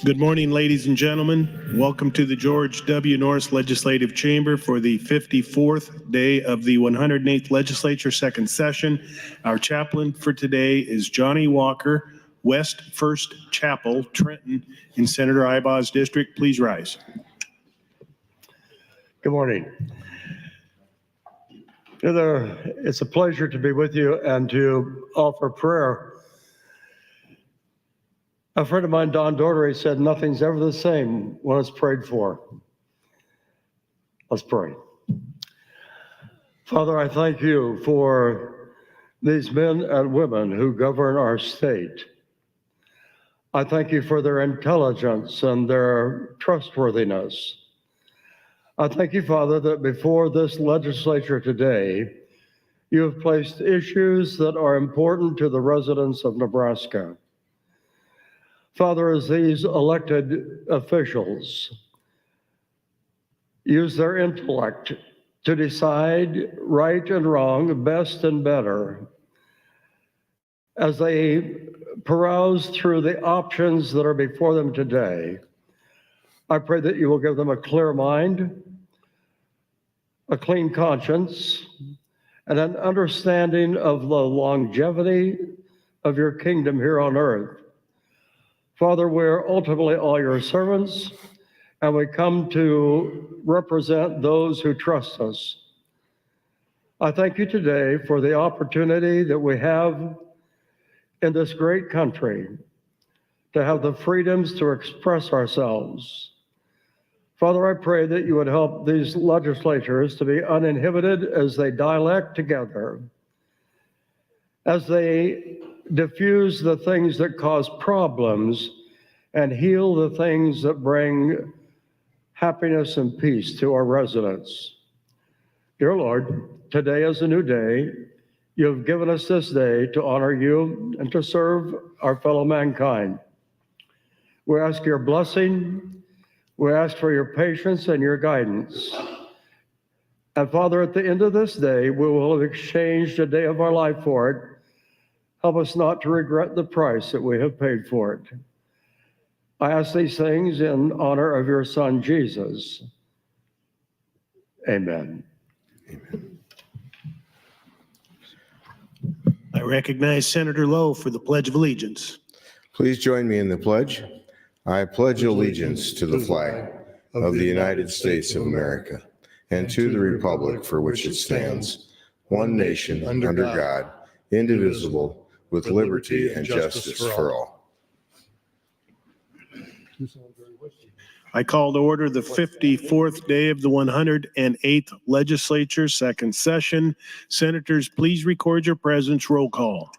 Good morning, ladies and gentlemen. Welcome to the George W. Norris Legislative Chamber for the 54th day of the 108th Legislature second session. Our chaplain for today is Johnny Walker, West First Chapel, Trenton, in Senator Ibaugh's district. Please rise. Good morning. It's a pleasure to be with you and to offer prayer. A friend of mine, Don Doherty, said nothing's ever the same when it's prayed for. Let's pray. Father, I thank you for these men and women who govern our state. I thank you for their intelligence and their trustworthiness. I thank you, Father, that before this legislature today, you have placed issues that are important to the residents of Nebraska. Father, as these elected officials use their intellect to decide right and wrong, best and better, as they peruse through the options that are before them today, I pray that you will give them a clear mind, a clean conscience, and an understanding of the longevity of your kingdom here on earth. Father, we're ultimately all your servants, and we come to represent those who trust us. I thank you today for the opportunity that we have in this great country to have the freedoms to express ourselves. Father, I pray that you would help these legislators to be uninhibited as they dialogue together, as they diffuse the things that cause problems and heal the things that bring happiness and peace to our residents. Dear Lord, today is a new day. You have given us this day to honor you and to serve our fellow mankind. We ask your blessing. We ask for your patience and your guidance. And Father, at the end of this day, we will have exchanged a day of our life for it. Help us not to regret the price that we have paid for it. I ask these things in honor of your Son, Jesus. Amen. Amen. I recognize Senator Lowe for the Pledge of Allegiance. Please join me in the pledge. I pledge allegiance to the flag of the United States of America and to the republic for which it stands, one nation under God, indivisible, with liberty and justice for all. I call to order the 54th day of the 108th Legislature, second session. Senators, please record your presence. Roll call.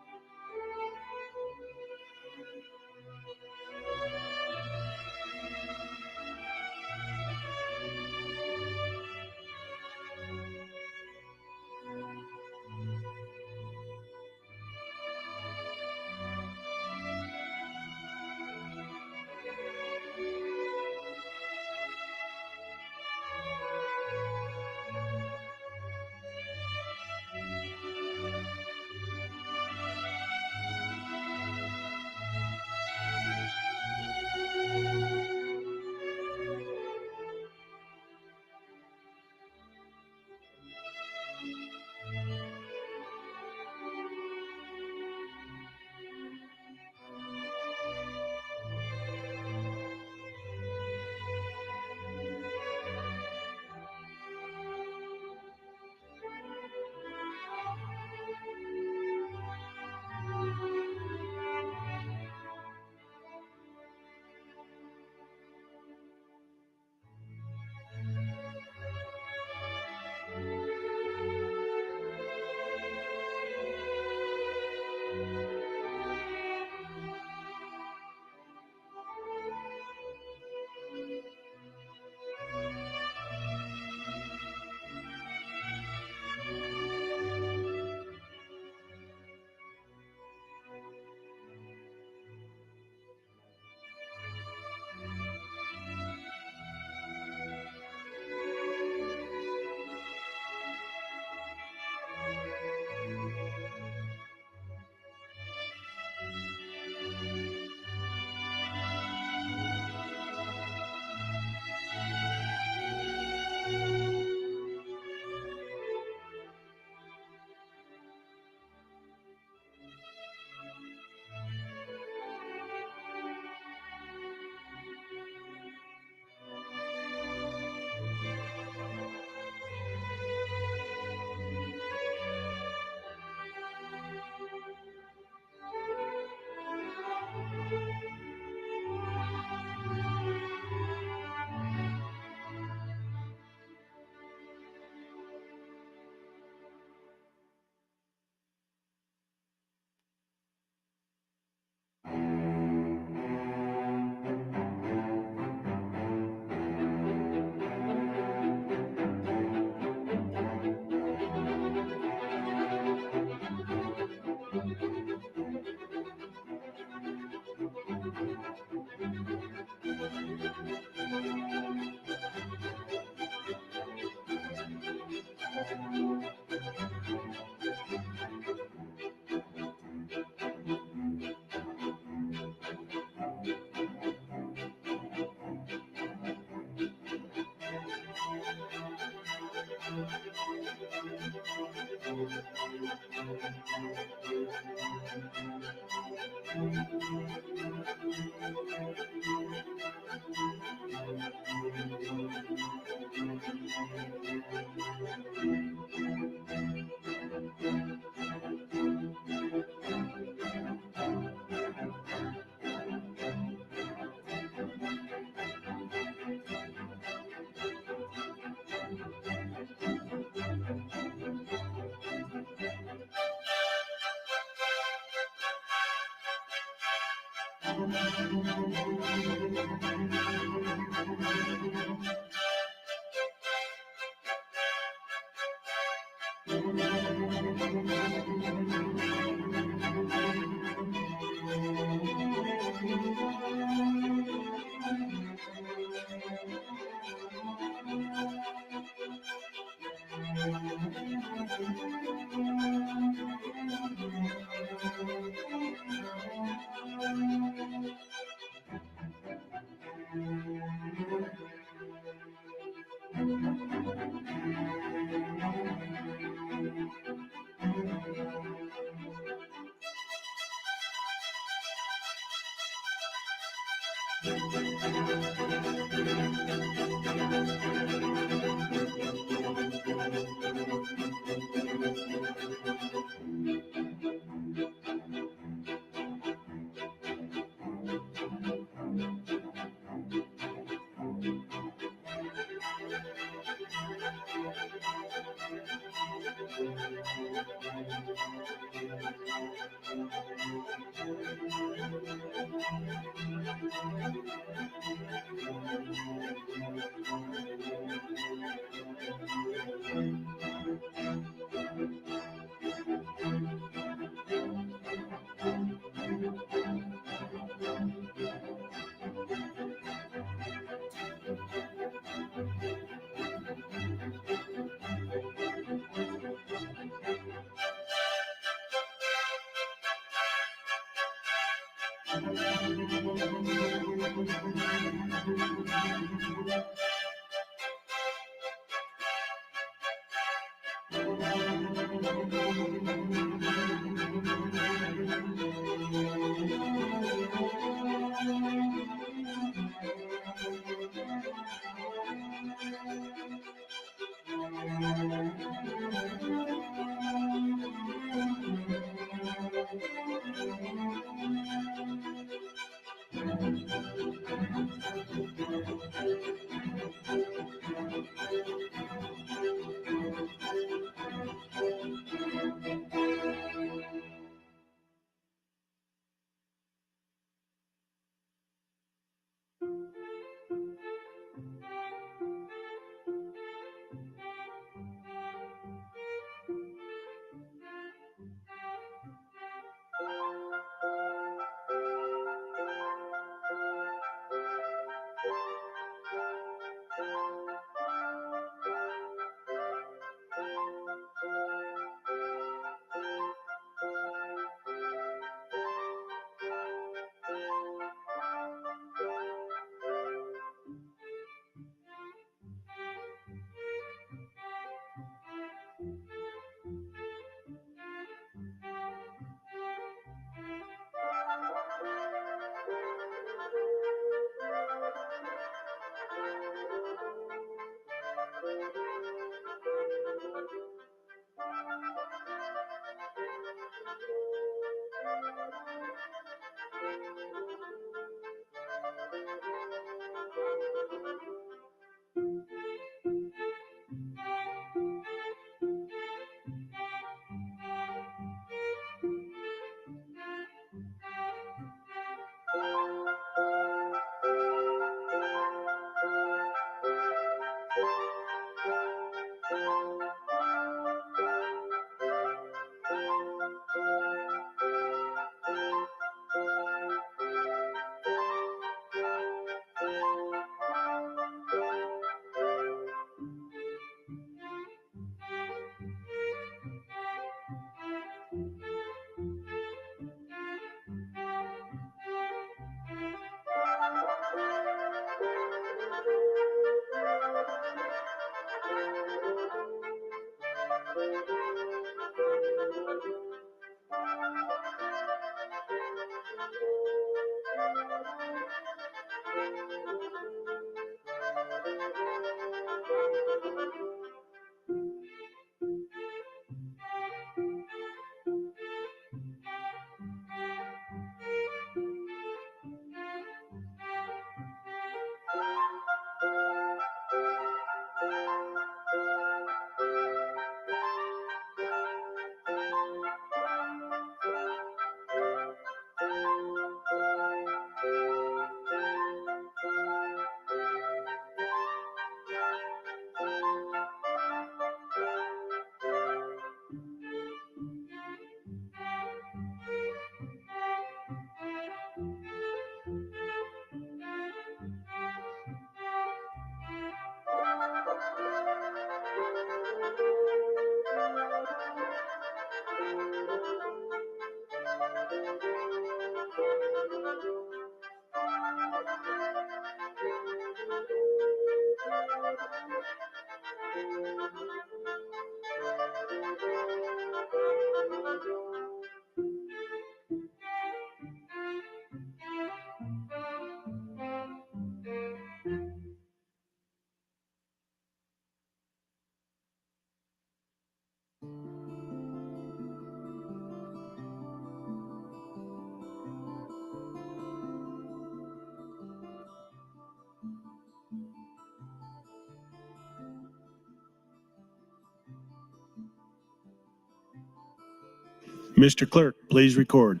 Mr. Clerk, please record.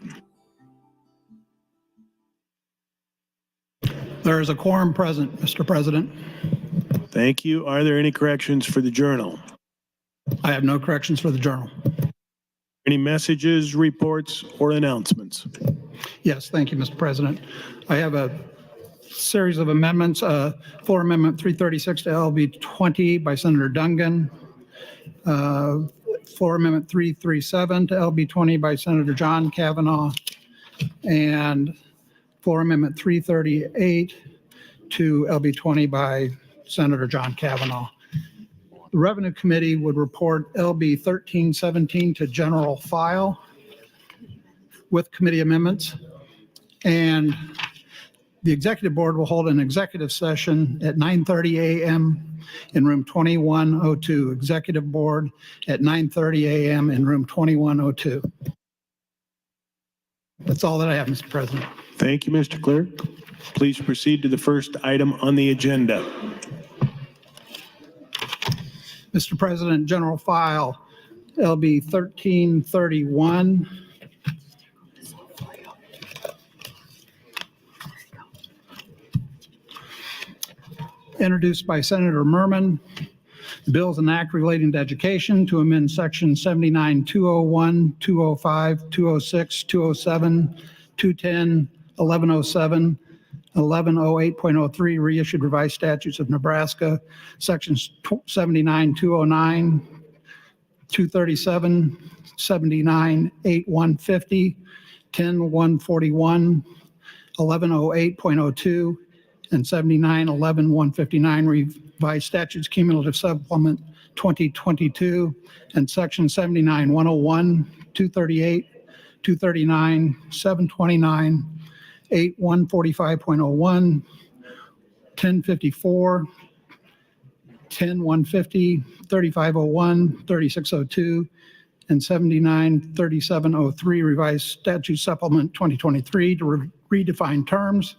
There is a quorum present, Mr. President. Thank you. Are there any corrections for the journal? I have no corrections for the journal. Any messages, reports, or announcements? Yes, thank you, Mr. President. I have a series of amendments. Floor Amendment 336 to LB 20 by Senator Dungan. Floor Amendment 337 to LB 20 by Senator John Kavanaugh. And Floor Amendment 338 to LB 20 by Senator John Kavanaugh. The Revenue Committee would report LB 1317 to general file with committee amendments. And the Executive Board will hold an executive session at 9:30 a.m. in room 2102. Executive Board at 9:30 a.m. in room 2102. That's all that I have, Mr. President. Thank you, Mr. Clerk. Please proceed to the first item on the agenda. Mr. President, general file, LB 1331. Introduced by Senator Merman. The bill is an act relating to education to amend section 79, 201, 205, 206, 207, 210, 1107, 1108.03 reissued revised statutes of Nebraska, sections 79, 209, 237, 79, 8150, 10141, 1108.02, and 79, 11, 159 revised statutes cumulative supplement 2022, and section 79, 101, 238, 239, 729, 8145.01, 1054, 10150, 3501, 3602, and 79, 3703 revised statute supplement 2023 to redefine terms,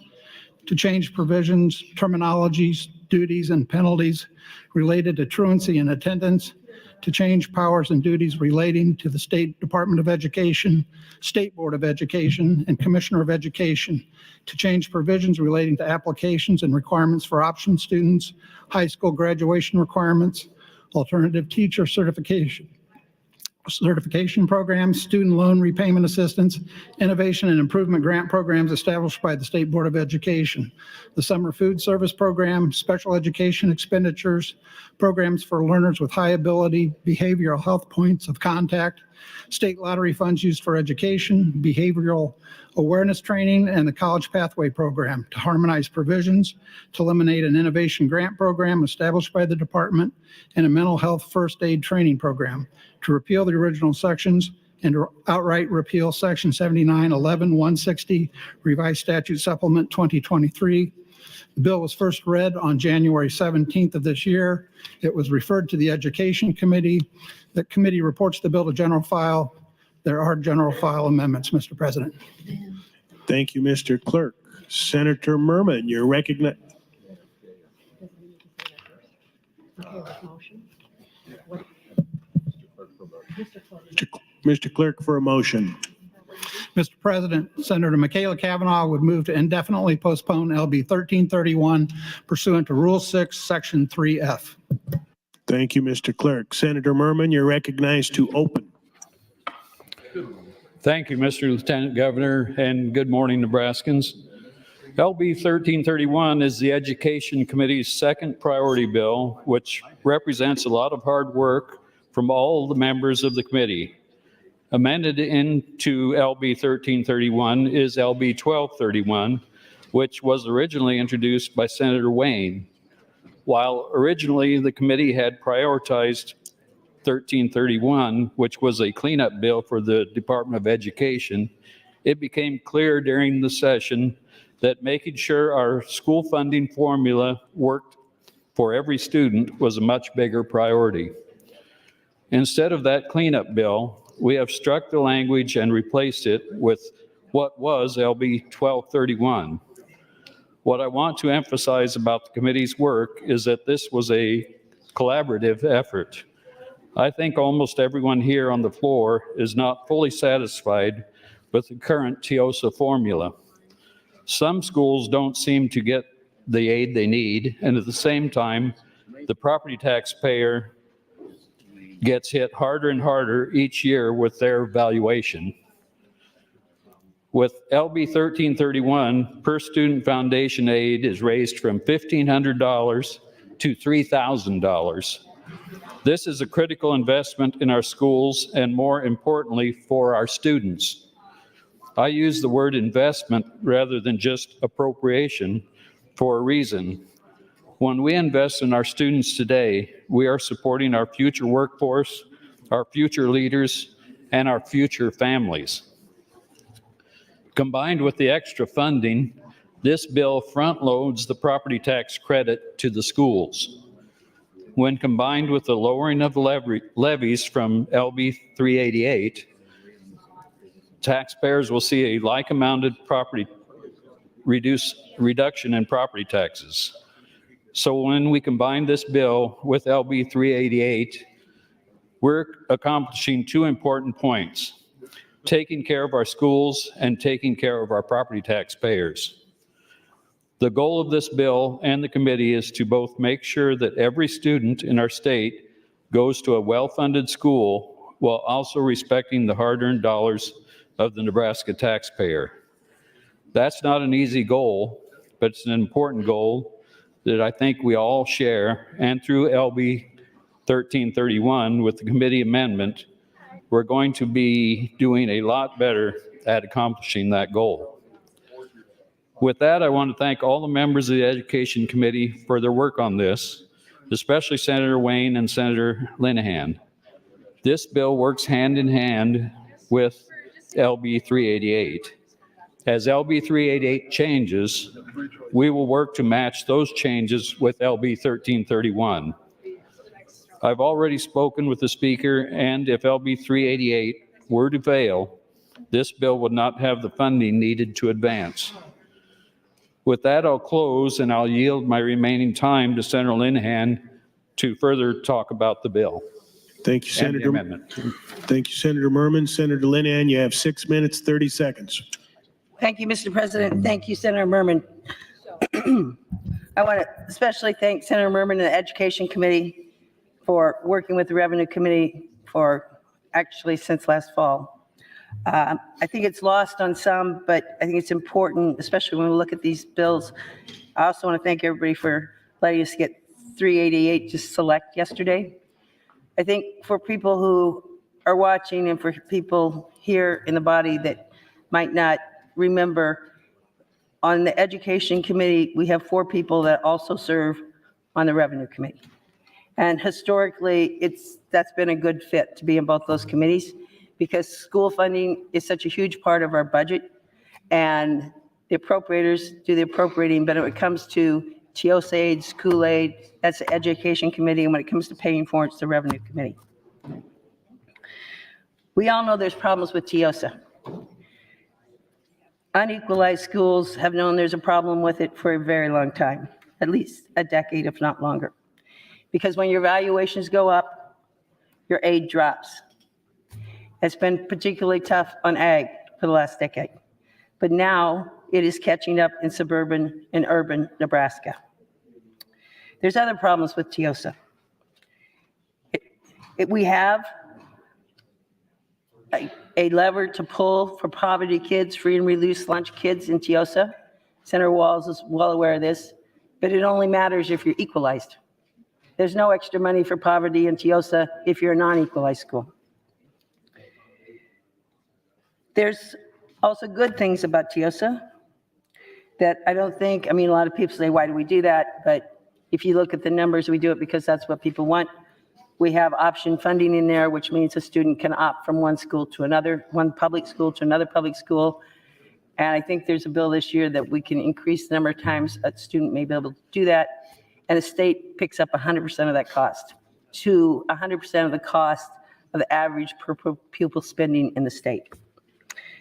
to change provisions, terminologies, duties, and penalties related to truancy and attendance, to change powers and duties relating to the State Department of Education, State Board of Education, and Commissioner of Education, to change provisions relating to applications and requirements for option students, high school graduation requirements, alternative teacher certification programs, student loan repayment assistance, innovation and improvement grant programs established by the State Board of Education, the summer food service program, special education expenditures, programs for learners with high ability, behavioral health points of contact, state lottery funds used for education, behavioral awareness training, and the College Pathway Program, to harmonize provisions, to eliminate an innovation grant program established by the department, and a mental health first aid training program, to repeal the original sections, and to outright repeal Section 7911-160, Revised Statute Supplement 2023. The bill was first read on January 17th of this year. It was referred to the Education Committee. The committee reports the bill to general file. There are general file amendments, Mr. President. Thank you, Mr. Clerk. Senator Merman, you're recognized. Mr. Clerk, for a motion. Mr. President, Senator Michaela Cavanaugh would move to indefinitely postpone LB 1331 pursuant to Rule 6, Section 3F. Thank you, Mr. Clerk. Senator Merman, you're recognized to open. Thank you, Mr. Lieutenant Governor, and good morning, Nebraskans. LB 1331 is the Education Committee's second priority bill, which represents a lot of hard work from all the members of the committee. Amended into LB 1331 is LB 1231, which was originally introduced by Senator Wayne. While originally the committee had prioritized 1331, which was a cleanup bill for the Department of Education, it became clear during the session that making sure our school funding formula worked for every student was a much bigger priority. Instead of that cleanup bill, we have struck the language and replaced it with what was LB 1231. What I want to emphasize about the committee's work is that this was a collaborative effort. I think almost everyone here on the floor is not fully satisfied with the current TIOSA formula. Some schools don't seem to get the aid they need, and at the same time, the property taxpayer gets hit harder and harder each year with their valuation. With LB 1331, per student foundation aid is raised from $1,500 to $3,000. This is a critical investment in our schools and, more importantly, for our students. I use the word investment rather than just appropriation for a reason. When we invest in our students today, we are supporting our future workforce, our future leaders, and our future families. Combined with the extra funding, this bill front loads the property tax credit to the schools. When combined with the lowering of levies from LB 388, taxpayers will see a like-amounted reduction in property taxes. So when we combine this bill with LB 388, we're accomplishing two important points: taking care of our schools and taking care of our property taxpayers. The goal of this bill and the committee is to both make sure that every student in our state goes to a well-funded school while also respecting the hard-earned dollars of the Nebraska taxpayer. That's not an easy goal, but it's an important goal that I think we all share, and through LB 1331 with the committee amendment, we're going to be doing a lot better at accomplishing that goal. With that, I want to thank all the members of the Education Committee for their work on this, especially Senator Wayne and Senator Linehan. This bill works hand in hand with LB 388. As LB 388 changes, we will work to match those changes with LB 1331. I've already spoken with the speaker, and if LB 388 were to fail, this bill would not have the funding needed to advance. With that, I'll close, and I'll yield my remaining time to Senator Linehan to further talk about the bill. Thank you, Senator. Thank you, Senator Merman. Senator Linehan, you have 6 minutes, 30 seconds. Thank you, Mr. President. Thank you, Senator Merman. I want to especially thank Senator Merman and the Education Committee for working with the Revenue Committee for actually since last fall. I think it's lost on some, but I think it's important, especially when we look at these bills. I also want to thank everybody for letting us get 388 to select yesterday. I think for people who are watching and for people here in the body that might not remember, on the Education Committee, we have 4 people that also serve on the Revenue Committee. And historically, that's been a good fit to be in both those committees because school funding is such a huge part of our budget, and the appropriators do the appropriating, but when it comes to TIOSA aid, school aid, that's the Education Committee, and when it comes to paying for it, it's the Revenue Committee. We all know there's problems with TIOSA. Unequalized schools have known there's a problem with it for a very long time, at least a decade, if not longer. Because when your valuations go up, your aid drops. It's been particularly tough on ag for the last decade. But now it is catching up in suburban and urban Nebraska. There's other problems with TIOSA. We have a lever to pull for poverty kids, free and reduced lunch kids in TIOSA. Senator Walz is well aware of this, but it only matters if you're equalized. There's no extra money for poverty in TIOSA if you're a non-equalized school. There's also good things about TIOSA that I don't think, a lot of people say, why do we do that? But if you look at the numbers, we do it because that's what people want. We have option funding in there, which means a student can opt from one school to another, one public school to another public school. And I think there's a bill this year that we can increase the number of times a student may be able to do that. And the state picks up 100% of that cost to 100% of the cost of the average per pupil spending in the state.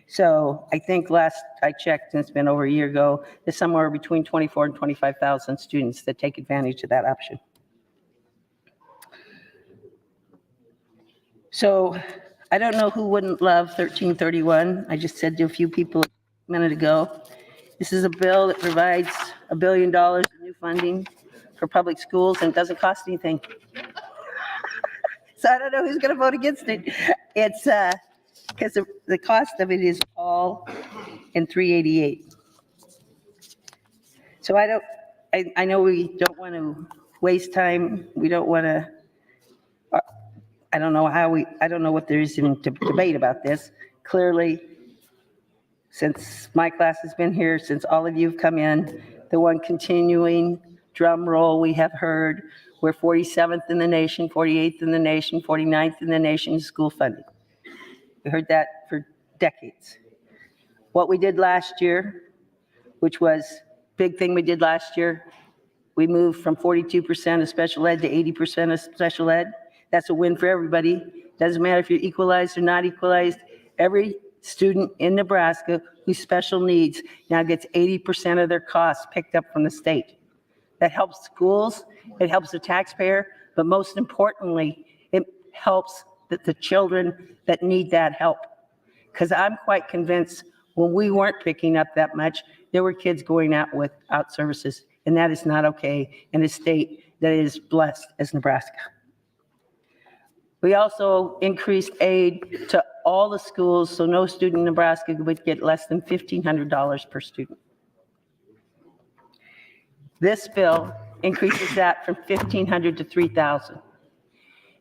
So I think last I checked, and it's been over a year ago, there's somewhere between 24 and 25,000 students that take advantage of that option. So I don't know who wouldn't love 1331. I just said to a few people a minute ago, this is a bill that provides $1 billion in new funding for public schools, and it doesn't cost anything. So I don't know who's going to vote against it. It's because the cost of it is all in 388. So I know we don't want to waste time. We don't want to, I don't know what there is even to debate about this. Clearly, since my class has been here, since all of you have come in, the one continuing drum roll we have heard, we're 47th in the nation, 48th in the nation, 49th in the nation in school funding. We heard that for decades. What we did last year, which was big thing we did last year, we moved from 42% of special ed to 80% of special ed. That's a win for everybody. Doesn't matter if you're equalized or not equalized. Every student in Nebraska who's special needs now gets 80% of their costs picked up from the state. That helps schools, it helps the taxpayer, but most importantly, it helps the children that need that help. Because I'm quite convinced when we weren't picking up that much, there were kids going out without services, and that is not okay in a state that is blessed as Nebraska. We also increased aid to all the schools, so no student in Nebraska would get less than $1,500 per student. This bill increases that from $1,500 to $3,000.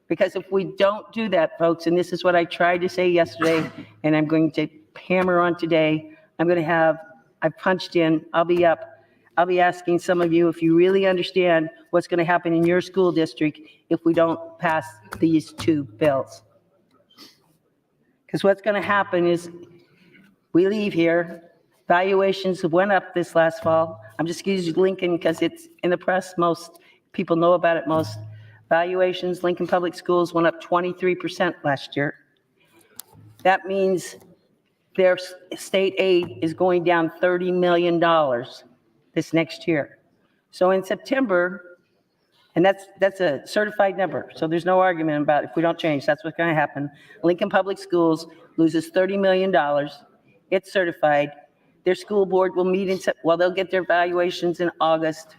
Because if we don't do that, folks, and this is what I tried to say yesterday, and I'm going to hammer on today, I've punched in, I'll be asking some of you if you really understand what's going to happen in your school district if we don't pass these 2 bills. Because what's going to happen is we leave here, valuations went up this last fall. I'm just going to use Lincoln because it's in the press, most people know about it most. Valuations, Lincoln Public Schools went up 23% last year. That means their state aid is going down $30 million this next year. So in September, and that's a certified number, so there's no argument about if we don't change, that's what's going to happen. Lincoln Public Schools loses $30 million. It's certified. Their school board will meet they'll get their valuations in August.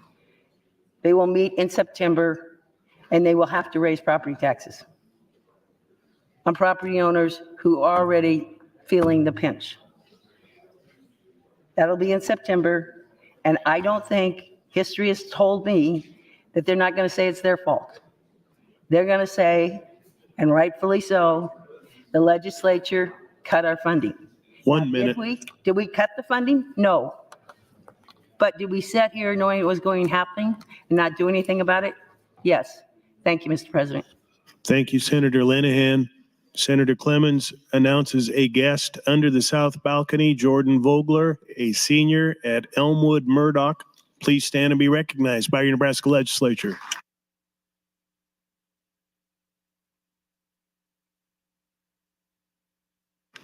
They will meet in September, and they will have to raise property taxes on property owners who are already feeling the pinch. That'll be in September, and I don't think history has told me that they're not going to say it's their fault. They're going to say, and rightfully so, the legislature cut our funding. 1 Did minute. we? Did we cut the funding? No. But did we sit here knowing it was going to happen and not do anything about it? Yes. Thank you, Mr. President. Thank you, Senator Linehan. Senator Clemens announces a guest under the south balcony, Jordan Vogler, a senior at Elmwood Murdoch. Please stand and be recognized by your Nebraska Legislature.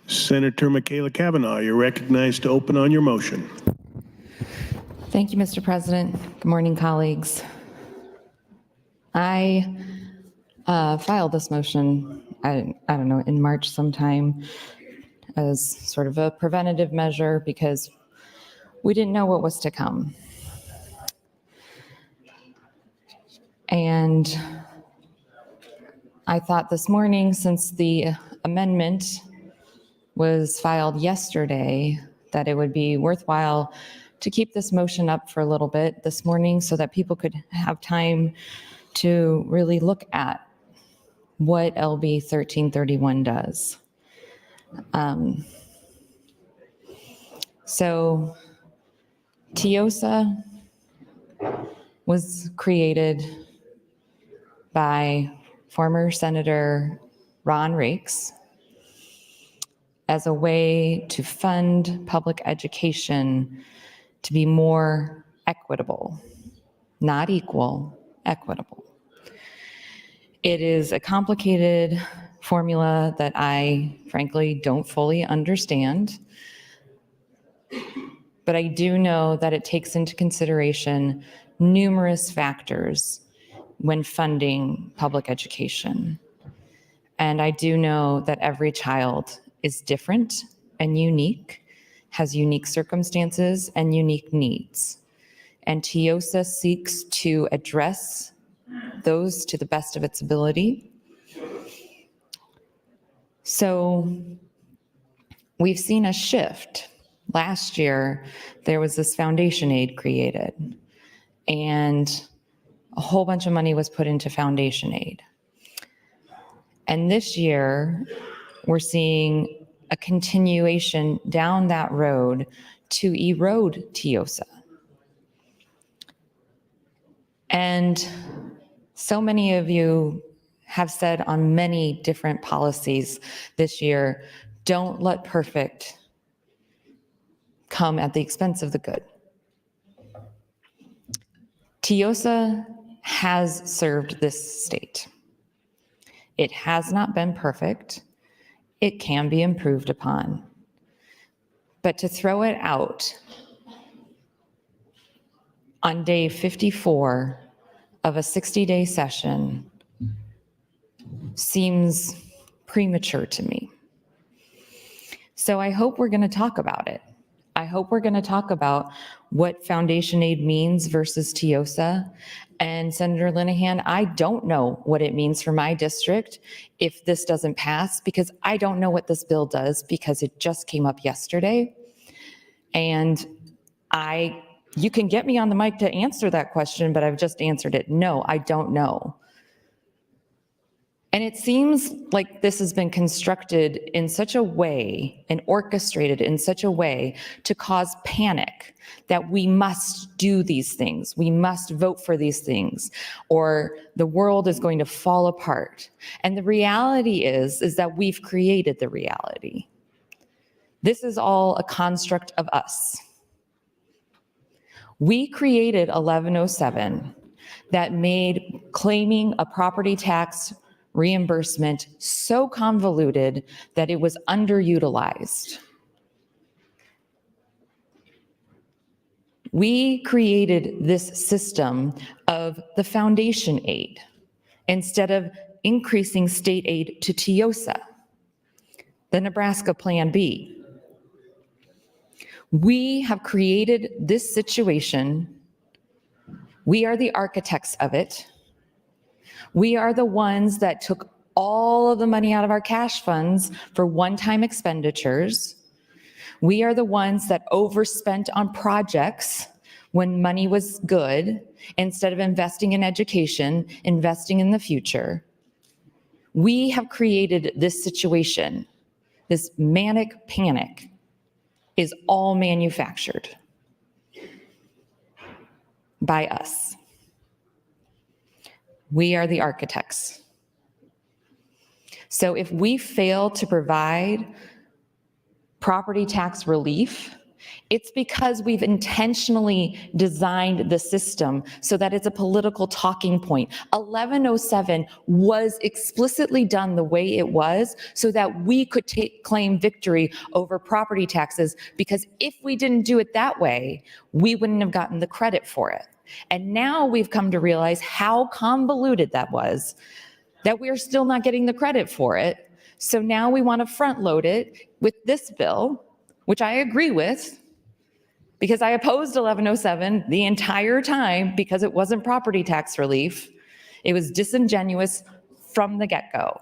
Senator Michaela Cavanaugh, you're recognized to open on your motion. Thank you, Mr. President. Good morning, colleagues. I filed this motion, I don't know, in March sometime as sort of a preventative measure because we didn't know what was to come. And I thought this morning, since the amendment was filed yesterday, that it would be worthwhile to keep this motion up for a little bit this morning so that people could have time to really look at what LB 1331 does. So TIOSA was created by former Senator Ron Rakes as a way to fund public education to be more equitable, not equal, equitable. It is a complicated formula that I frankly don't fully understand, but I do know that it takes into consideration numerous factors when funding public education. And I do know that every child is different and unique, has unique circumstances and unique needs. And TIOSA seeks to address those to the best of its ability. So we've seen a shift. Last year, there was this foundation aid created, and a whole bunch of money was put into foundation aid. And this year, we're seeing a continuation down that road to erode TIOSA. And so many of you have said on many different policies this year, don't let perfect come at the expense of the good. TIOSA has served this state. It has not been perfect. It can be improved upon. But to throw it out on day 54 of a 60-day session seems premature to me. So I hope we're going to talk about it. I hope we're going to talk about what foundation aid means versus TIOSA. And Senator Linehan, I don't know what it means for my district if this doesn't pass, because I don't know what this bill does because it just came up yesterday. And you can get me on the mic to answer that question, but I've just answered it. No, I don't know. And it seems like this has been constructed in such a way and orchestrated in such a way to cause panic that we must do these things. We must vote for these things or the world is going to fall apart. And the reality is that we've created the reality. This is all a construct of us. We created 1107 that made claiming a property tax reimbursement so convoluted that it was underutilized. We created this system of the foundation aid instead of increasing state aid to TIOSA, the Nebraska Plan B. We have created this situation. We are the architects of it. We are the ones that took all of the money out of our cash funds for one-time expenditures. We are the ones that overspent on projects when money was good instead of investing in education, investing in the future. We have created this situation. This manic panic is all manufactured by us. We are the architects. So if we fail to provide property tax relief, it's because we've intentionally designed the system so that it's a political talking point. 1107 was explicitly done the way it was so that we could claim victory over property taxes, because if we didn't do it that way, we wouldn't have gotten the credit for it. And now we've come to realize how convoluted that was, that we're still not getting the credit for it. So now we want to front load it with this bill, which I agree with, because I opposed 1107 the entire time because it wasn't property tax relief. It was disingenuous from the get-go.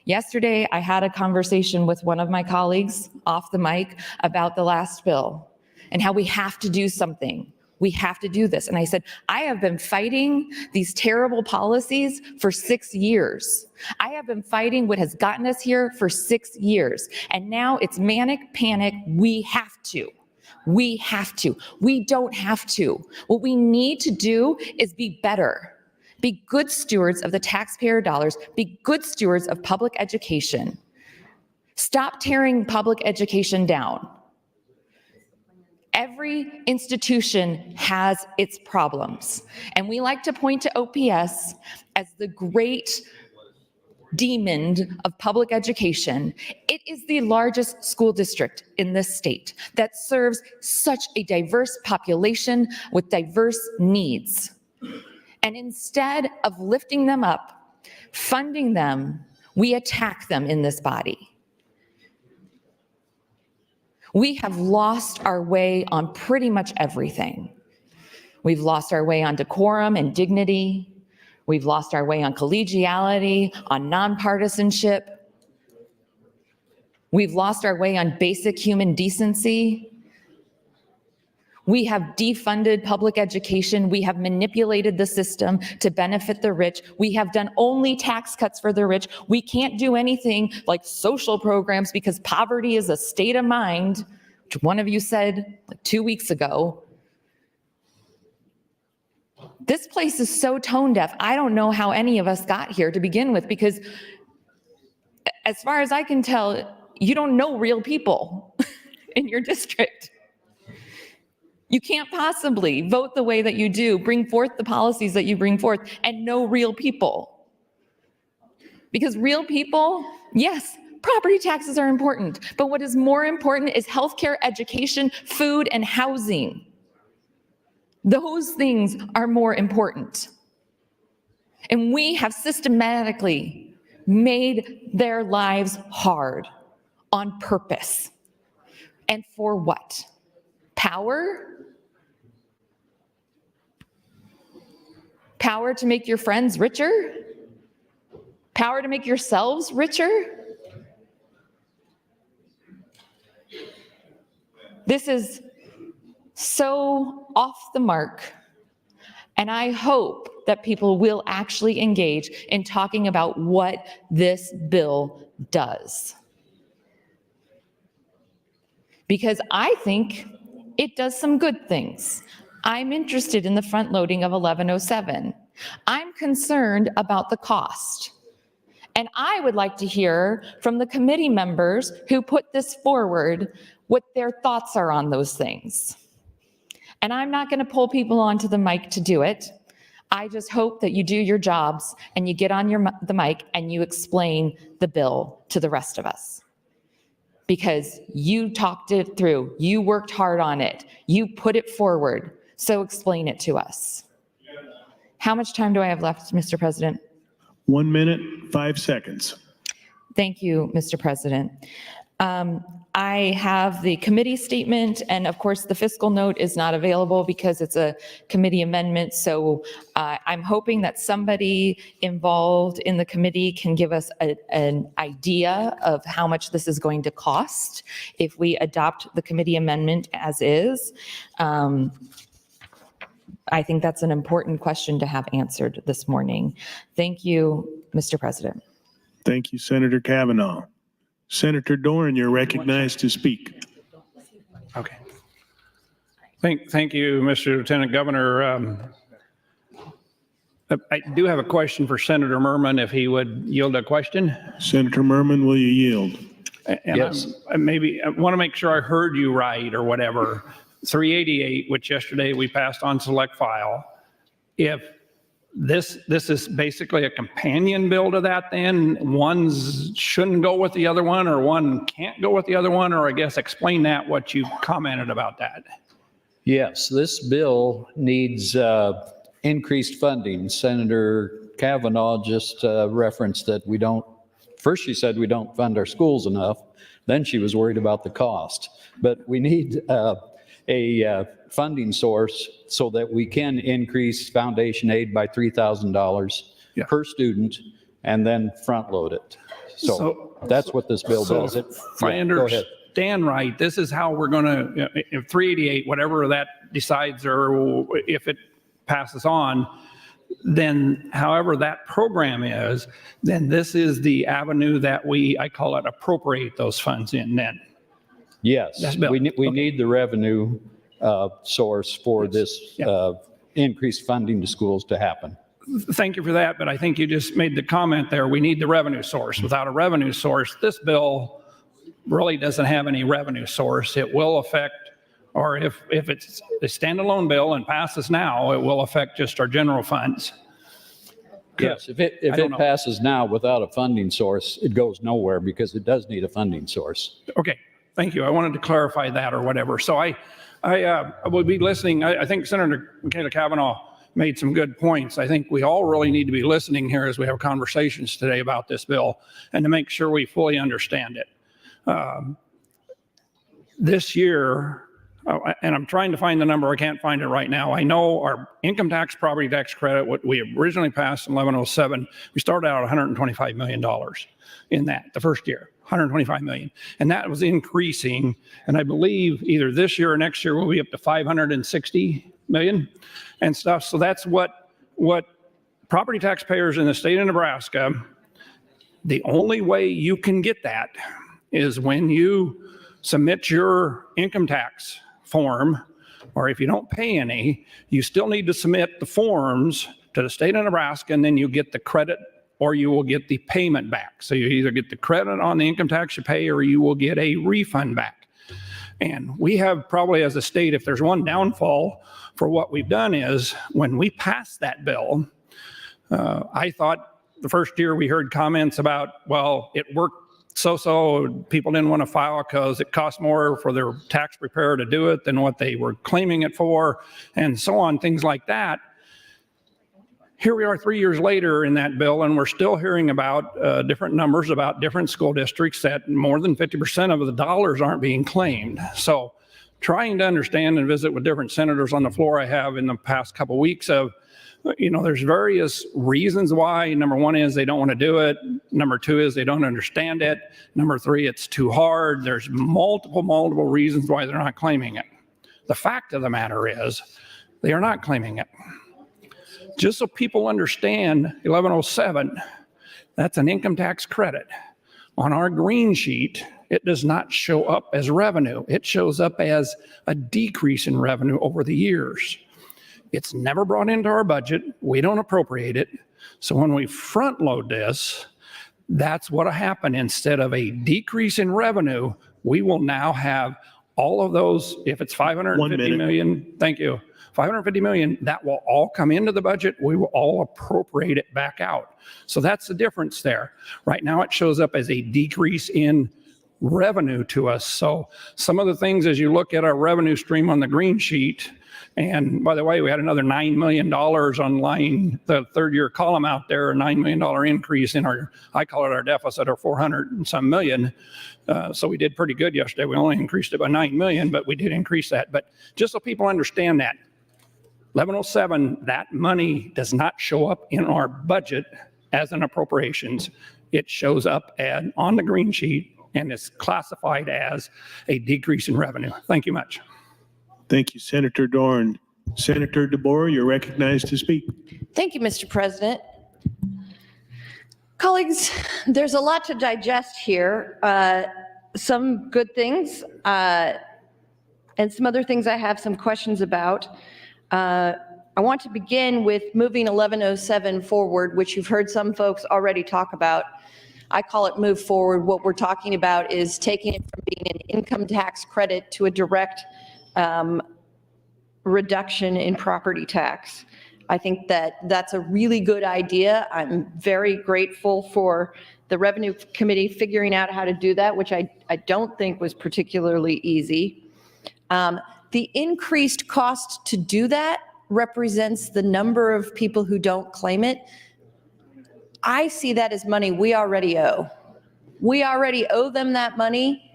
Yesterday, I had a conversation with one of my colleagues off the mic about the last bill and how we have to do something. We have to do this. And I said, I have been fighting these terrible policies for 6 years. I have been fighting what has gotten us here for 6 years. And now it's manic panic. We have to. We have to. We don't have to. What we need to do is be better. Be good stewards of the taxpayer dollars. Be good stewards of public education. Stop tearing public education down. Every institution has its problems. And we like to point to OPS as the great demon of public education. It is the largest school district in this state that serves such a diverse population with diverse needs. And instead of lifting them up, funding them, we attack them in this body. We have lost our way on pretty much everything. We've lost our way on decorum and dignity. We've lost our way on collegiality, on nonpartisanship. We've lost our way on basic human decency. We have defunded public education. We have manipulated the system to benefit the rich. We have done only tax cuts for the rich. We can't do anything like social programs because poverty is a state of mind, which one of you said like 2 weeks ago. This place is so tone deaf. I don't know how any of us got here to begin with, because as far as I can tell, you don't know real people in your district. You can't possibly vote the way that you do, bring forth the policies that you bring forth, and know real people. Because real people, yes, property taxes are important, but what is more important is healthcare, education, food, and housing. Those things are more important. And we have systematically made their lives hard on purpose. And for what? Power? Power to make your friends richer? Power to make yourselves richer? This is so off the mark, and I hope that people will actually engage in talking about what this bill does. Because I think it does some good things. I'm interested in the front loading of 1107. I'm concerned about the cost. And I would like to hear from the committee members who put this forward what their thoughts are on those things. And I'm not going to pull people onto the mic to do it. I just hope that you do your jobs and you get on the mic and you explain the bill to the rest of us. Because you talked it through, you worked hard on it, you put it forward, so explain it to us. How much time do I have left, Mr. President? 1 minute, 5 seconds. Thank you, Mr. President. I have the committee statement, and of course, the fiscal note is not available because it's a committee amendment. So I'm hoping that somebody involved in the committee can give us an idea of how much this is going to cost if we adopt the committee amendment as is. I think that's an important question to have answered this morning. Thank you, Mr. President. Thank you, Senator Kavanaugh. Senator Doran, you're recognized to speak. Okay. Thank you, Mr. Lieutenant Governor. I do have a question for Senator Merman, if he would yield a question. Senator Merman, will you yield? And Yes. I want to make sure I heard you right or whatever. 388, which yesterday we passed on select file. If this is basically a companion bill to that, then one's shouldn't go with the other one, or one can't go with the other one, or I guess explain that, what you commented about that. Yes, this bill needs increased funding. Senator Kavanaugh just referenced that we don't, first she said we don't fund our schools enough, then she was worried about the cost. But we need a funding source so that we can increase foundation aid by $3,000 per student and then front load it. So that's what this bill does. If I understand right, this is how we're going to, if 388, whatever that decides, or if it passes on, then however that program is, then this is the avenue that I call it, appropriate those funds in then. Yes, That's Bill. we need the revenue source for this increased funding to schools to happen. Thank you for that, but I think you just made the comment there, we need the revenue source. Without a revenue source, this bill really doesn't have any revenue source. It will affect, or if it's a standalone bill and passes now, it will affect just our general funds. Yes, if it know. passes now without a funding source, it goes nowhere because it does need a funding source. Okay, thank you. I wanted to clarify that or whatever. So I will be listening. I think Senator Michaela Kavanaugh made some good points. I think we all really need to be listening here as we have conversations today about this bill and to make sure we fully understand it. This year, and I'm trying to find the number, I can't find it right now. I know our income tax, property tax credit, what we originally passed in 1107, we started out $125 million in that, the first year, 125 million. And that was increasing. And I believe either this year or next year, we'll be up to 560 million and stuff. So that's what property taxpayers in the state of Nebraska, the only way you can get that is when you submit your income tax form, or if you don't pay any, you still need to submit the forms to the state of Nebraska, and then you get the credit or you will get the payment back. So you either get the credit on the income tax you pay or you will get a refund back. And we have probably as a state, if there's one downfall for what we've done is when we passed that bill, I thought the first year we heard comments about, well, it worked so people didn't want to file because it cost more for their tax preparer to do it than what they were claiming it for, and so on, things like that. Here we are 3 years later in that bill, and we're still hearing about different numbers about different school districts that more than 50% of the dollars aren't being claimed. So trying to understand and visit with different senators on the floor I have in the past couple of weeks of, there's various reasons why. Number one is they don't want to do it. Number two is they don't understand it. Number three, it's too hard. There's multiple reasons why they're not claiming it. The fact of the matter is they are not claiming it. Just so people understand, 1107, that's an income tax credit. On our green sheet, it does not show up as revenue. It shows up as a decrease in revenue over the years. It's never brought into our budget. We don't appropriate it. So when we front load this, that's what'll happen. Instead of a decrease in revenue, we will now have all of those, if it's 550 million, thank you, 550 million, that will all come into the budget. We will all appropriate it back out. So that's the difference there. Right now it shows up as a decrease in revenue to us. So some of the things as you look at our revenue stream on the green sheet, and by the way, we had another $9 million on line, the third year column out there, a $9 million increase in our, I call it our deficit, or 400 and some million. So we did pretty good yesterday. We only increased it by 9 million, but we did increase that. But just so people understand that, 1107, that money does not show up in our budget as an appropriations. It shows up on the green sheet and is classified as a decrease in revenue. Thank you much. Thank you, Senator Dorn. Senator DeBoer, you're recognized to speak. Thank you, Mr. President. Colleagues, there's a lot to digest here. Some good things and some other things I have some questions about. I want to begin with moving 1107 forward, which you've heard some folks already talk about. I call it move forward. What we're talking about is taking it from being an income tax credit to a direct reduction in property tax. I think that that's a really good idea. I'm very grateful for the Revenue Committee figuring out how to do that, which I don't think was particularly easy. The increased cost to do that represents the number of people who don't claim it. I see that as money we already owe. We already owe them that money.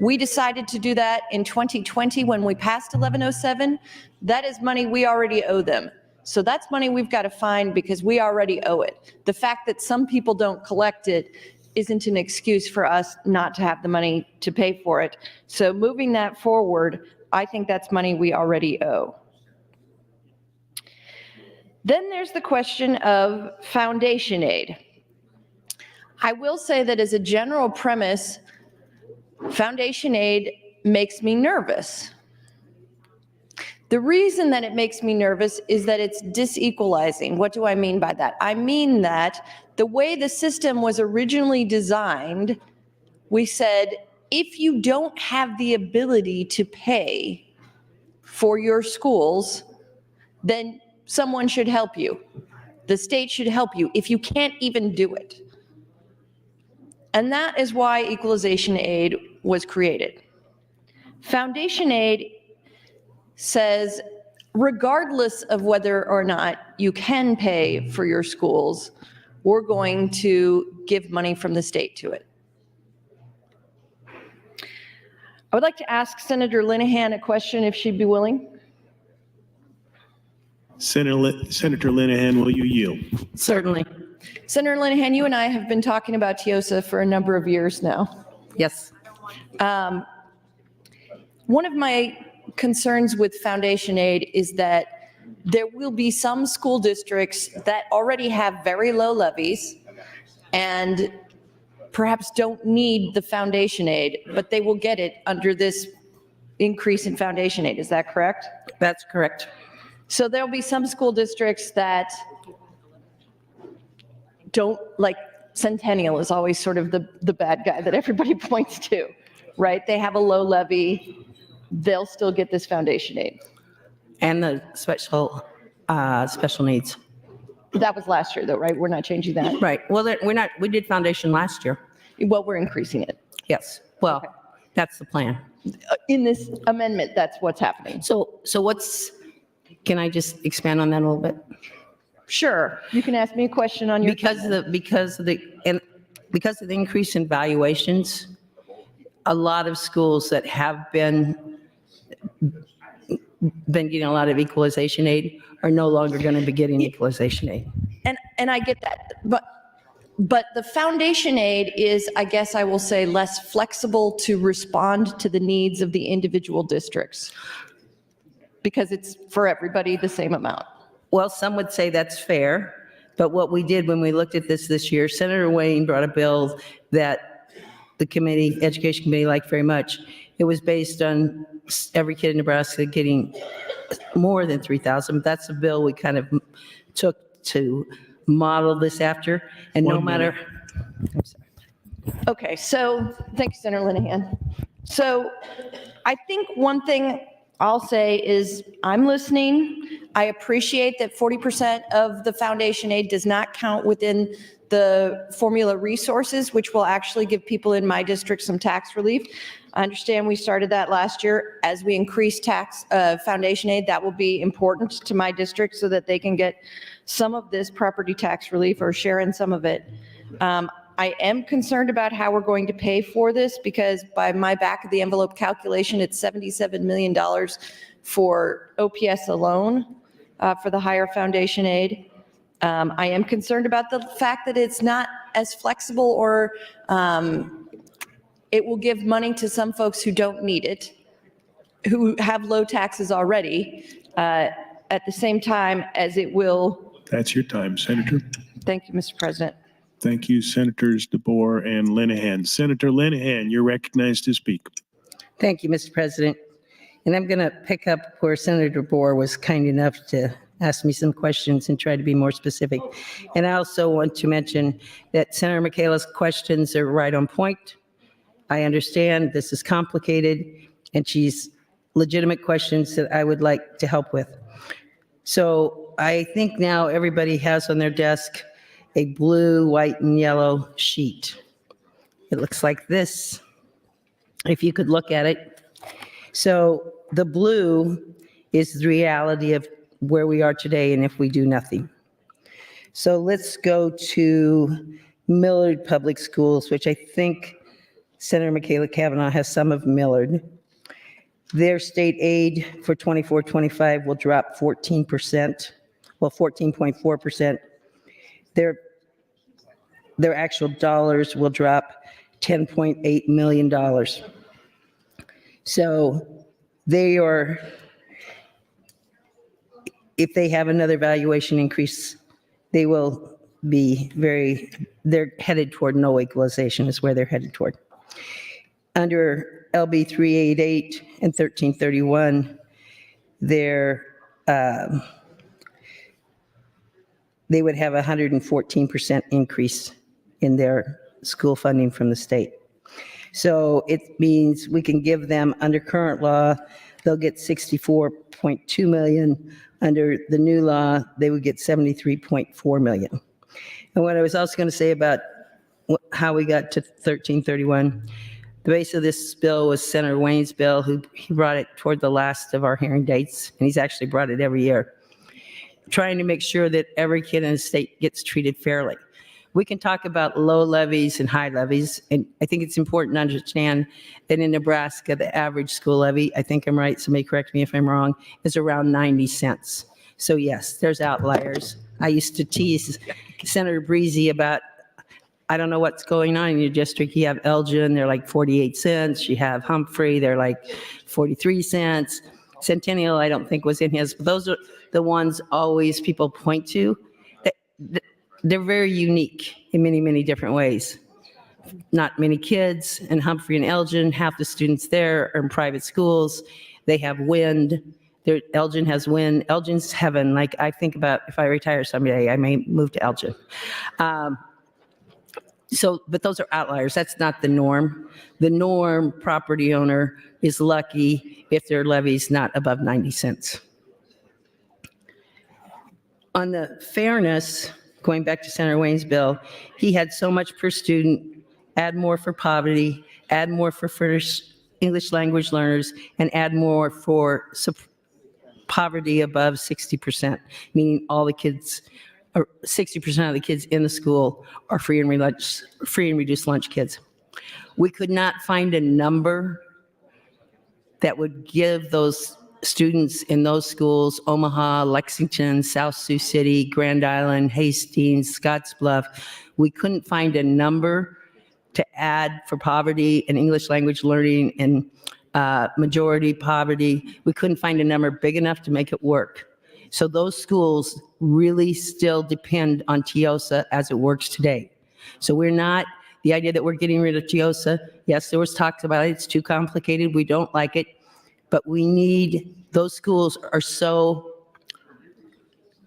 We decided to do that in 2020 when we passed 1107. That is money we already owe them. So that's money we've got to find because we already owe it. The fact that some people don't collect it isn't an excuse for us not to have the money to pay for it. So moving that forward, I think that's money we already owe. Then there's the question of foundation aid. I will say that as a general premise, foundation aid makes me nervous. The reason that it makes me nervous is that it's disequalizing. What do I mean by that? I mean that the way the system was originally designed, we said, if you don't have the ability to pay for your schools, then someone should help you. The state should help you if you can't even do it. And that is why equalization aid was created. Foundation aid says, regardless of whether or not you can pay for your schools, we're going to give money from the state to it. I would like to ask Senator Linehan a question if she'd be willing. Senator Linehan, will you yield? Certainly. Senator Linehan, you and I have been talking about TIOSA for a number of years now. Yes. One of my concerns with foundation aid is that there will be some school districts that already have very low levies and perhaps don't need the foundation aid, but they will get it under this increase in foundation aid. Is that correct? That's correct. So there'll be some school districts that don't, like Centennial is always sort of the bad guy that everybody points to, right? They have a low levy. They'll still get this foundation aid. And the special needs. That was last year though, right? We're not changing that. Right. Well, we did foundation last year. Well, we're increasing it. Yes. Well, that's the plan. In this amendment, that's what's happening. So can I just expand on that a little bit? Sure. You can ask me a question on your. Because of the increase in valuations, a lot of schools that have been getting a lot of equalization aid are no longer going to be getting equalization aid. And I get that, but the foundation aid is, I guess I will say, less flexible to respond to the needs of the individual districts because it's for everybody the same amount. Well, some would say that's fair, but what we did when we looked at this year, Senator Wayne brought a bill that the committee, Education Committee, liked very much. It was based on every kid in Nebraska getting more than $3,000. That's a bill we kind of took to model this after, and no matter. I'm sorry. Okay, so thank you, Senator Linehan. So I think one thing I'll say is I'm listening. I appreciate that 40% of the foundation aid does not count within the formula resources, which will actually give people in my district some tax relief. I understand we started that last year. As we increase foundation aid, that will be important to my district so that they can get some of this property tax relief or share in some of it. I am concerned about how we're going to pay for this because by my back of the envelope calculation, it's $77 million for OPS alone for the higher foundation aid. I am concerned about the fact that it's not as flexible or it will give money to some folks who don't need it, who have low taxes already, at the same time as it will. That's your time, Senator. Thank you, Mr. President. Thank you, Senators DeBoer and Linehan. Senator Linehan, you're recognized to speak. Thank you, Mr. President. And I'm going to pick up where Senator Boer was kind enough to ask me some questions and try to be more specific. And I also want to mention that Senator Michaela's questions are right on point. I understand this is complicated, and she's legitimate questions that I would like to help with. So I think now everybody has on their desk a blue, white, and yellow sheet. It looks like this, if you could look at it. So the blue is the reality of where we are today and if we do nothing. So let's go to Millard Public Schools, which I think Senator Michaela Cavanaugh has some of Millard. Their state aid for 24-25 will drop 14%, well, 14.4%. Their actual dollars will drop $10.8 million. So they are, if they have another valuation increase, they will be they're headed toward no equalization is where they're headed toward. Under LB 388 and 1331, they would have a 114% increase in their school funding from the state. So it means we can give them, under current law, they'll get 64.2 million. Under the new law, they would get 73.4 million. And what I was also going to say about how we got to 1331, the base of this bill was Senator Wayne's bill, he brought it toward the last of our hearing dates, and he's actually brought it every year, trying to make sure that every kid in the state gets treated fairly. We can talk about low levies and high levies, and I think it's important to understand that in Nebraska, the average school levy, I think I'm right, somebody correct me if I'm wrong, is around 90 cents. So yes, there's outliers. I used to tease Senator Breezy about, I don't know what's going on in your district. You have Elgin, they're like 48 cents. You have Humphrey, they're like 43 cents. Centennial, I don't think was in his, but those are the ones always people point to. They're very unique in many, many different ways. Not many kids in Humphrey and Elgin, half the students there are in private schools. They have wind. Elgin has wind. Elgin's heaven. Like I think about if I retire someday, I may move to Elgin. But those are outliers. That's not the norm. The norm property owner is lucky if their levy's not above 90 cents. On the fairness, going back to Senator Wayne's bill, he had so much per student, add more for poverty, add more for first English language learners, and add more for poverty above 60%, meaning all the kids, or 60% of the kids in the school are free and reduced lunch kids. We could not find a number that would give those students in those schools, Omaha, Lexington, South Sioux City, Grand Island, Hastings, Scottsbluff, we couldn't find a number to add for poverty and English language learning and majority poverty. We couldn't find a number big enough to make it work. So those schools really still depend on TIOSA as it works today. So we're not, the idea that we're getting rid of TIOSA, yes, there was talks about it, it's too complicated, we don't like it, but we need, those schools are so,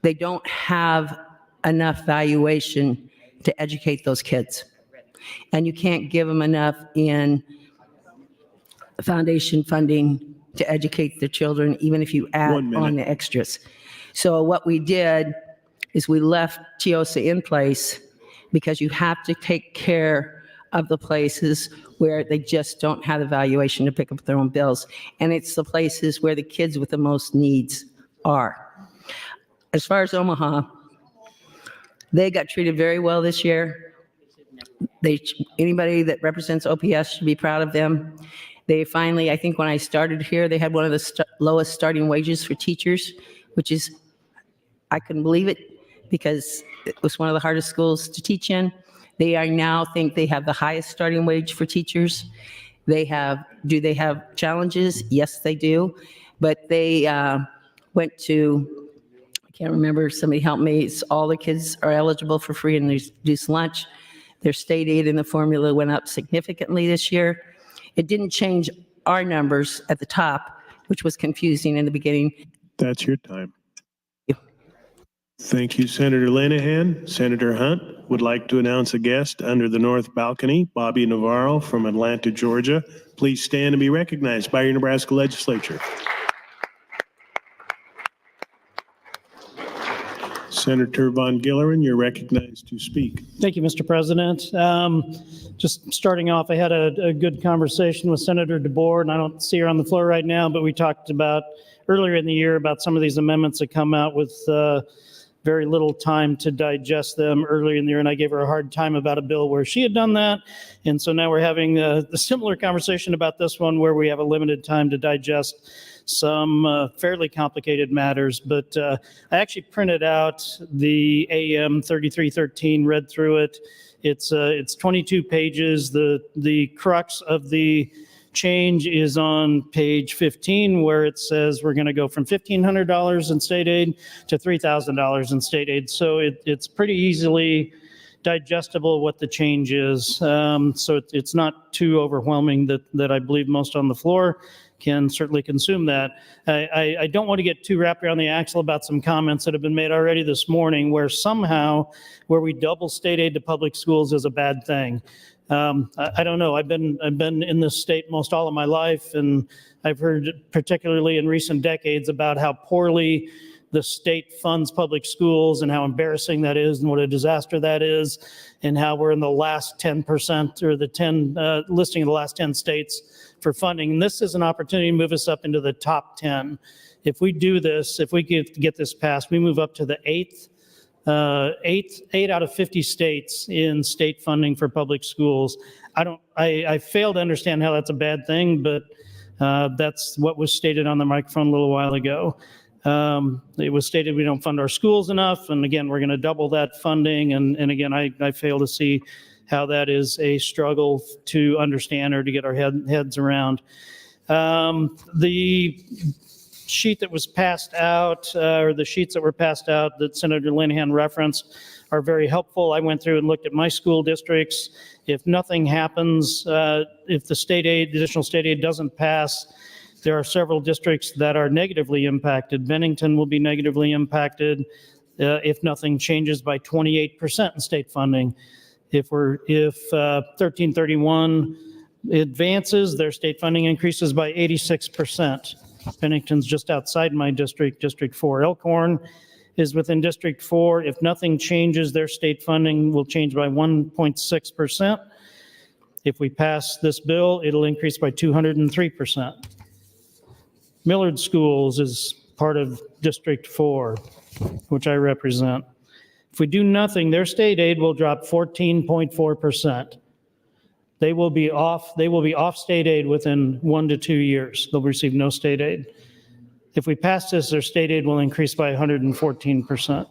they don't have enough valuation to educate those kids. And you can't give them enough in foundation funding to educate their children, even if you add on the extras. So what we did is we left TIOSA in place because you have to take care of the places where they just don't have the valuation to pick up their own bills. And it's the places where the kids with the most needs are. As far as Omaha, they got treated very well this year. Anybody that represents OPS should be proud of them. They finally, I think when I started here, they had one of the lowest starting wages for teachers, which is, I couldn't believe it because it was one of the hardest schools to teach in. They are now think they have the highest starting wage for teachers. Do they have challenges? Yes, they do. But they went to, I can't remember, somebody help me. It's all the kids are eligible for free and reduced lunch. Their state aid in the formula went up significantly this year. It didn't change our numbers at the top, which was confusing in the beginning. That's your time. Thank you, Senator Linehan. Senator Hunt would like to announce a guest under the north balcony, Bobby Navarro from Atlanta, Georgia. Please stand and be recognized by your Nebraska Legislature. Senator Von Gillerin, you're recognized to speak. Thank you, Mr. President. Just starting off, I had a good conversation with Senator DeBoer, and I don't see her on the floor right now, but we talked about earlier in the year about some of these amendments that come out with very little time to digest them earlier in the year, and I gave her a hard time about a bill where she had done that. And so now we're having a similar conversation about this one where we have a limited time to digest some fairly complicated matters. But I actually printed out the AM 3313, read through it. It's 22 pages. The crux of the change is on page 15, where it says we're going to go from $1,500 in state aid to $3,000 in state aid. So it's pretty easily digestible what the change is. So it's not too overwhelming that I believe most on the floor can certainly consume that. I don't want to get too wrapped around the axle about some comments that have been made already this morning where somehow where we double state aid to public schools is a bad thing. I don't know. I've been in this state most all of my life, and I've heard particularly in recent decades about how poorly the state funds public schools and how embarrassing that is and what a disaster that is, and how we're in the last 10% or the 10 listing of the last 10 states for funding. And this is an opportunity to move us up into the top 10. If we do this, if we get this passed, we move up to the eight out of 50 states in state funding for public schools. I fail to understand how that's a bad thing, but that's what was stated on the microphone a little while ago. It was stated we don't fund our schools enough, and again, we're going to double that funding. And again, I fail to see how that is a struggle to understand or to get our heads around. The sheet that was passed out, or the sheets that were passed out that Senator Linehan referenced, are very helpful. I went through and looked at my school districts. If nothing happens, if the additional state aid doesn't pass, there are several districts that are negatively impacted. Bennington will be negatively impacted if nothing changes by 28% in state funding. If 1331 advances, their state funding increases by 86%. Bennington's just outside my district, District 4. Elkhorn is within District 4. If nothing changes, their state funding will change by 1.6%. If we pass this bill, it'll increase by 203%. Millard Schools is part of District 4, which I represent. If we do nothing, their state aid will drop 14.4%. They will be off state aid within 1 to 2 years. They'll receive no state aid. If we pass this, their state aid will increase by 114%.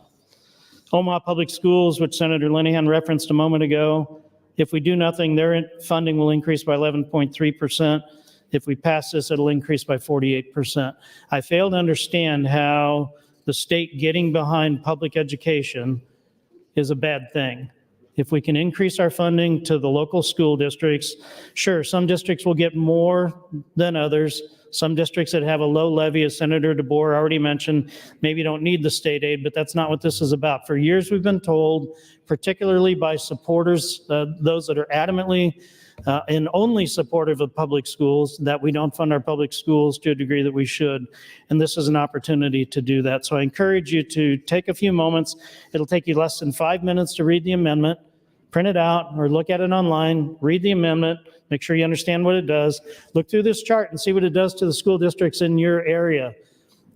Omaha Public Schools, which Senator Linehan referenced a moment ago, if we do nothing, their funding will increase by 11.3%. If we pass this, it'll increase by 48%. I fail to understand how the state getting behind public education is a bad thing. If we can increase our funding to the local school districts, sure, some districts will get more than others. Some districts that have a low levy, as Senator DeBoer already mentioned, maybe don't need the state aid, but that's not what this is about. For years, we've been told, particularly by supporters, those that are adamantly and only supportive of public schools, that we don't fund our public schools to a degree that we should. And this is an opportunity to do that. So I encourage you to take a few moments. It'll take you less than 5 minutes to read the amendment, print it out or look at it online, read the amendment, make sure you understand what it does. Look through this chart and see what it does to the school districts in your area,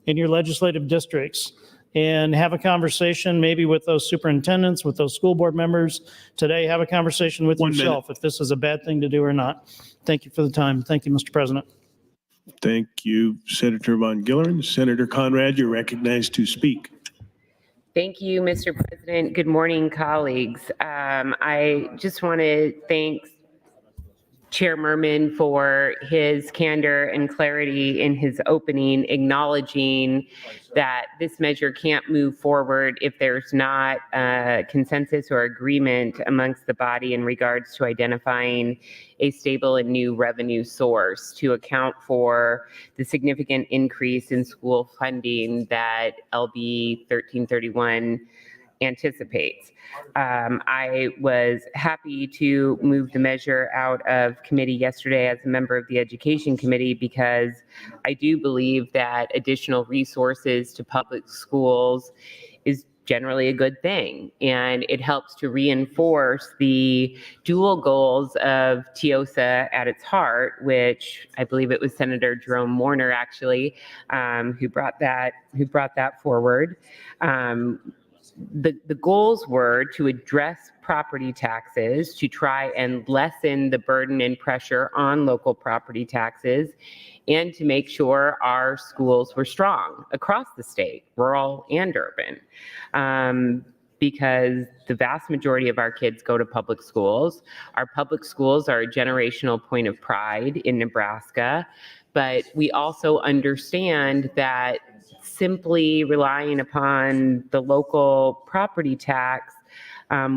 in your legislative districts, and have a conversation maybe with those superintendents, with those school board members. Today, have a conversation with yourself if this is a bad thing to do or not. Thank you for the time. Thank you, Mr. President. Thank you, Senator Von Gillerin. Senator Conrad, you're recognized to speak. Thank you, Mr. President. Good morning, colleagues. I just want to thank Chair Merman for his candor and clarity in his opening, acknowledging that this measure can't move forward if there's not a consensus or agreement amongst the body in regards to identifying a stable and new revenue source to account for the significant increase in school funding that LB 1331 anticipates. I was happy to move the measure out of committee yesterday as a member of the Education Committee because I do believe that additional resources to public schools is generally a good thing, and it helps to reinforce the dual goals of TIOSA at its heart, which I believe it was Senator Jerome Warner actually who brought that forward. The goals were to address property taxes, to try and lessen the burden and pressure on local property taxes, and to make sure our schools were strong across the state, rural and urban. Because the vast majority of our kids go to public schools. Our public schools are a generational point of pride in Nebraska, but we also understand that simply relying upon the local property tax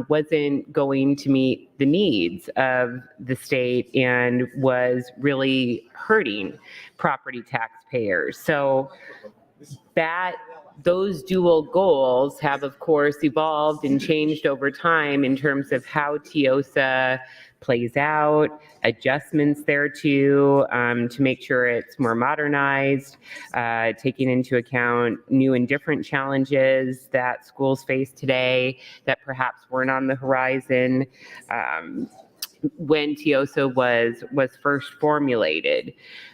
wasn't going to meet the needs of the state and was really hurting property taxpayers. So those dual goals have, of course, evolved and changed over time in terms of how TIOSA plays out, adjustments thereto to make sure it's more modernized, taking into account new and different challenges that schools face today that perhaps weren't on the horizon when TIOSA was first formulated.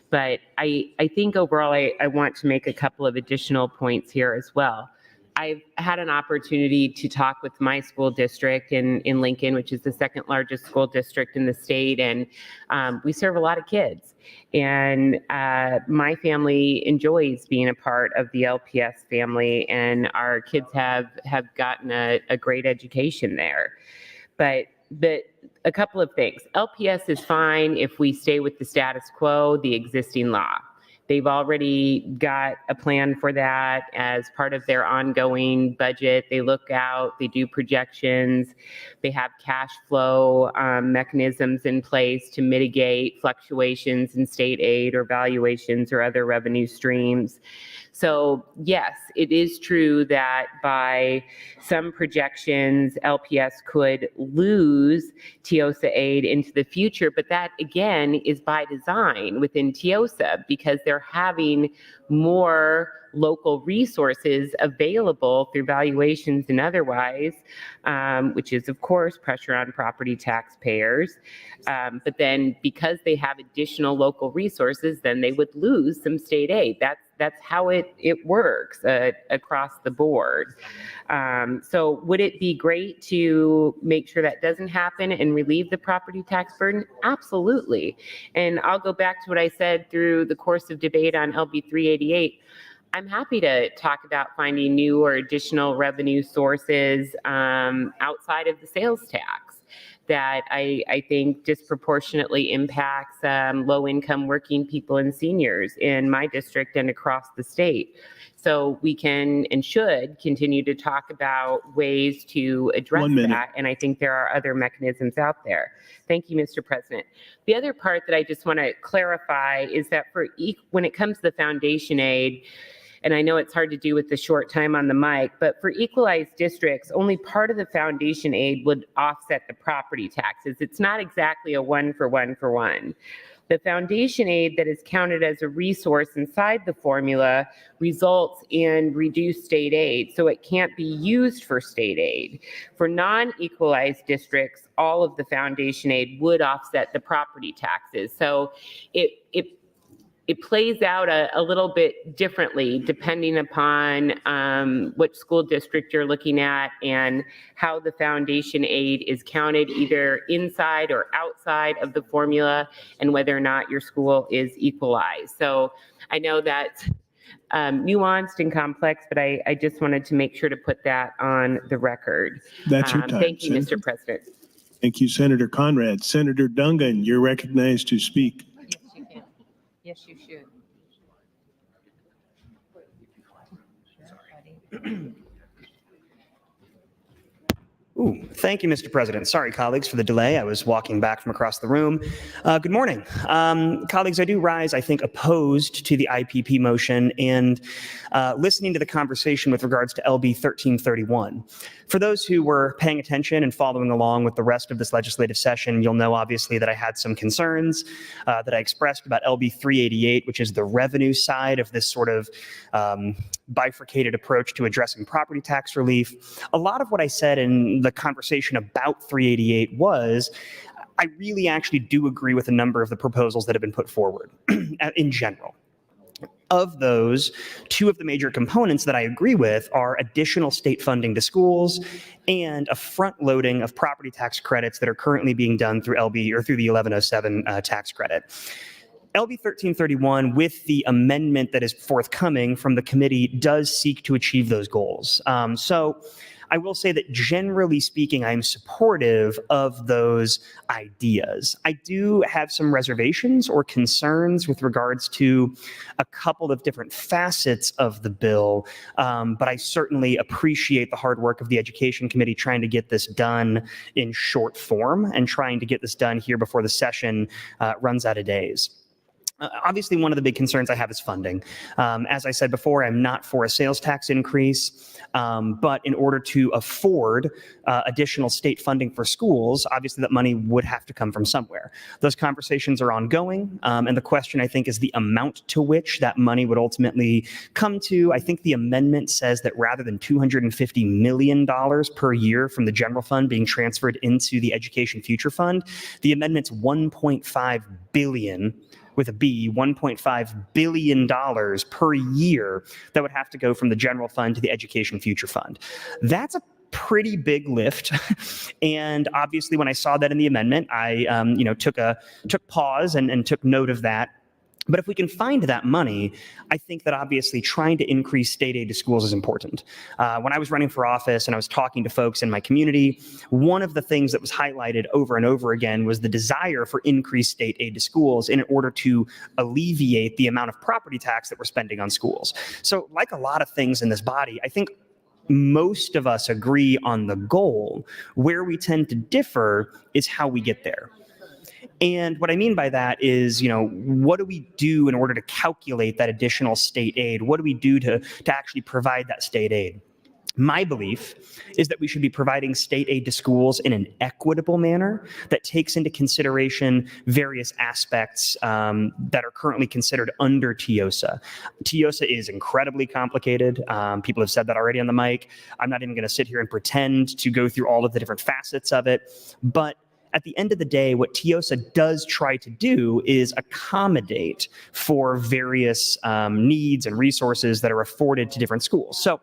But I think overall, I want to make a couple of additional points here as well. I've had an opportunity to talk with my school district in Lincoln, which is the second largest school district in the state, and we serve a lot of kids. And my family enjoys being a part of the LPS family, and our kids have gotten a great education there. But a couple of things. LPS is fine if we stay with the status quo, the existing law. They've already got a plan for that as part of their ongoing budget. They look out, they do projections, they have cash flow mechanisms in place to mitigate fluctuations in state aid or valuations or other revenue streams. So yes, it is true that by some projections, LPS could lose TIOSA aid into the future, but that again is by design within TIOSA because they're having more local resources available through valuations and otherwise, which is of course pressure on property taxpayers. But then because they have additional local resources, then they would lose some state aid. That's how it works across the board. So would it be great to make sure that doesn't happen and relieve the property tax burden? Absolutely. And I'll go back to what I said through the course of debate on LB 388. I'm happy to talk about finding new or additional revenue sources outside of the sales tax that I think disproportionately impacts low-income working people and seniors in my district and across the state. So we can and should continue to talk about ways to address that, and I think there are other mechanisms out there. Thank you, Mr. President. The other part that I just want to clarify is that when it comes to the foundation aid, and I know it's hard to do with the short time on the mic, but for equalized districts, only part of the foundation aid would offset the property taxes. It's not exactly a one for one. The foundation aid that is counted as a resource inside the formula results in reduced state aid, so it can't be used for state aid. For non-equalized districts, all of the foundation aid would offset the property taxes. So it plays out a little bit differently depending upon what school district you're looking at and how the foundation aid is counted either inside or outside of the formula and whether or not your school is equalized. So I know that's nuanced and complex, but I just wanted to make sure to put that on the record. That's your time. Thank you, Mr. President. Thank you, Senator Conrad. Senator Dungan, you're recognized to speak. Yes, you should. Ooh, thank you, Mr. President. Sorry, colleagues, for the delay. I was walking back from across the room. Good morning. Colleagues, I do rise, I think, opposed to the IPP motion and listening to the conversation with regards to LB 1331. For those who were paying attention and following along with the rest of this legislative session, you'll know, obviously, that I had some concerns that I expressed about LB 388, which is the revenue side of this sort of bifurcated approach to addressing property tax relief. A lot of what I said in the conversation about 388 was, I really actually do agree with a number of the proposals that have been put forward in general. Of those, two of the major components that I agree with are additional state funding to schools and a front loading of property tax credits that are currently being done through LB or through the 1107 tax credit. LB 1331, with the amendment that is forthcoming from the committee, does seek to achieve those goals. So I will say that generally speaking, I'm supportive of those ideas. I do have some reservations or concerns with regards to a couple of different facets of the bill, but I certainly appreciate the hard work of the Education Committee trying to get this done in short form and trying to get this done here before the session runs out of days. Obviously, one of the big concerns I have is funding. As I said before, I'm not for a sales tax increase, but in order to afford additional state funding for schools, obviously that money would have to come from somewhere. Those conversations are ongoing, and the question, I think, is the amount to which that money would ultimately come to. I think the amendment says that rather than $250 million per year from the general fund being transferred into the Education Future Fund, the amendment's $1.5 billion with a B, $1.5 billion per year that would have to go from the general fund to the Education Future Fund. That's a pretty big lift. And obviously, when I saw that in the amendment, I took pause and took note of that. But if we can find that money, I think that obviously trying to increase state aid to schools is important. When I was running for office and I was talking to folks in my community, one of the things that was highlighted over and over again was the desire for increased state aid to schools in order to alleviate the amount of property tax that we're spending on schools. So like a lot of things in this body, I think most of us agree on the goal. Where we tend to differ is how we get there. And what I mean by that is, what do we do in order to calculate that additional state aid? What do we do to actually provide that state aid? My belief is that we should be providing state aid to schools in an equitable manner that takes into consideration various aspects that are currently considered under TIOSA. TIOSA is incredibly complicated. People have said that already on the mic. I'm not even going to sit here and pretend to go through all of the different facets of it. But at the end of the day, what TIOSA does try to do is accommodate for various needs and resources that are afforded to different schools. So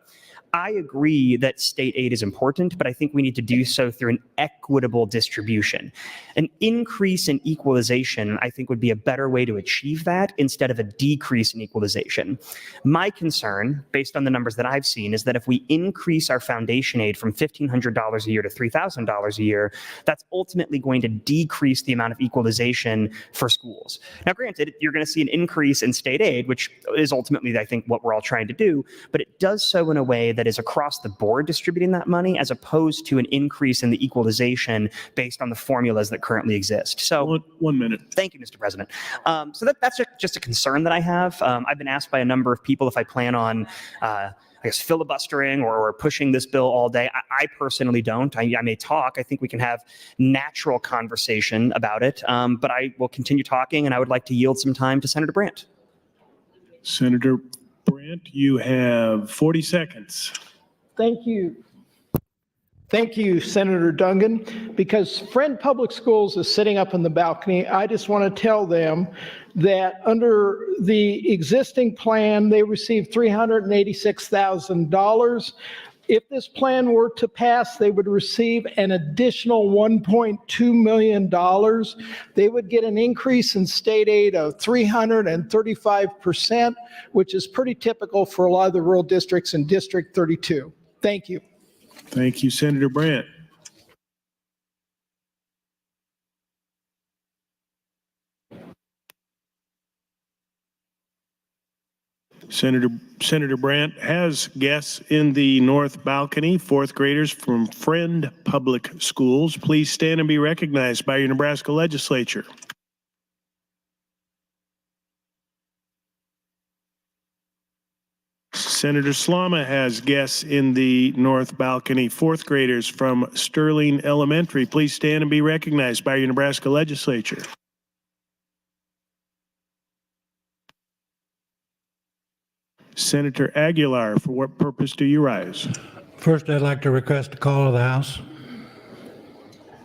I agree that state aid is important, but I think we need to do so through an equitable distribution. An increase in equalization, I think, would be a better way to achieve that instead of a decrease in equalization. My concern, based on the numbers that I've seen, is that if we increase our foundation aid from $1,500 a year to $3,000 a year, that's ultimately going to decrease the amount of equalization for schools. Now, granted, you're going to see an increase in state aid, which is ultimately, I think, what we're all trying to do, but it does so in a way that is across the board distributing that money as opposed to an increase in the equalization based on the formulas that currently exist. So 1 minute. Thank you, Mr. President. So that's just a concern that I have. I've been asked by a number of people if I plan on filibustering or pushing this bill all day. I personally don't. I may talk. I think we can have natural conversation about it, but I will continue talking, and I would like to yield some time to Senator Brandt. Senator Brandt, you have 40 seconds. Thank you. Thank you, Senator Dungan. Because Friend Public Schools is sitting up in the balcony, I just want to tell them that under the existing plan, they received $386,000. If this plan were to pass, they would receive an additional $1.2 million. They would get an increase in state aid of 335%, which is pretty typical for a lot of the rural districts in District 32. Thank you. Thank you, Senator Brandt. Senator Brandt has guests in the north balcony, fourth graders from Friend Public Schools. Please stand and be recognized by your Nebraska Legislature. Senator Slama has guests in the north balcony, fourth graders from Sterling Elementary. Please stand and be recognized by your Nebraska Legislature. Senator Aguilar, for what purpose do you rise? First, I'd like to request a call of the House.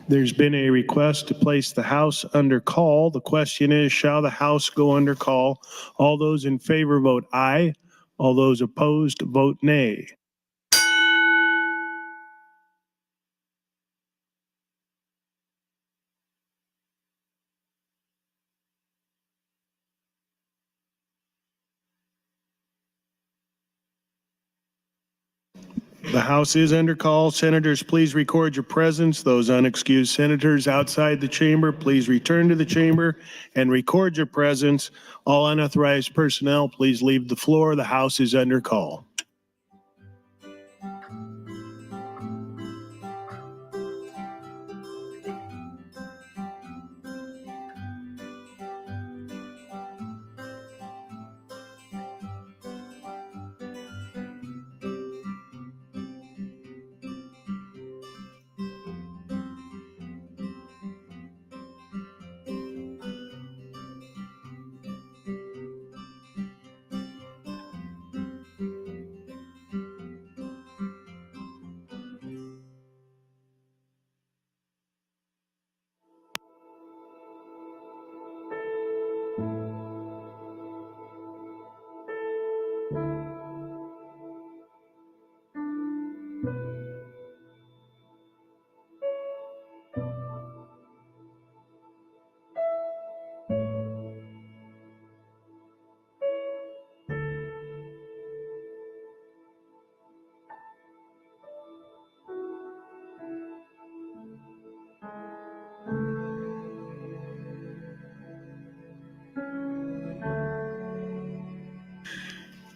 There's been a request to place the House under call. The question is, shall the House go under call? All those in favor vote aye. All those opposed vote nay. The House is under call. Senators, please record your presence. Those unexcused senators outside the chamber, please return to the chamber and record your presence. All unauthorized personnel, please leave the floor. The House is under call.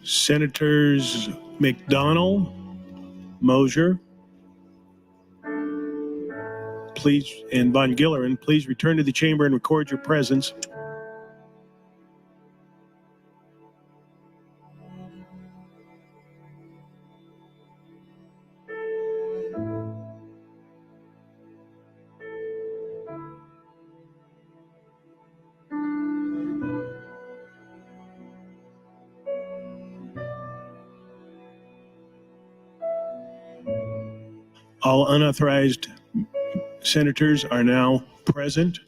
Senators McDonnell, Mosier, please, and Von Gillerin, please return to the chamber and record your presence. All unauthorized senators are now present.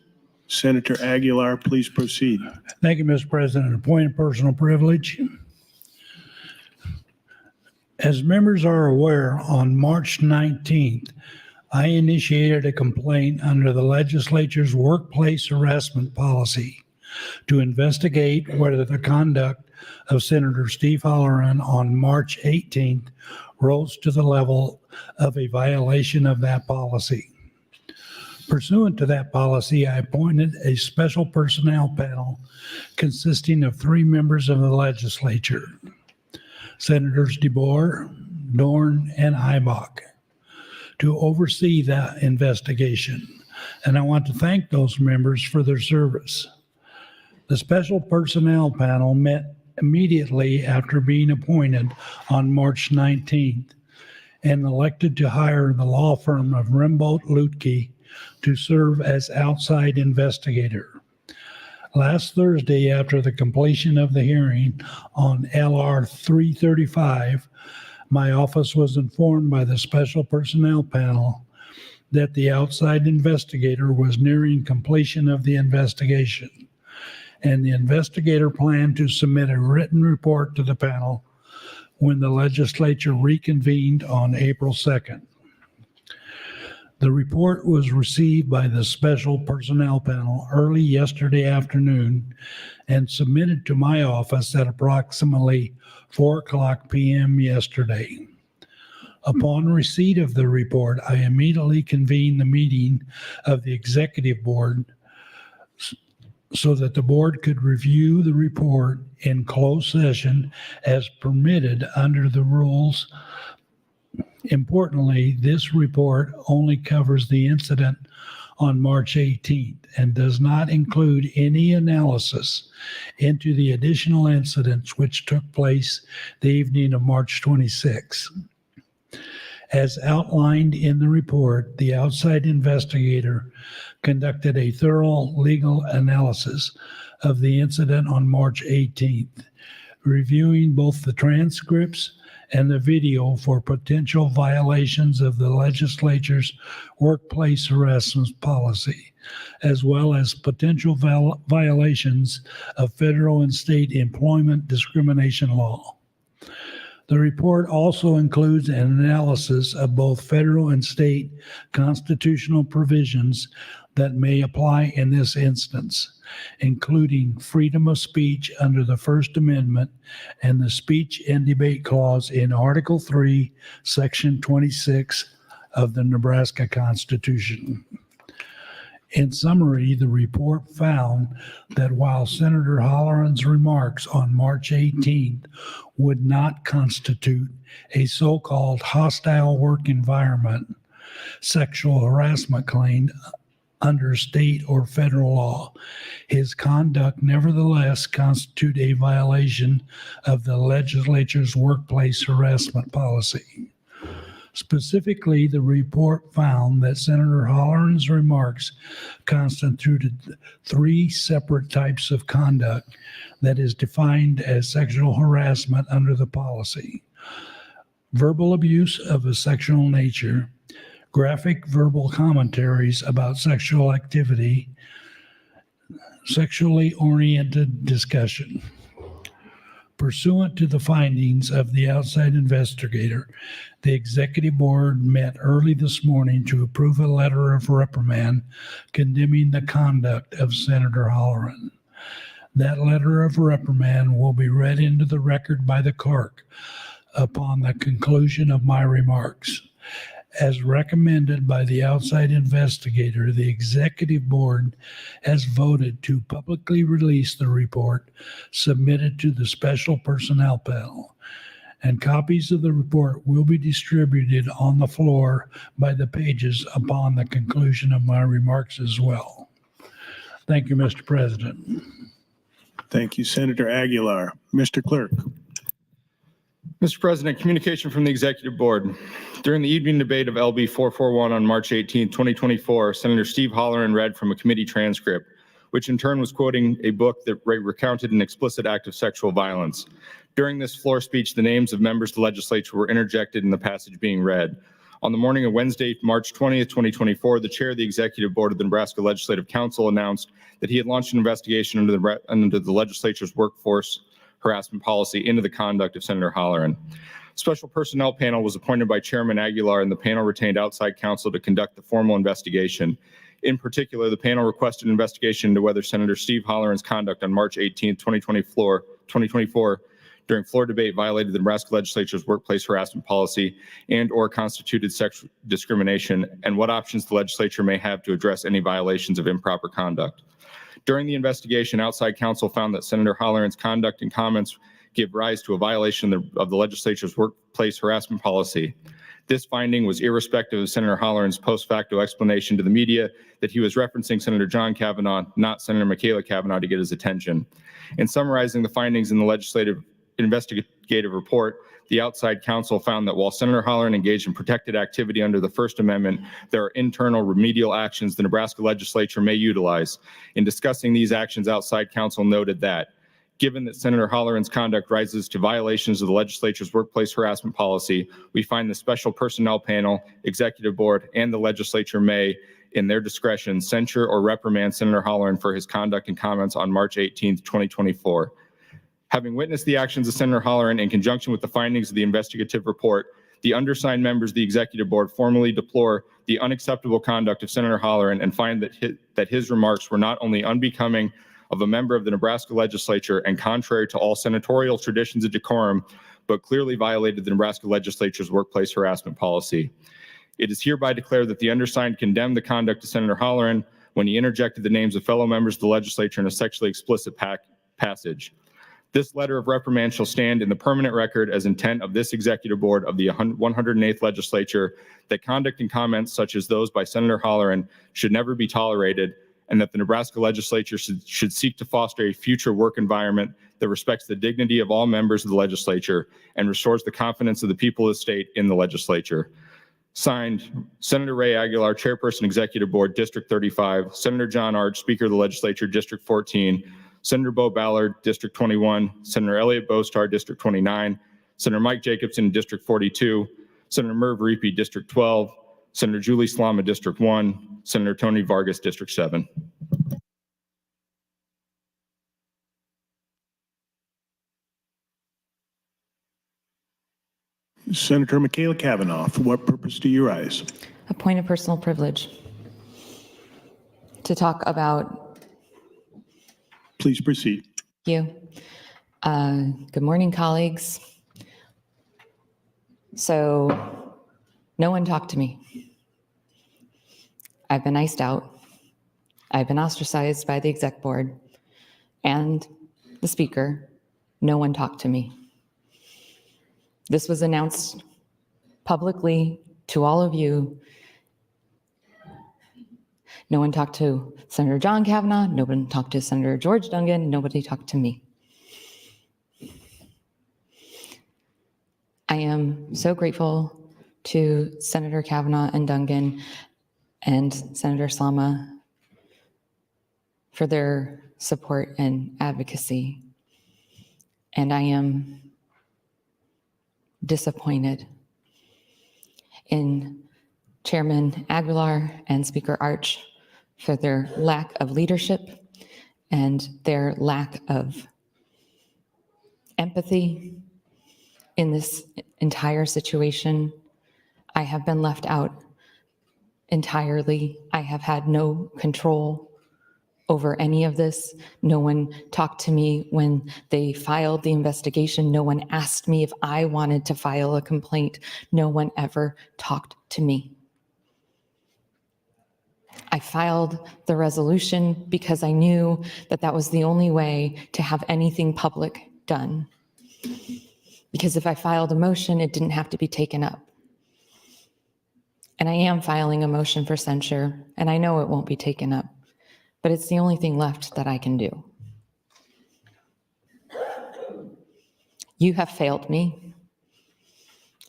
Senator Aguilar, please proceed. Thank you, Mr. President. A point of personal privilege. As members are aware, on March 19th, I initiated a complaint under the legislature's workplace harassment policy to investigate whether the conduct of Senator Steve Halloran on March 18th rose to the level of a violation of that policy. Pursuant to that policy, I appointed a special personnel panel consisting of 3 members of the legislature, Senators DeBoer, Dorn, and Ibach, to oversee that investigation. And I want to thank those members for their service. The special personnel panel met immediately after being appointed on March 19th and elected to hire the law firm of Rimbold Lutke to serve as outside investigator. Last Thursday, after the completion of the hearing on LR 335, my office was informed by the special personnel panel that the outside investigator was nearing completion of the investigation, and the investigator planned to submit a written report to the panel when the legislature reconvened on April 2nd. The report was received by the special personnel panel early yesterday afternoon and submitted to my office at approximately 4:00 p.m. yesterday. Upon receipt of the report, I immediately convened the meeting of the executive board so that the board could review the report in closed session as permitted under the rules. Importantly, this report only covers the incident on March 18th and does not include any analysis into the additional incidents which took place the evening of March 26th. As outlined in the report, the outside investigator conducted a thorough legal analysis of the incident on March 18th, reviewing both the transcripts and the video for potential violations of the legislature's workplace harassment policy, as well as potential violations of federal and state employment discrimination law. The report also includes an analysis of both federal and state constitutional provisions that may apply in this instance, including freedom of speech under the First Amendment and the Speech and Debate Clause in Article 3, Section 26 of the Nebraska Constitution. In summary, the report found that while Senator Holloran's remarks on March 18th would not constitute a so-called hostile work environment sexual harassment claim under state or federal law, his conduct nevertheless constitute a violation of the legislature's workplace harassment policy. Specifically, the report found that Senator Holloran's remarks constituted 3 separate types of conduct that is defined as sexual harassment under the policy: verbal abuse of a sexual nature, graphic verbal commentaries about sexual activity, sexually oriented discussion. Pursuant to the findings of the outside investigator, the executive board met early this morning to approve a letter of reprimand condemning the conduct of Senator Holloran. That letter of reprimand will be read into the record by the clerk upon the conclusion of my remarks. As recommended by the outside investigator, the executive board has voted to publicly release the report submitted to the special personnel panel, and copies of the report will be distributed on the floor by the pages upon the conclusion of my remarks as well. Thank you, Mr. President. Thank you, Senator Aguilar. Mr. Clerk. Mr. President, communication from the Executive Board. During the evening debate of LB 441 on March 18, 2024, Senator Steve Holloran read from a committee transcript, which in turn was quoting a book that recounted an explicit act of sexual violence. During this floor speech, the names of members of the legislature were interjected in the passage being read. On the morning of Wednesday, March 20th, 2024, the chair of the Executive Board of the Nebraska Legislative Council announced that he had launched an investigation under the legislature's workforce harassment policy into the conduct of Senator Holloran. Special personnel panel was appointed by Chairman Aguilar, and the panel retained outside counsel to conduct the formal investigation. In particular, the panel requested an investigation into whether Senator Steve Holloran's conduct on March 18, 2024, during floor debate violated the Nebraska Legislature's workplace harassment policy and or constituted sexual discrimination, and what options the legislature may have to address any violations of improper conduct. During the investigation, outside counsel found that Senator Holloran's conduct and comments give rise to a violation of the legislature's workplace harassment policy. This finding was irrespective of Senator Holloran's post facto explanation to the media that he was referencing Senator John Kavanaugh, not Senator Michaela Kavanaugh, to get his attention. In summarizing the findings in the legislative investigative report, the outside counsel found that while Senator Holloran engaged in protected activity under the First Amendment, there are internal remedial actions the Nebraska legislature may utilize. In discussing these actions, outside counsel noted that, given that Senator Holloran's conduct rises to violations of the legislature's workplace harassment policy, we find the special personnel panel, executive board, and the legislature may, in their discretion, censure or reprimand Senator Holloran for his conduct and comments on March 18, 2024. Having witnessed the actions of Senator Holloran in conjunction with the findings of the investigative report, the undersigned members of the executive board formally deplore the unacceptable conduct of Senator Holloran and find that his remarks were not only unbecoming of a member of the Nebraska legislature and contrary to all senatorial traditions of decorum, but clearly violated the Nebraska legislature's workplace harassment policy. It is hereby declared that the undersigned condemn the conduct of Senator Holloran, when he interjected the names of fellow members of the legislature in a sexually explicit passage. This letter of reprimand shall stand in the permanent record as intent of this executive board of the 108th legislature, that conduct and comments such as those by Senator Holleran should never be tolerated, and that the Nebraska legislature should seek to foster a future work environment that respects the dignity of all members of the legislature and restores the confidence of the people of the state in the legislature. Signed, Senator Ray Aguilar, Chairperson, Executive Board, District 35, Senator John Arch, Speaker of the Legislature, District 14, Senator Bo Ballard, District 21, Senator Elliot Bostar, District 29, Senator Mike Jacobson, District 42, Senator Merv Reapy, District 12, Senator Julie Slama, District 1, Senator Tony Vargas, District 7. Senator Michaela Kavanaugh, for what purpose do you rise? A point of personal privilege to talk about. Please proceed. Thank you. Good morning, colleagues. So no one talked to me. I've been iced out. I've been ostracized by the exec board and the speaker. No one talked to me. This was announced publicly to all of you. No one talked to Senator John Kavanaugh. No one talked to Senator George Dungan. Nobody talked to me. I am so grateful to Senator Kavanaugh and Dungan and Senator Slama for their support and advocacy. And I am disappointed in Chairman Aguilar and Speaker Arch for their lack of leadership and their lack of empathy in this entire situation. I have been left out entirely. I have had no control over any of this. No one talked to me when they filed the investigation. No one asked me if I wanted to file a complaint. No one ever talked to me. I filed the resolution because I knew that that was the only way to have anything public done. Because if I filed a motion, it didn't have to be taken up. And I am filing a motion for censure, and I know it won't be taken up, but it's the only thing left that I can do. You have failed me.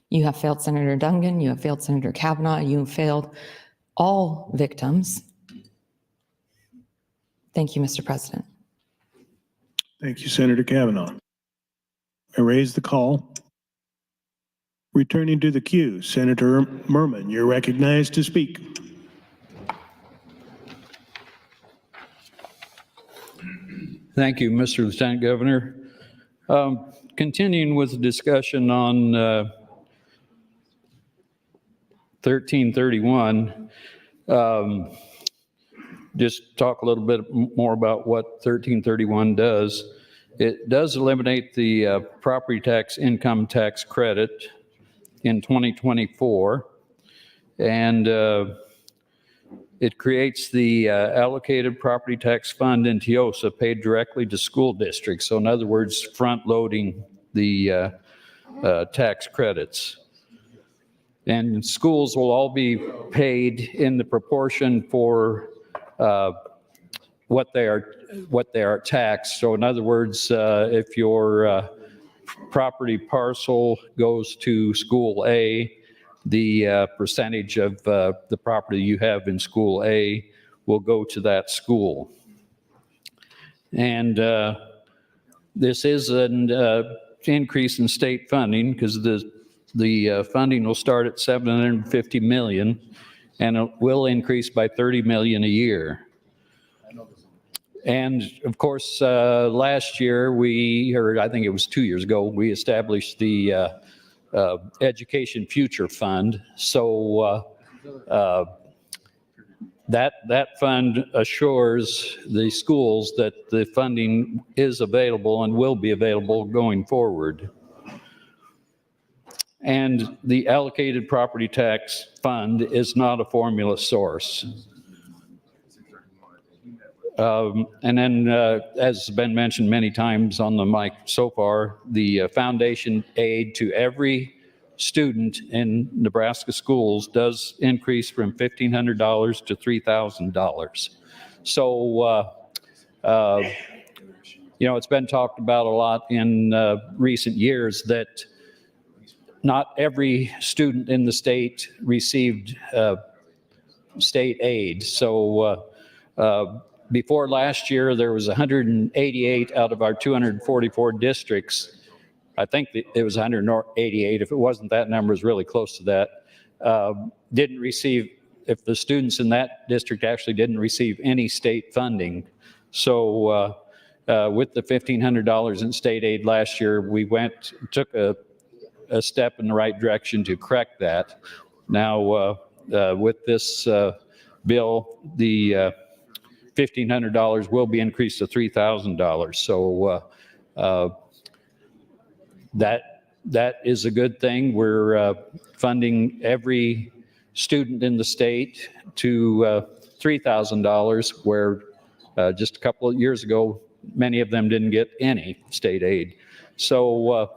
You have failed Senator Dungan. You have failed Senator Kavanaugh. You have failed all victims. Thank you, Mr. President. Thank you, Senator Kavanaugh. I raise the call. Returning to the queue, Senator Merman, you're recognized to speak. Thank you, Mr. Lieutenant Governor. Continuing with the discussion on 1331, just talk a little bit more about what 1331 does. It does eliminate the property tax income tax credit in 2024, and it creates the allocated property tax fund in TIOSA paid directly to school districts. So in other words, front-loading the tax credits. And schools will all be paid in the proportion for what they are taxed. So in other words, if your property parcel goes to school A, the percentage of the property you have in school A will go to that school. And this is an increase in state funding because the funding will start at $750 million, and it will increase by $30 million a year. And of course, last year or I think it was 2 years ago, we established the Education Future Fund. So that fund assures the schools that the funding is available and will be available going forward. And the allocated property tax fund is not a formula source. And then, as has been mentioned many times on the mic so far, the foundation aid to every student in Nebraska schools does increase from $1,500 to $3,000. So, it's been talked about a lot in recent years that not every student in the state received state aid. So before last year, there was 188 out of our 244 districts. I think it was 188. If it wasn't, that number is really close to that. Didn't receive, if the students in that district actually didn't receive any state funding. So with the $1,500 in state aid last year, we took a step in the right direction to correct that. Now, with this bill, the $1,500 will be increased to $3,000. So that is a good thing. We're funding every student in the state to $3,000, where just a couple of years ago, many of them didn't get any state aid. So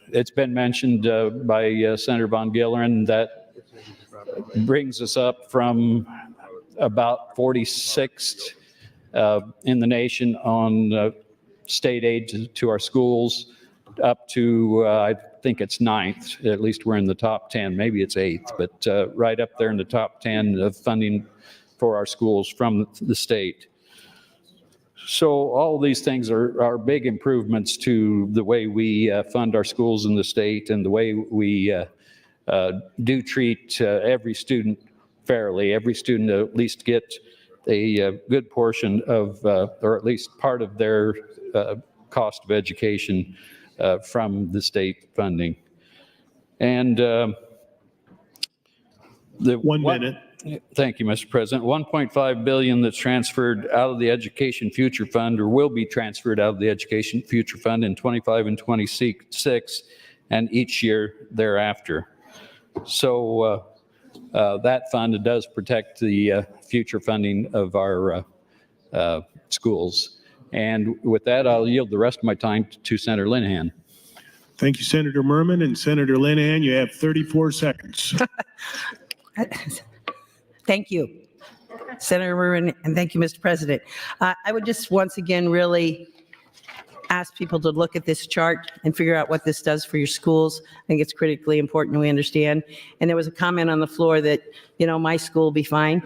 it's been mentioned by Senator Von Gilleren that brings us up from about 46th in the nation on state aid to our schools, up to I think it's 9th. At least we're in the top 10. Maybe it's 8th, but right up there in the top 10 of funding for our schools from the state. So all of these things are big improvements to the way we fund our schools in the state and the way we do treat every student fairly. Every student at least get a good portion of, or at least part of their cost of education from the state funding. And the 1 minute. Thank you, Mr. President. $1.5 billion that's transferred out of the Education Future Fund, or will be transferred out of the Education Future Fund in 25 and 26, and each year thereafter. So that fund does protect the future funding of our schools. And with that, I'll yield the rest of my time to Senator Linehan. Thank you, Senator Merman. And Senator Linehan, you have 34 seconds. Thank you, Senator Merman, and thank you, Mr. President. I would just once again really ask people to look at this chart and figure out what this does for your schools. I think it's critically important we understand. And there was a comment on the floor that, my school will be fine.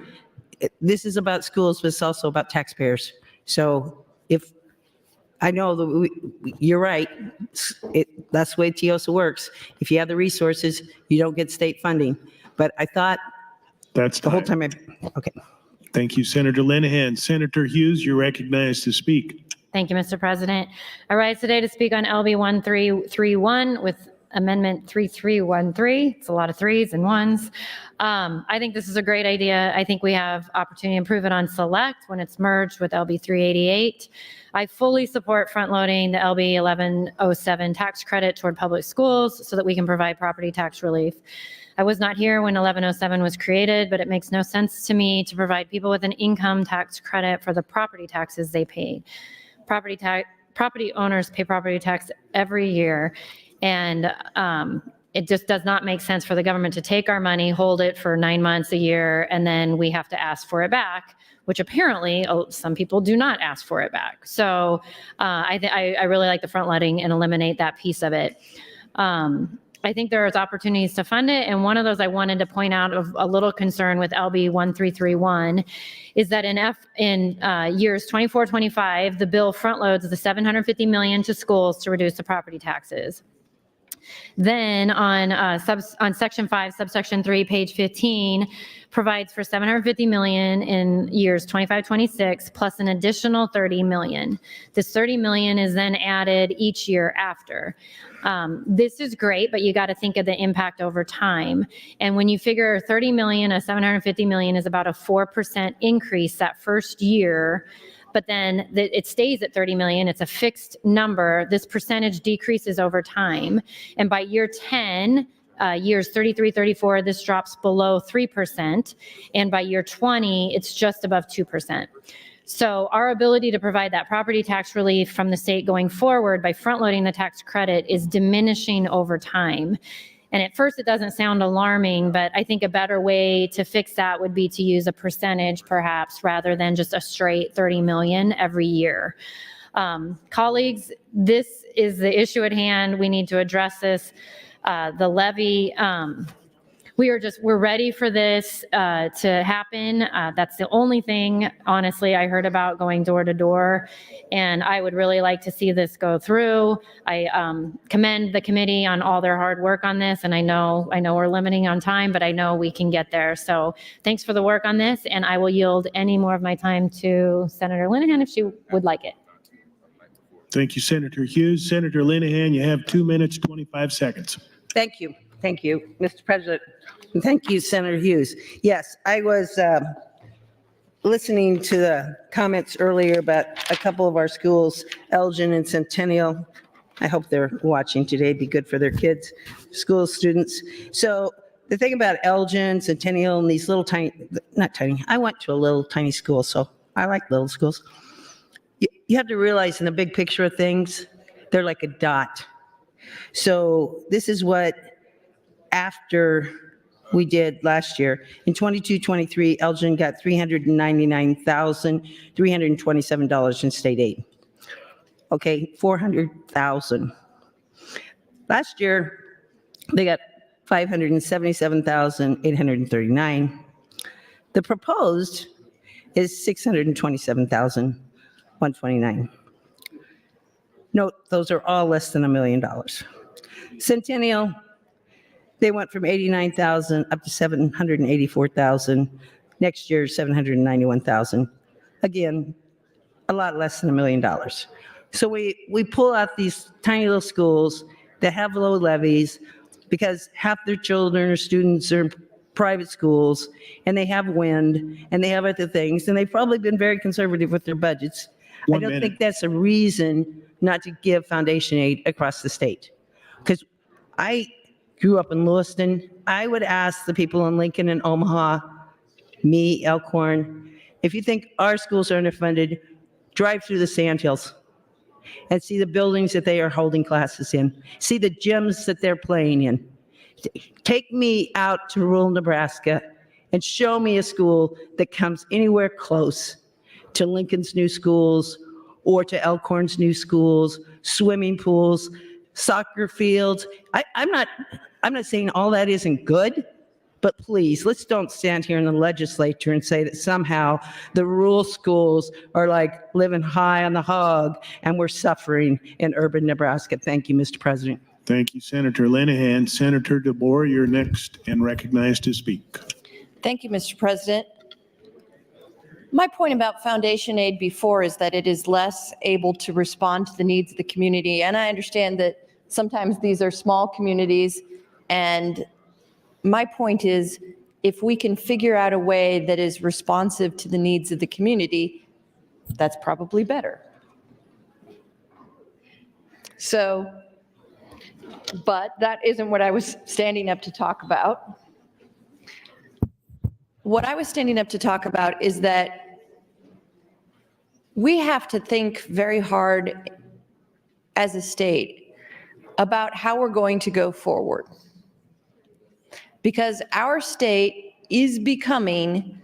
This is about schools, but it's also about taxpayers. So if I know that you're right, that's the way TIOSA works. If you have the resources, you don't get state funding. But I thought that's the whole time. Okay. Thank you, Senator Linehan. Senator Hughes, you're recognized to speak. Thank you, Mr. President. I rise today to speak on LB 1331 with Amendment 3313. It's a lot of threes and ones. I think this is a great idea. I think we have opportunity to improve it on select when it's merged with LB 388. I fully support front-loading the LB 1107 tax credit toward public schools so that we can provide property tax relief. I was not here when 1107 was created, but it makes no sense to me to provide people with an income tax credit for the property taxes they pay. Property owners pay property tax every year, and it just does not make sense for the government to take our money, hold it for 9 months, a year, and then we have to ask for it back, which apparently some people do not ask for it back. So I really like the front loading and eliminate that piece of it. I think there's opportunities to fund it, and one of those I wanted to point out of a little concern with LB 1331 is that in years 24-25, the bill front loads the $750 million to schools to reduce the property taxes. Then on section 5, subsection 3, page 15, provides for $750 million in years 25-26 plus an additional $30 million. This $30 million is then added each year after. This is great, but you got to think of the impact over time. And when you figure 30 million, a 750 million is about a 4% increase that first year, but then it stays at 30 million. It's a fixed number. This percentage decreases over time. And by year 10, years 33, 34, this drops below 3%. And by year 20, it's just above 2%. So our ability to provide that property tax relief from the state going forward by front loading the tax credit is diminishing over time. And at first it doesn't sound alarming, but I think a better way to fix that would be to use a percentage perhaps rather than just a straight 30 million every year. Colleagues, this is the issue at hand. We need to address this. The levy, we're ready for this to happen. That's the only thing, honestly, I heard about going door to door, and I would really like to see this go through. I commend the committee on all their hard work on this, and I know we're limiting on time, but I know we can get there. So thanks for the work on this, and I will yield any more of my time to Senator Linehan if she would like it. Thank you, Senator Hughes. Senator Linehan, you have 2 minutes, 25 seconds. Thank you. Thank you, Mr. President. And thank you, Senator Hughes. Yes, I was listening to the comments earlier about a couple of our schools, Elgin and Centennial. I hope they're watching today. Be good for their kids, school students. So the thing about Elgin, Centennial, and these little tiny, not tiny, I went to a little tiny school, so I like little schools. You have to realize in the big picture of things, they're like a dot. So this is what after we did last year. In 22-23, Elgin got $399,327 in state aid. Okay, $400,000. Last year, they got $577,839. The proposed is $627,129. Note, those are all less than $1 million. Centennial, they went from 89,000 up to 784,000. Next year, 791,000. Again, a lot less than $1 million. So we pull out these tiny little schools that have low levies because half their children or students are in private schools, and they have wind, and they have other things, and they've probably been very conservative with their budgets. I don't think that's a reason not to give foundation aid across the state. Because I grew up in Lewiston. I would ask the people in Lincoln and Omaha, me, Elkhorn, if you think our schools are underfunded, drive through the sandhills and see the buildings that they are holding classes in. See the gyms that they're playing in. Take me out to rural Nebraska and show me a school that comes anywhere close to Lincoln's new schools or to Elkhorn's new schools, swimming pools, soccer fields. I'm not saying all that isn't good, but please, let's don't stand here in the legislature and say that somehow the rural schools are like living high on the hog and we're suffering in urban Nebraska. Thank you, Mr. President. Thank you, Senator Linehan. Senator DeBoer, you're next and recognized to speak. Thank you, Mr. President. My point about foundation aid before is that it is less able to respond to the needs of the community. And I understand that sometimes these are small communities. And my point is, if we can figure out a way that is responsive to the needs of the community, that's probably better. So, but that isn't what I was standing up to talk about. What I was standing up to talk about is that we have to think very hard as a state about how we're going to go forward. Because our state is becoming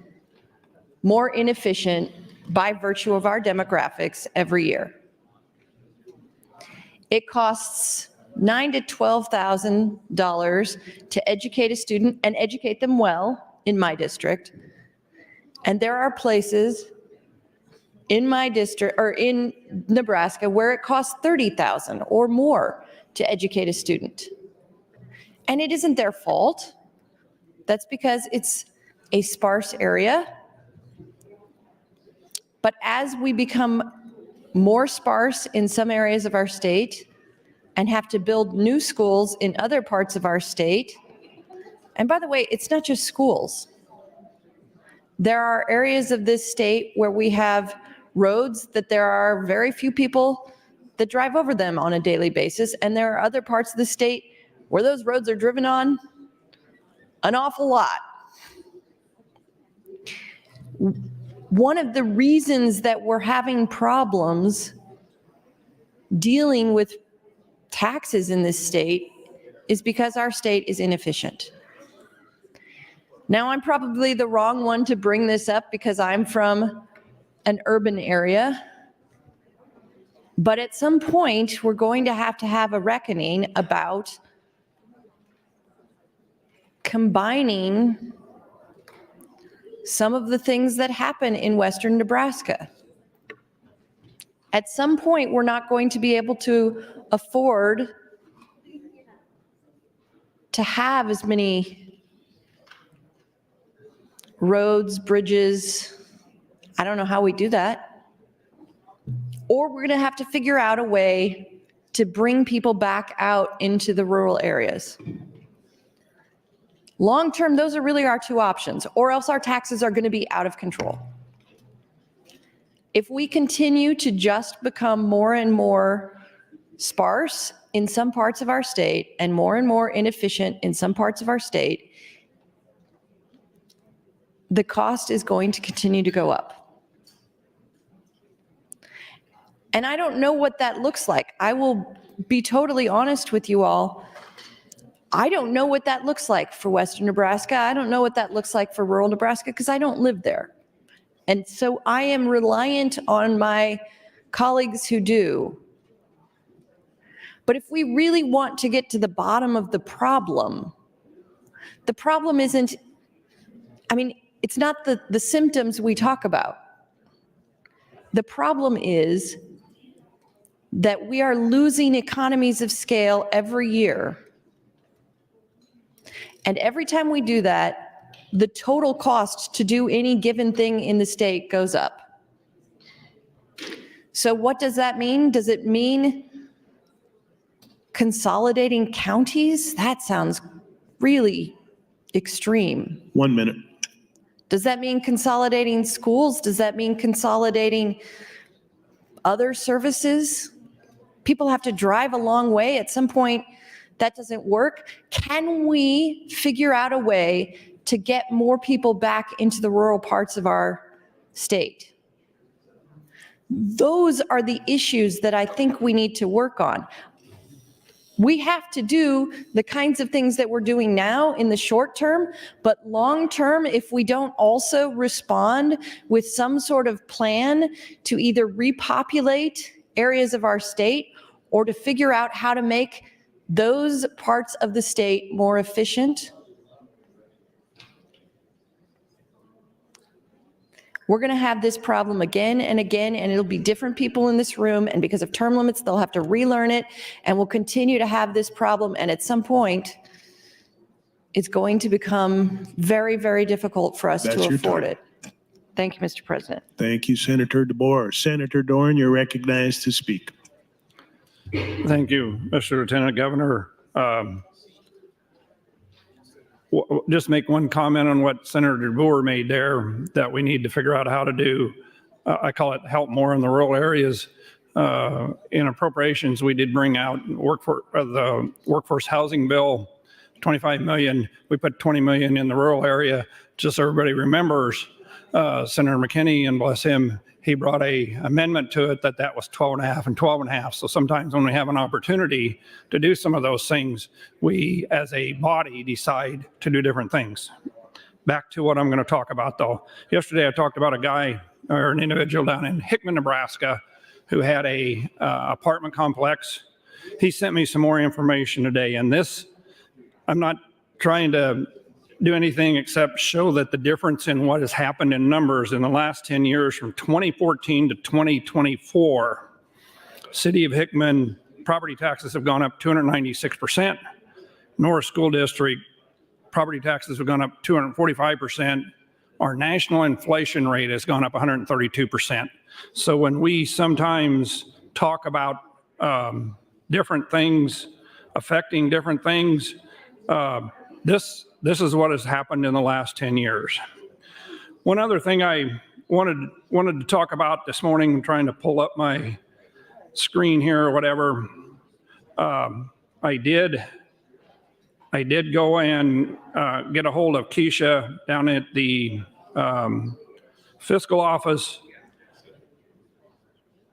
more inefficient by virtue of our demographics every year. It costs $9,000 to $12,000 to educate a student and educate them well in my district. And there are places in my district or in Nebraska where it costs $30,000 or more to educate a student. And it isn't their fault. That's because it's a sparse area. But as we become more sparse in some areas of our state and have to build new schools in other parts of our state, and by the way, it's not just schools. There are areas of this state where we have roads that there are very few people that drive over them on a daily basis, and there are other parts of the state where those roads are driven on an awful lot. One of the reasons that we're having problems dealing with taxes in this state is because our state is inefficient. Now, I'm probably the wrong one to bring this up because I'm from an urban area. But at some point, we're going to have a reckoning about combining some of the things that happen in western Nebraska. At some point, we're not going to be able to afford to have as many roads, bridges. I don't know how we do that. Or we're going to have to figure out a way to bring people back out into the rural areas. Long term, those are really our two options, or else our taxes are going to be out of control. If we continue to just become more and more sparse in some parts of our state and more inefficient in some parts of our state, the cost is going to continue to go up. And I don't know what that looks like. I will be totally honest with you all. I don't know what that looks like for western Nebraska. I don't know what that looks like for rural Nebraska because I don't live there. And so I am reliant on my colleagues who do. But if we really want to get to the bottom of the problem isn't, it's not the symptoms we talk about. The problem is that we are losing economies of scale every year. And every time we do that, the total cost to do any given thing in the state goes up. So what does that mean? Does it mean consolidating counties? That sounds really extreme. 1 minute. Does that mean consolidating schools? Does that mean consolidating other services? People have to drive a long way. At some point, that doesn't work. Can we figure out a way to get more people back into the rural parts of our state? Those are the issues that I think we need to work on. We have to do the kinds of things that we're doing now in the short term, but long term, if we don't also respond with some sort of plan to either repopulate areas of our state or to figure out how to make those parts of the state more efficient, we're going to have this problem again and again, and it'll be different people in this room, and because of term limits, they'll have to relearn it, and we'll continue to have this problem, and at some point, it's going to become very, very difficult for us to afford it. Thank you, Mr. President. Thank you, Senator DeBoer. Senator Dorn, you're recognized to speak. Thank you, Mr. Lieutenant Governor. Just make one comment on what Senator DeBoer made there, that we need to figure out how to do, I call it help more in the rural areas. In appropriations, we did bring out the workforce housing bill, 25 million. We put 20 million in the rural area. Just so everybody remembers, Senator McKinney, and bless him, he brought a amendment to it that was 12.5 and 12.5. So sometimes when we have an opportunity to do some of those things, we as a body decide to do different things. Back to what I'm going to talk about though. Yesterday I talked about a guy or an individual down in Hickman, Nebraska, who had a apartment complex. He sent me some more information today, and this, I'm not trying to do anything except show that the difference in what has happened in numbers in the last 10 years from 2014 to 2024, City of Hickman property taxes have gone up 296%. Norris School District property taxes have gone up 245%. Our national inflation rate has gone up 132%. So when we sometimes talk about different things affecting different things, this is what has happened in the last 10 years. One other thing I wanted to talk about this morning, I'm trying to pull up my screen here or whatever. I did I did go and get a hold of Keisha down at the fiscal office,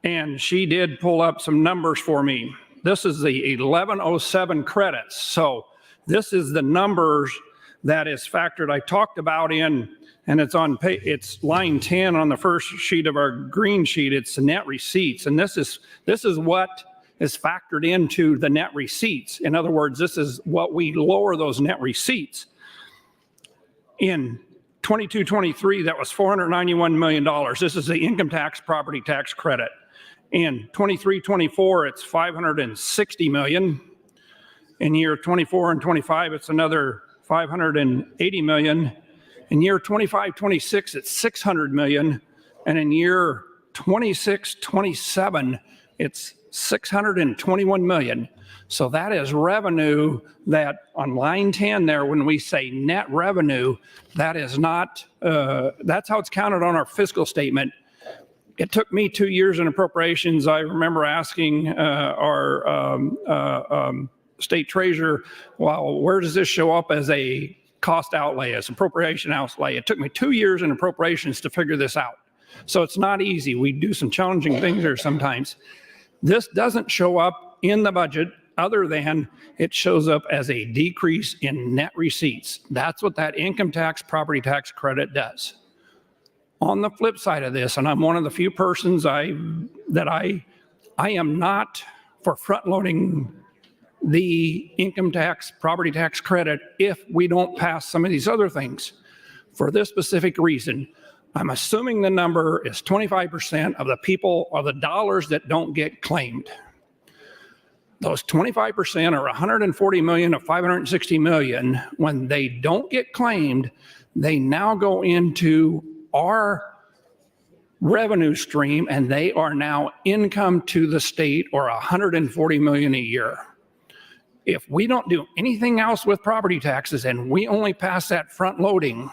and she did pull up some numbers for me. This is the 1107 credits. So this is the numbers that is factored. I talked about in, and it's line 10 on the first sheet of our green sheet. It's the net receipts, and this is what is factored into the net receipts. In other words, this is what we lower those net receipts. In 22-23, that was $491 million. This is the income tax, property tax credit. In 23-24, it's $560 million. In year 24 and 25, it's another $580 million. In year 25-26, it's $600 million. And in year 26-27, it's $621 million. So that is revenue that on line 10 there, when we say net revenue, that is not, that's how it's counted on our fiscal statement. It took me 2 years in appropriations. I remember asking our state treasurer, well, where does this show up as a cost outlay, as appropriation outlay? It took me 2 years in appropriations to figure this out. So it's not easy. We do some challenging things here sometimes. This doesn't show up in the budget other than it shows up as a decrease in net receipts. That's what that income tax, property tax credit does. On the flip side of this, and I'm one of the few persons I am not for front loading the income tax, property tax credit if we don't pass some of these other things. For this specific reason, I'm assuming the number is 25% of the people or the dollars that don't get claimed. Those 25% are 140 million of 560 million. When they don't get claimed, they now go into our revenue stream, and they are now income to the state, or 140 million a year. If we don't do anything else with property taxes and we only pass that front loading,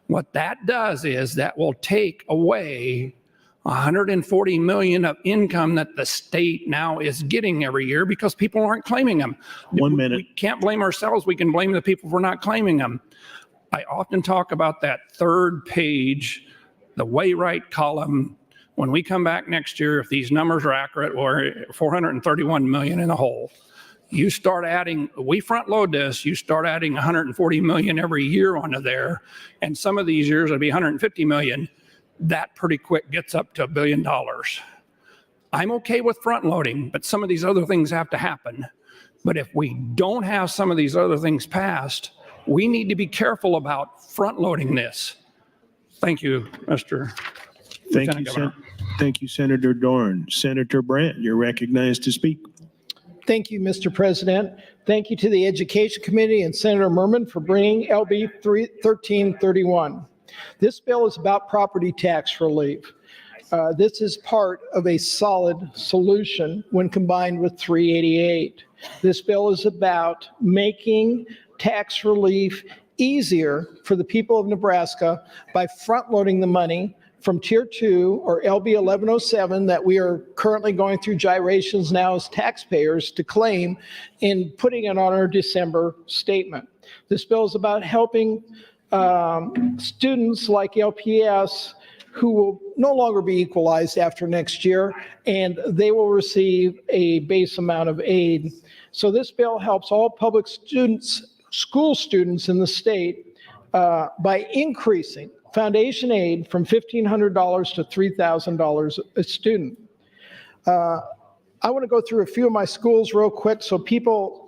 what that does is that will take away 140 million of income that the state now is getting every year because people aren't claiming them. 1 minute. We can't blame ourselves. We can blame the people for not claiming them. I often talk about that third page, the way right column. When we come back next year, if these numbers are accurate, we're 431 million in the hole. You start adding, we front load this, you start adding 140 million every year onto there, and some of these years it'll be 150 million. That pretty quick gets up to $1 billion. I'm okay with front loading, but some of these other things have to happen. But if we don't have some of these other things passed, we need to be careful about front loading this. Thank you, Mr. Lieutenant Governor. Thank you, Senator Dorn. Senator Brandt, you're recognized to speak. Thank you, Mr. President. Thank you to the Education Committee and Senator Merman for bringing LB 1331. This bill is about property tax relief. This is part of a solid solution when combined with 388. This bill is about making tax relief easier for the people of Nebraska by front-loading the money from Tier 2 or LB 1107 that we are currently going through gyrations now as taxpayers to claim and putting it on our December statement. This bill is about helping students like LPS who will no longer be equalized after next year, and they will receive a base amount of aid. So this bill helps all public students, school students in the state by increasing foundation aid from $1,500 to $3,000 a student. I want to go through a few of my schools real quick so people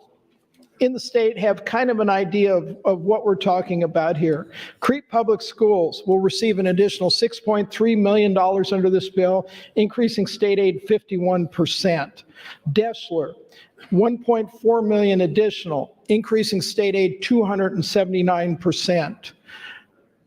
in the state have kind of an idea of what we're talking about here. Crete Public Schools will receive an additional $6.3 million under this bill, increasing state aid 51%. Deschler, $1.4 million additional, increasing state aid 279%.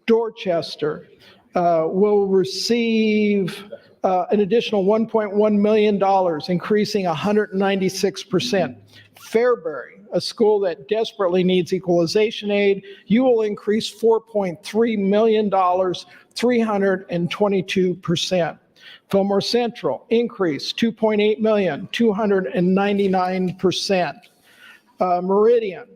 Dorchester will receive an additional $1.1 million, increasing 196%. Fairbury, a school that desperately needs equalization aid, you will increase $4.3 million, 322%. Fillmore Central, increase $2.8 million, 299%. Meridian,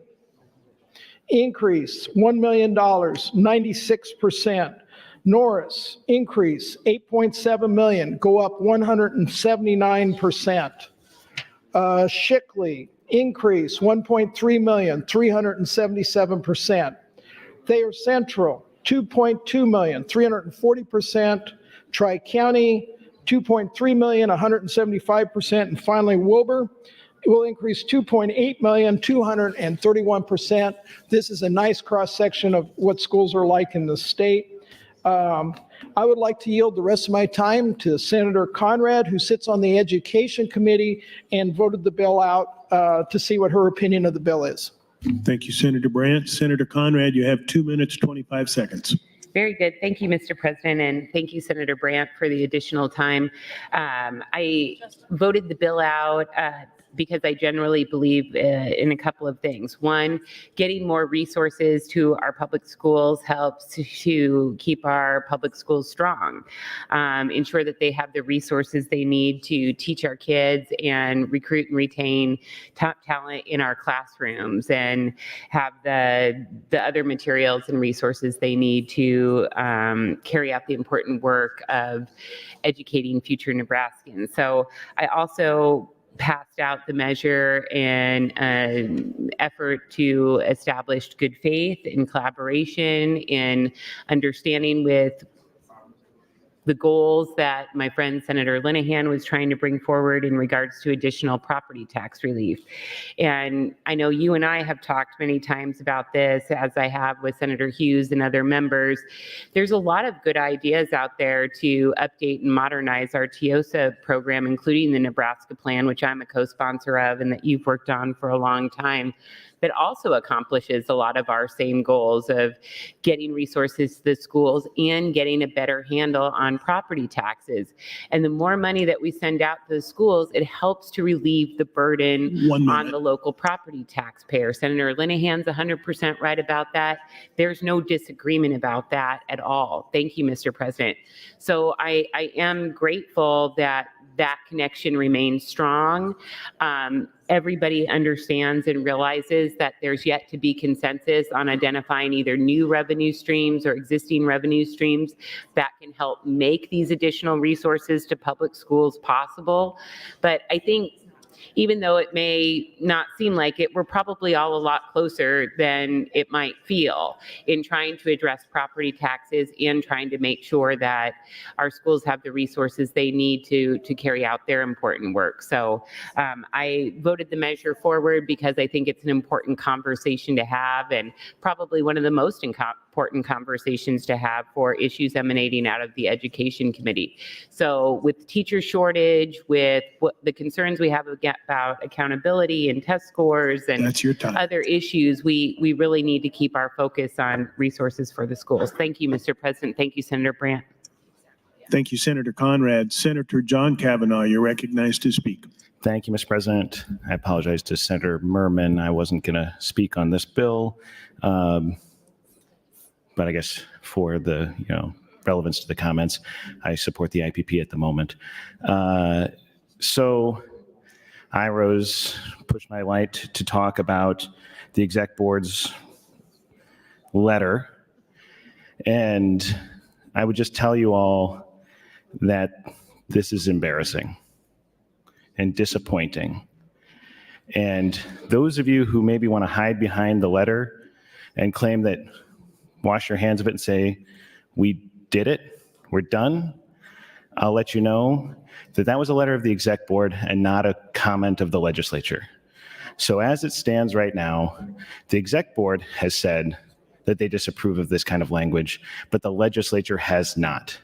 increase $1 million, 96%. Norris, increase $8.7 million, go up 179%. Shickley, increase $1.3 million, 377%. Thayer Central, $2.2 million, 340%. Tri-County, $2.3 million, 175%. And finally, Wilbur, it will increase $2.8 million, 231%. This is a nice cross-section of what schools are like in the state. I would like to yield the rest of my time to Senator Conrad, who sits on the Education Committee and voted the bill out to see what her opinion of the bill is. Thank you, Senator Brandt. Senator Conrad, you have 2 minutes, 25 seconds. Very good. Thank you, Mr. President, and thank you, Senator Brandt, for the additional time. I voted the bill out because I generally believe in a couple of things. One, getting more resources to our public schools helps to keep our public schools strong, ensure that they have the resources they need to teach our kids and recruit and retain top talent in our classrooms, and have the other materials and resources they need to carry out the important work of educating future Nebraskans. So I also passed out the measure in an effort to establish good faith and collaboration in understanding with the goals that my friend Senator Linehan was trying to bring forward in regards to additional property tax relief. And I know you and I have talked many times about this, as I have with Senator Hughes and other members. There's a lot of good ideas out there to update and modernize our TIOSA program, including the Nebraska Plan, which I'm a co-sponsor of and that you've worked on for a long time, that also accomplishes a lot of our same goals of getting resources to the schools and getting a better handle on property taxes. And the more money that we send out to the schools, it helps to relieve the burden on the local property taxpayer. Senator Linehan's 100% right about that. There's no disagreement about that at all. Thank you, Mr. President. So I am grateful that that connection remains strong. Everybody understands and realizes that there's yet to be consensus on identifying either new revenue streams or existing revenue streams that can help make these additional resources to public schools possible. But I think even though it may not seem like it, we're probably all a lot closer than it might feel in trying to address property taxes and trying to make sure that our schools have the resources they need to carry out their important work. So I voted the measure forward because I think it's an important conversation to have, and probably one of the most important conversations to have for issues emanating out of the Education Committee. So with teacher shortage, with what the concerns we have about accountability and test scores and other issues, we really need to keep our focus on resources for the schools. Thank you, Mr. President. Thank you, Senator Brandt. Thank you, Senator Conrad. Senator John Kavanaugh, you're recognized to speak. Thank you, Mr. President. I apologize to Senator Merman. I wasn't going to speak on this bill, but I guess for the relevance to the comments, I support the IPP at the moment. So I pushed my light to talk about the exec board's letter, and I would just tell you all that this is embarrassing and disappointing. And those of you who maybe want to hide behind the letter and claim that, wash your hands of it and say, we did it, we're done, I'll let you know that that was a letter of the exec board and not a comment of the legislature. So as it stands right now, the exec board has said that they disapprove of this kind of language, but the legislature has not.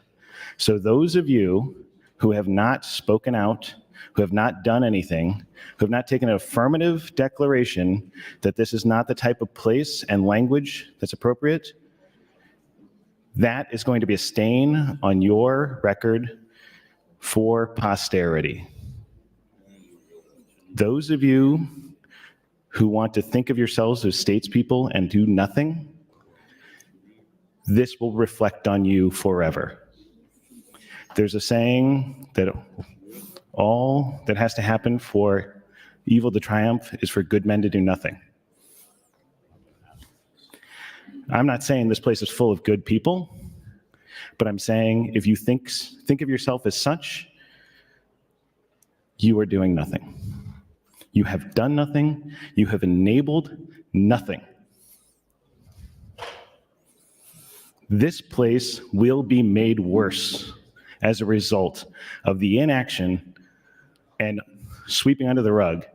So those of you who have not spoken out, who have not done anything, who have not taken an affirmative declaration that this is not the type of place and language that's appropriate, that is going to be a stain on your record for posterity. Those of you who want to think of yourselves as statespeople and do nothing, this will reflect on you forever. There's a saying that all that has to happen for evil to triumph is for good men to do nothing. I'm not saying this place is full of good people, but I'm saying if you think of yourself as such, you are doing nothing. You have done nothing. You have enabled nothing. This place will be made worse as a result of the inaction and sweeping under the rug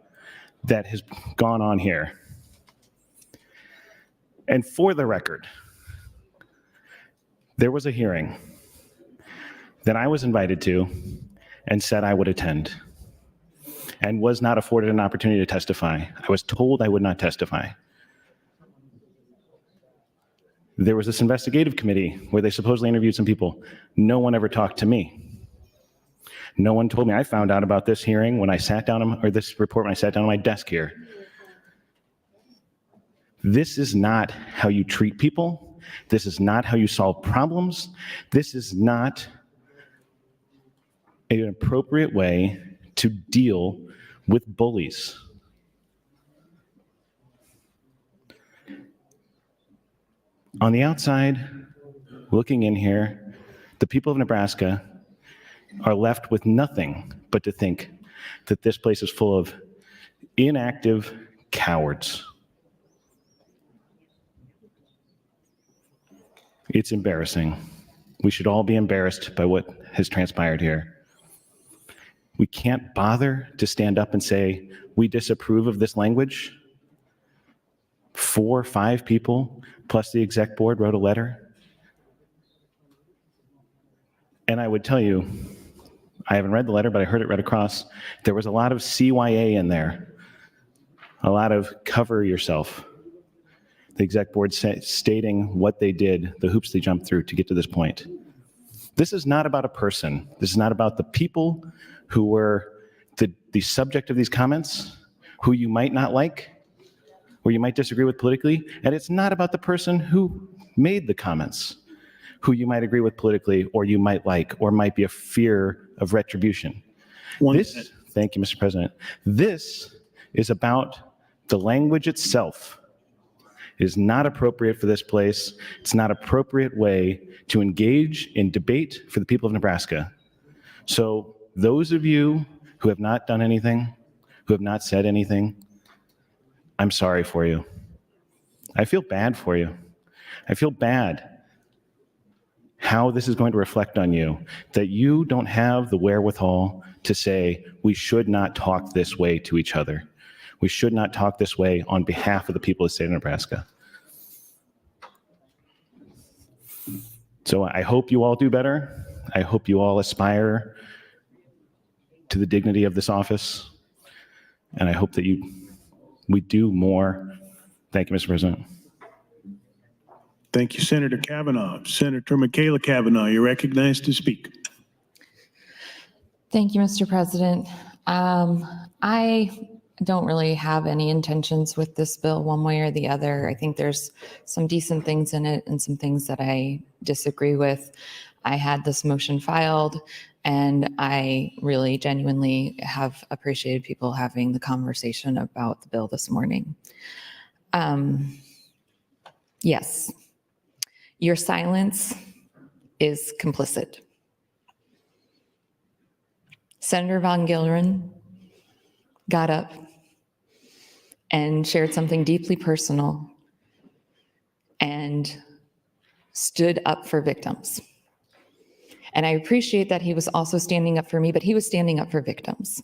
that has gone on here. And for the record, there was a hearing that I was invited to and said I would attend, and was not afforded an opportunity to testify. I was told I would not testify. There was this investigative committee where they supposedly interviewed some people. No one ever talked to me. No one told me. I found out about this hearing when I sat down, or this report when I sat down on my desk here. This is not how you treat people. This is not how you solve problems. This is not an appropriate way to deal with bullies. On the outside, looking in here, the people of Nebraska are left with nothing but to think that this place is full of inactive cowards. It's embarrassing. We should all be embarrassed by what has transpired here. We can't bother to stand up and say, we disapprove of this language. 4 or 5 people, plus the exec board, wrote a letter. And I would tell you, I haven't read the letter, but I heard it read across. There was a lot of CYA in there, a lot of cover yourself. The exec board stating what they did, the hoops they jumped through to get to this point. This is not about a person. This is not about the people who were the subject of these comments, who you might not like, or you might disagree with politically. And it's not about the person who made the comments, who you might agree with politically, or you might like, or might be a fear of retribution. Thank you, Mr. President. This is about the language itself. It is not appropriate for this place. It's not an appropriate way to engage in debate for the people of Nebraska. So those of you who have not done anything, who have not said anything, I'm sorry for you. I feel bad for you. I feel bad how this is going to reflect on you, that you don't have the wherewithal to say, we should not talk this way to each other. We should not talk this way on behalf of the people of the state of Nebraska. So I hope you all do better. I hope you all aspire to the dignity of this office. And I hope that we do more. Thank you, Mr. President. Thank you, Senator Kavanaugh. Senator Michaela Kavanaugh, you're recognized to speak. Thank you, Mr. President. I don't really have any intentions with this bill one way or the other. I think there's some decent things in it and some things that I disagree with. I had this motion filed, and I really genuinely have appreciated people having the conversation about the bill this morning. Yes, your silence is complicit. Senator Von Gilren got up and shared something deeply personal and stood up for victims. And I appreciate that he was also standing up for me, but he was standing up for victims.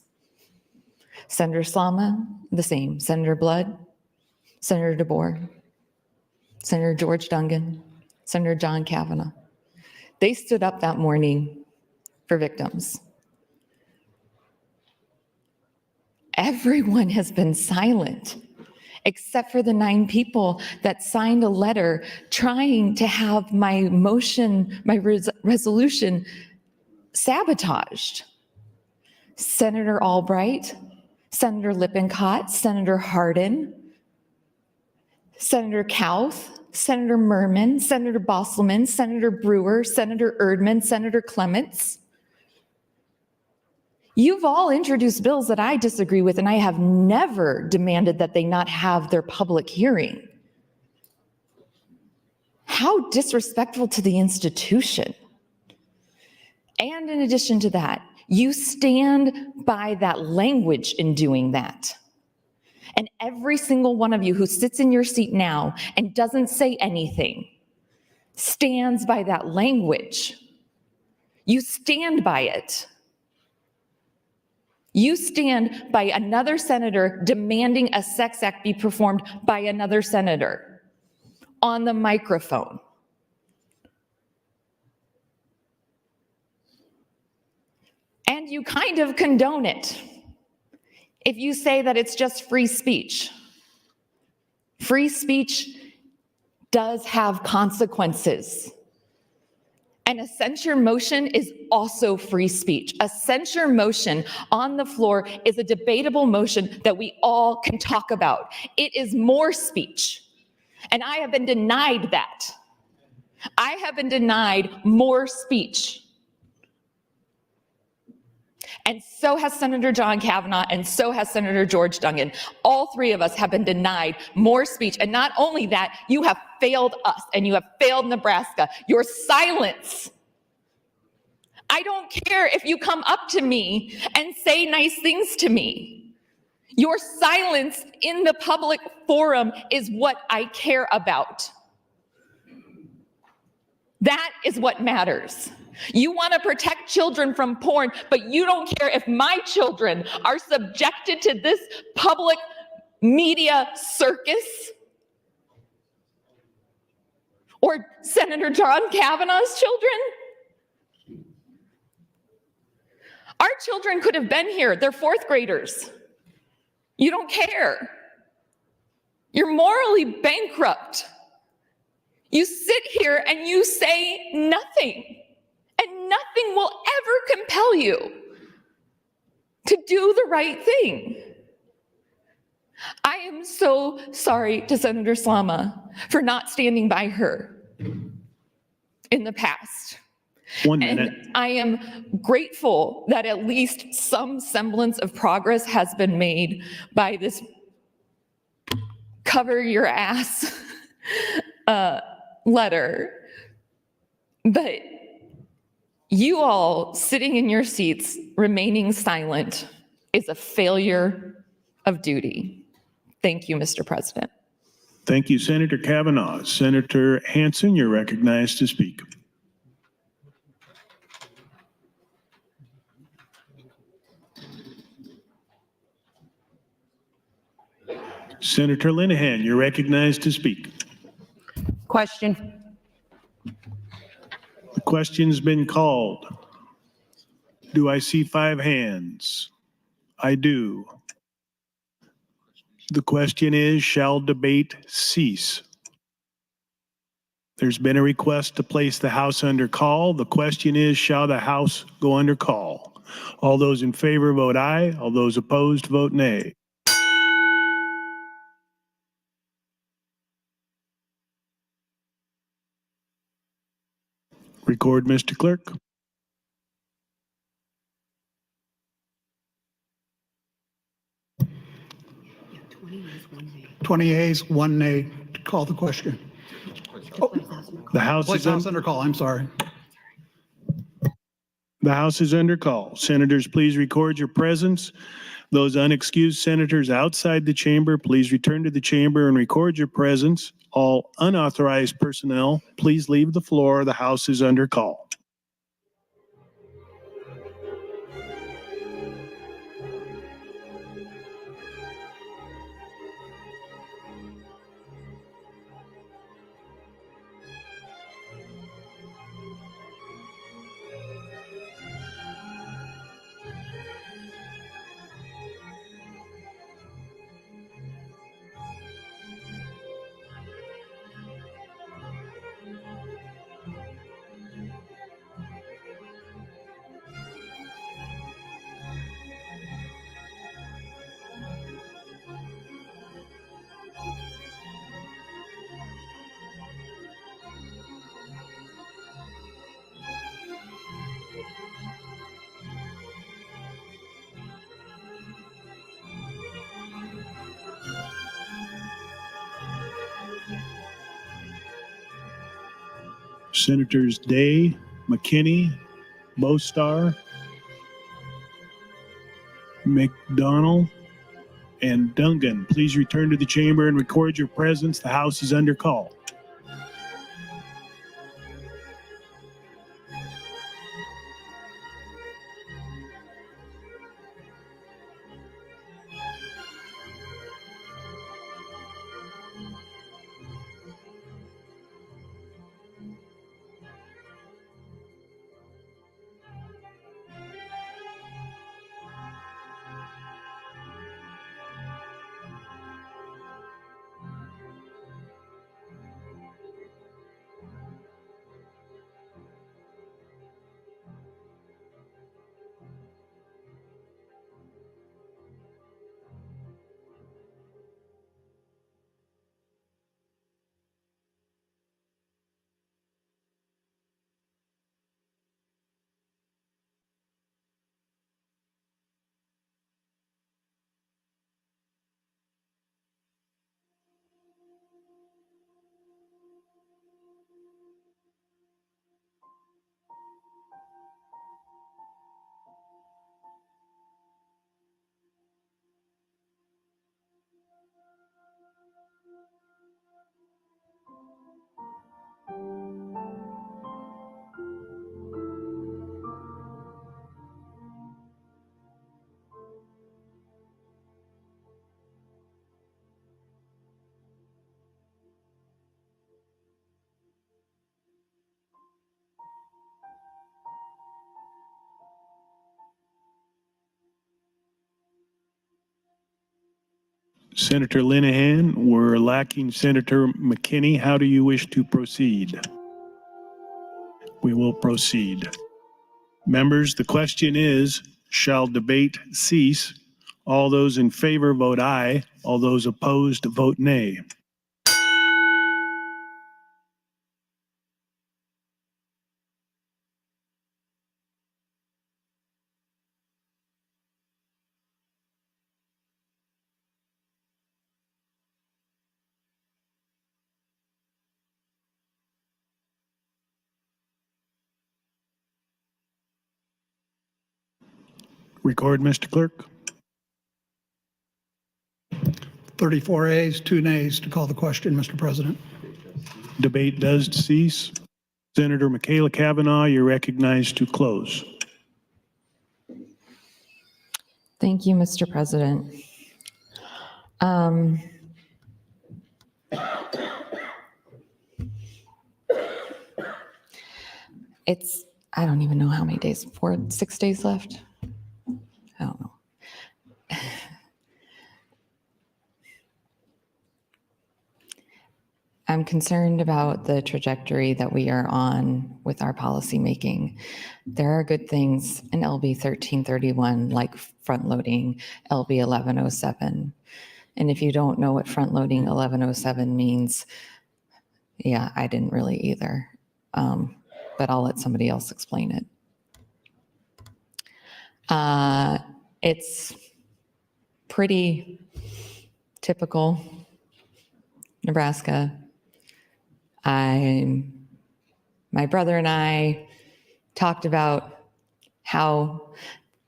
Senator Slama, the same. Senator Blood, Senator DeBoer, Senator George Dungan, Senator John Kavanaugh. They stood up that morning for victims. Everyone has been silent, except for the 9 people that signed a letter trying to have my motion, my resolution sabotaged. Senator Albright, Senator Lippincott, Senator Hardin, Senator Kauth, Senator Merman, Senator Bosselman, Senator Brewer, Senator Erdman, Senator Clements. You've all introduced bills that I disagree with, and I have never demanded that they not have their public hearing. How disrespectful to the institution. And in addition to that, you stand by that language in doing that. And every single one of you who sits in your seat now and doesn't say anything stands by that language. You stand by it. You stand by another senator demanding a sex act be performed by another senator on the microphone. And you kind of condone it if you say that it's just free speech. Free speech does have consequences. And a censure motion is also free speech. A censure motion on the floor is a debatable motion that we all can talk about. It is more speech. And I have been denied that. I have been denied more speech. And so has Senator John Kavanaugh, and so has Senator George Duggan. All three of us have been denied more speech. And not only that, you have failed us and you have failed Nebraska. Your silence. I don't care if you come up to me and say nice things to me. Your silence in the public forum is what I care about. That is what matters. You want to protect children from porn, but you don't care if my children are subjected to this public media circus? Or Senator John Kavanaugh's children? Our children could have been here. They're fourth graders. You don't care. You're morally bankrupt. You sit here and you say nothing. And nothing will ever compel you to do the right thing. I am so sorry to Senator Slama for not standing by her in the past. 1 minute. And I am grateful that at least some semblance of progress has been made by this cover your ass letter. But you all sitting in your seats, remaining silent, is a failure of duty. Thank you, Mr. President. Thank you, Senator Kavanaugh. Senator Hansen, you're recognized to speak. Senator Linehan, you're recognized to speak. Question. The question's been called. Do I see 5 hands? I do. The question is, shall debate cease? There's been a request to place the House under call. The question is, shall the House go under call? All those in favor vote aye. All those opposed vote nay. Record, Mr. Clerk. 20 yeas, 1 nay to call the question. The House Place is House under call, I'm sorry. The House is under call. Senators, please record your presence. Those unexcused senators outside the chamber, please return to the chamber and record your presence. All unauthorized personnel, please leave the floor. The House is under call. Senators Day, McKinney, Bostar, McDonald, and Dungan, please return to the chamber and record your presence. The House is under call. Senator Linehan, we're lacking Senator McKinney. How do you wish to proceed? We will proceed. Members, the question is, shall debate cease? All those in favor vote aye. All those opposed vote nay. Record, Mr. Clerk. 34 ayes, 2 nays to call the question, Mr. President. Debate does cease. Senator Michaela Cavanaugh, you're recognized to close. Thank you, Mr. President. I don't even know how many days, 6 days left? I don't know. I'm concerned about the trajectory that we are on with our policy making. There are good things in LB 1331, like front-loading LB 1107. And if you don't know what front-loading 1107 means, yeah, I didn't really either. But I'll let somebody else explain it. It's pretty typical Nebraska. My brother and I talked about how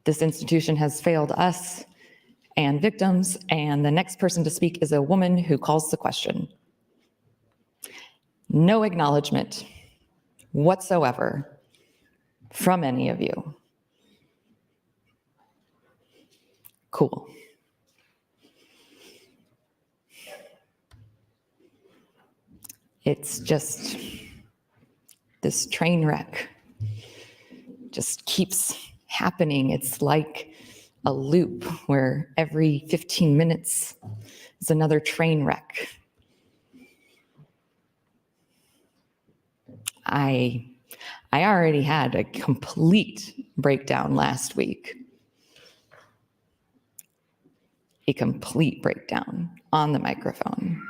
this institution has failed us and victims, and the next person to speak is a woman who calls the question. No acknowledgement whatsoever from any of you. Cool. It's just this train wreck just keeps happening. It's like a loop where every 15 minutes is another train wreck. I already had a complete breakdown last week. A complete breakdown on the microphone.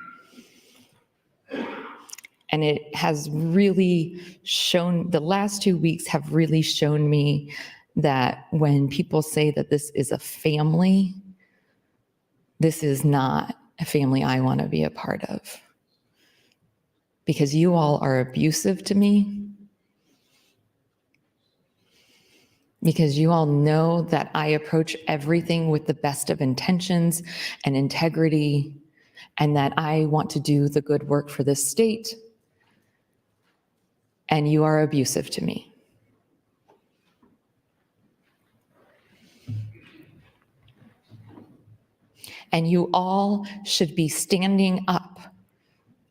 And it has really shown, the last 2 weeks have really shown me that when people say that this is a family, this is not a family I want to be a part of. because you all are abusive to me, because you all know that I approach everything with the best of intentions and integrity, and that I want to do the good work for this state, and you are abusive to me. And you all should be standing up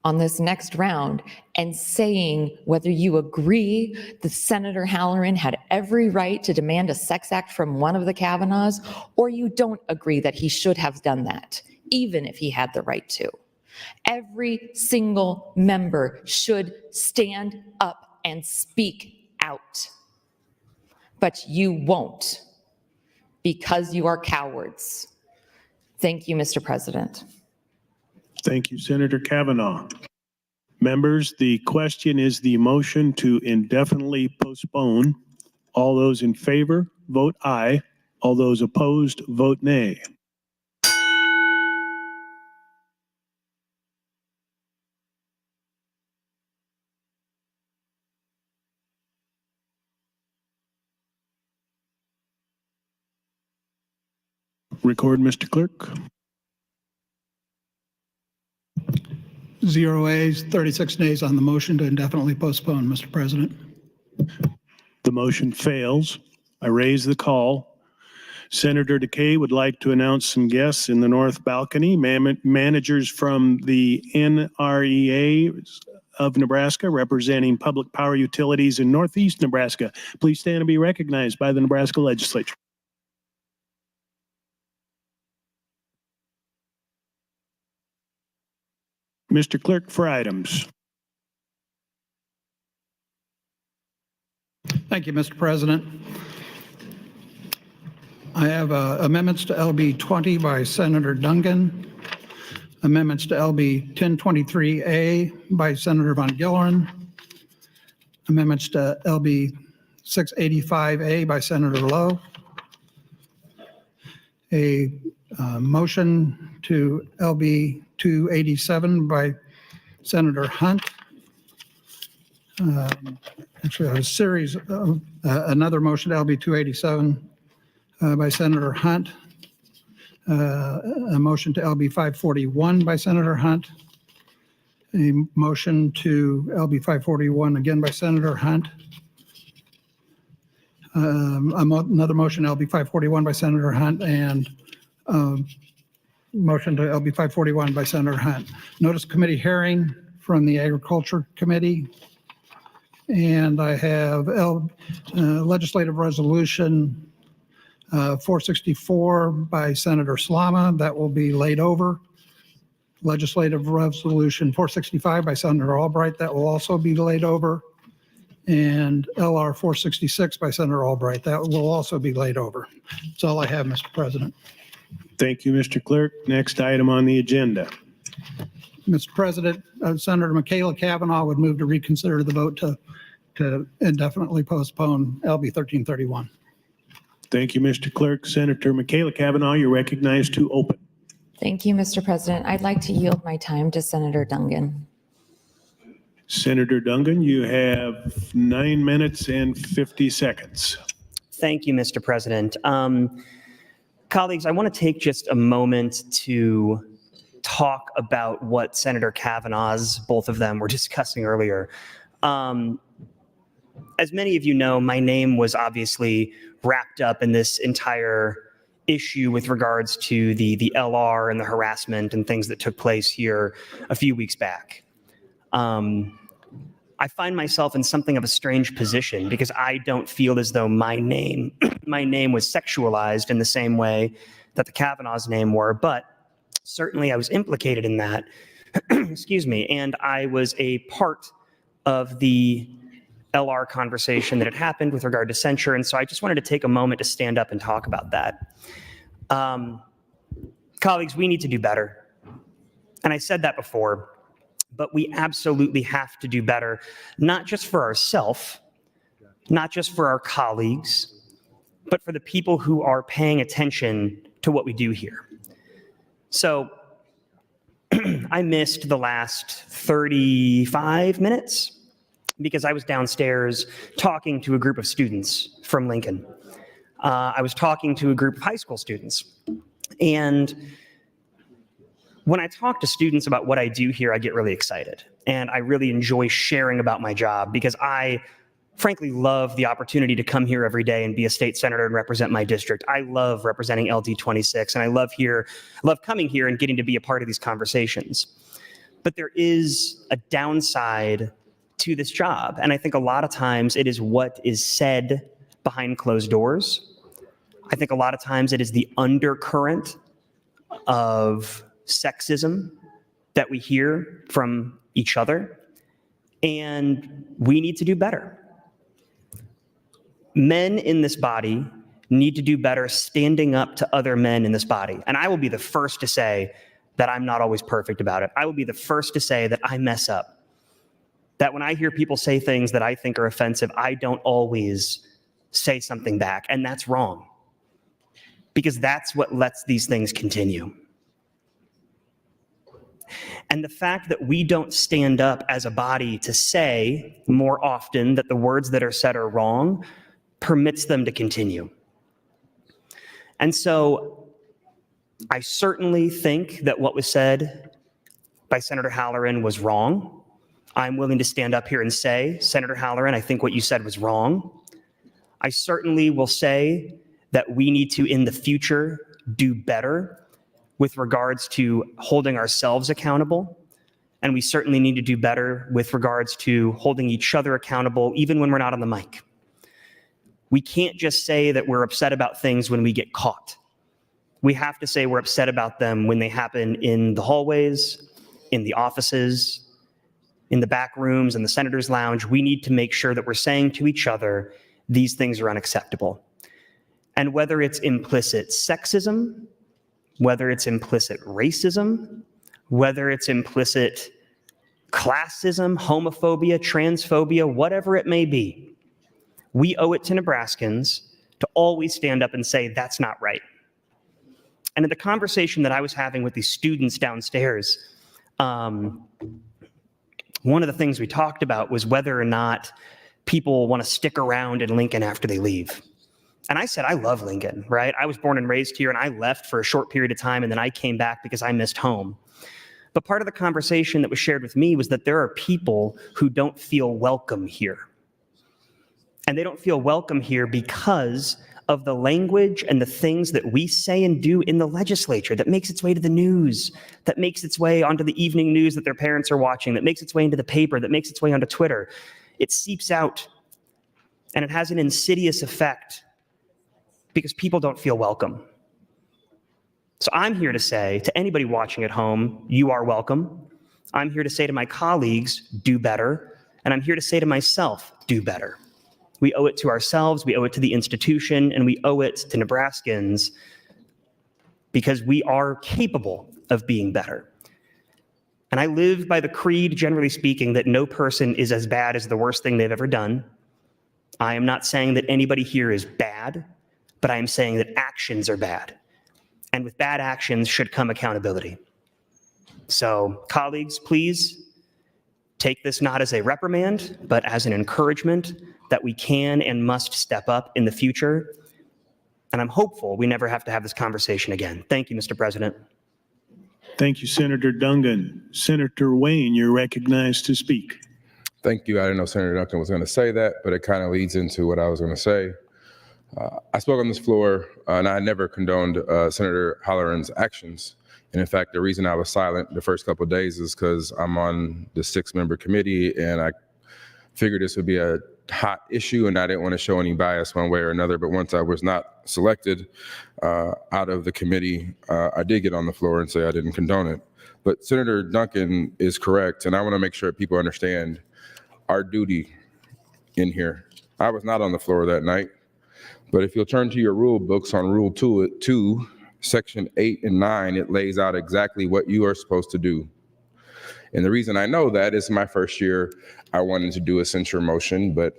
on this next round and saying whether you agree that Senator Halloran had every right to demand a sex act from one of the Kavanaughs, or you don't agree that he should have done that, even if he had the right to. Every single member should stand up and speak out. But you won't, because you are cowards. Thank you, Mr. President. Thank you, Senator Kavanaugh. Members, the question is the motion to indefinitely postpone. All those in favor, vote aye. All those opposed, vote nay. Record, Mr. Clerk. 0 ayes, 36 nays on the motion to indefinitely postpone, Mr. President. The motion fails. I raise the call. Senator Decay would like to announce some guests in the north balcony. Managers from the NREA of Nebraska representing public power utilities in northeast Nebraska. Please stand and be recognized by the Nebraska Legislature. Mr. Clerk, for items. Thank you, Mr. President. I have amendments to LB 20 by Senator Dungan, amendments to LB 1023A by Senator Von Gilleren, amendments to LB 685A by Senator Lowe, a motion to LB 287 by Senator Hunt. Actually, a series of another motion to LB 287 by Senator Hunt. A motion to LB 541 by Senator Hunt. A motion to LB 541 again by Senator Hunt. Another motion LB 541 by Senator Hunt, and motion to LB 541 by Senator Hunt. Notice committee hearing from the Agriculture Committee. And I have legislative resolution 464 by Senator Slama. That will be laid over. Legislative resolution 465 by Senator Albright. That will also be laid over. And LR 466 by Senator Albright. That will also be laid over. That's all I have, Mr. President. Thank you, Mr. Clerk. Next item on the agenda. Mr. President, Senator Michaela Kavanaugh would move to reconsider the vote to indefinitely postpone LB 1331. Thank you, Mr. Clerk. Senator Michaela Kavanaugh, you're recognized to open. Thank you, Mr. President. I'd like to yield my time to Senator Dungan. Senator Dungan, you have 9 minutes and 50 seconds. Thank you, Mr. President. Colleagues, I want to take just a moment to talk about what Senator Kavanaugh's, both of them, were discussing earlier. As many of you know, my name was obviously wrapped up in this entire issue with regards to the LR and the harassment and things that took place here a few weeks back. I find myself in something of a strange position because I don't feel as though my name was sexualized in the same way that the Kavanaugh's name were, but certainly I was implicated in that, excuse me, and I was a part of the LR conversation that had happened with regard to censure, and so I just wanted to take a moment to stand up and talk about that. Colleagues, we need to do better, and I said that before, but we absolutely have to do better, not just for ourselves, not just for our colleagues, but for the people who are paying attention to what we do here. So I missed the last 35 minutes because I was downstairs talking to a group of students from Lincoln. I was talking to a group of high school students. And when I talk to students about what I do here, I get really excited. And I really enjoy sharing about my job because I frankly love the opportunity to come here every day and be a state senator and represent my district. I love representing LD 26, and I love coming here and getting to be a part of these conversations. But there is a downside to this job, and I think a lot of times it is what is said behind closed doors. I think a lot of times it is the undercurrent of sexism that we hear from each other, and we need to do better. Men in this body need to do better standing up to other men in this body. And I will be the first to say that I'm not always perfect about it. I will be the first to say that I mess up. That when I hear people say things that I think are offensive, I don't always say something back. And that's wrong. Because that's what lets these things continue. And the fact that we don't stand up as a body to say more often that the words that are said are wrong permits them to continue. And so I certainly think that what was said by Senator Halloran was wrong. I'm willing to stand up here and say, Senator Halloran, I think what you said was wrong. I certainly will say that we need to, in the future, do better with regards to holding ourselves accountable. And we certainly need to do better with regards to holding each other accountable, even when we're not on the mic. We can't just say that we're upset about things when we get caught. We have to say we're upset about them when they happen in the hallways, in the offices, in the back rooms, in the senator's lounge. We need to make sure that we're saying to each other, these things are unacceptable. And whether it's implicit sexism, whether it's implicit racism, whether it's implicit classism, homophobia, transphobia, whatever it may be, we owe it to Nebraskans to always stand up and say, that's not right. And in the conversation that I was having with these students downstairs, one of the things we talked about was whether or not people want to stick around in Lincoln after they leave. And I said, I love Lincoln, right? I was born and raised here, and I left for a short period of time, and then I came back because I missed home. But part of the conversation that was shared with me was that there are people who don't feel welcome here. And they don't feel welcome here because of the language and the things that we say and do in the legislature that makes its way to the news, that makes its way onto the evening news that their parents are watching, that makes its way into the paper, that makes its way onto Twitter. It seeps out, and it has an insidious effect because people don't feel welcome. So I'm here to say to anybody watching at home, you are welcome. I'm here to say to my colleagues, do better. And I'm here to say to myself, do better. We owe it to ourselves, we owe it to the institution, and we owe it to Nebraskans because we are capable of being better. And I live by the creed, generally speaking, that no person is as bad as the worst thing they've ever done. I am not saying that anybody here is bad, but I am saying that actions are bad. And with bad actions should come accountability. So, colleagues, please take this not as a reprimand, but as an encouragement that we can and must step up in the future. And I'm hopeful we never have to have this conversation again. Thank you, Mr. President. Thank you, Senator Dungan. Senator Wayne, you're recognized to speak. Thank you. I didn't know Senator Duncan was going to say that, but it kind of leads into what I was going to say. I spoke on this floor, and I never condoned Senator Halloran's actions. And in fact, the reason I was silent the first couple of days is because I'm on the 6-member committee, and I figured this would be a hot issue, and I didn't want to show any bias one way or another. But once I was not selected out of the committee, I did get on the floor and say I didn't condone it. But Senator Duncan is correct, and I want to make sure people understand our duty in here. I was not on the floor that night, but if you'll turn to your rule books on Rule 2, Section 8 and 9, it lays out exactly what you are supposed to do. And the reason I know that is my first year, I wanted to do a censure motion, but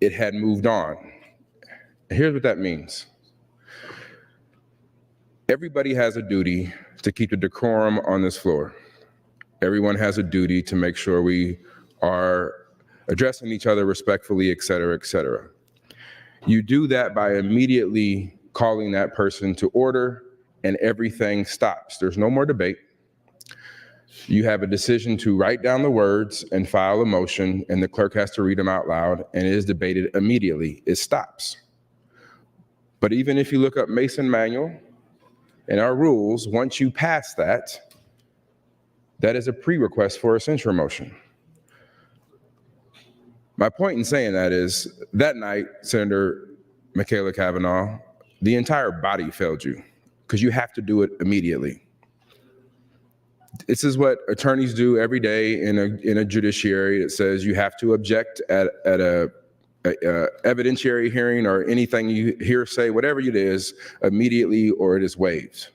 it had moved on. Here's what that means. Everybody has a duty to keep the decorum on this floor. Everyone has a duty to make sure we are addressing each other respectfully, et cetera, et cetera. You do that by immediately calling that person to order, and everything stops. There's no more debate. You have a decision to write down the words and file a motion, and the clerk has to read them out loud, and it is debated immediately. It stops. But even if you look up Mason Manual and our rules, once you pass that, that is a pre-request for a censure motion. My point in saying that is, that night, Senator Michaela Cavanaugh, the entire body failed you because you have to do it immediately. This is what attorneys do every day in a judiciary that says you have to object at a evidentiary hearing or anything you hear say, whatever it is, immediately or it is waived.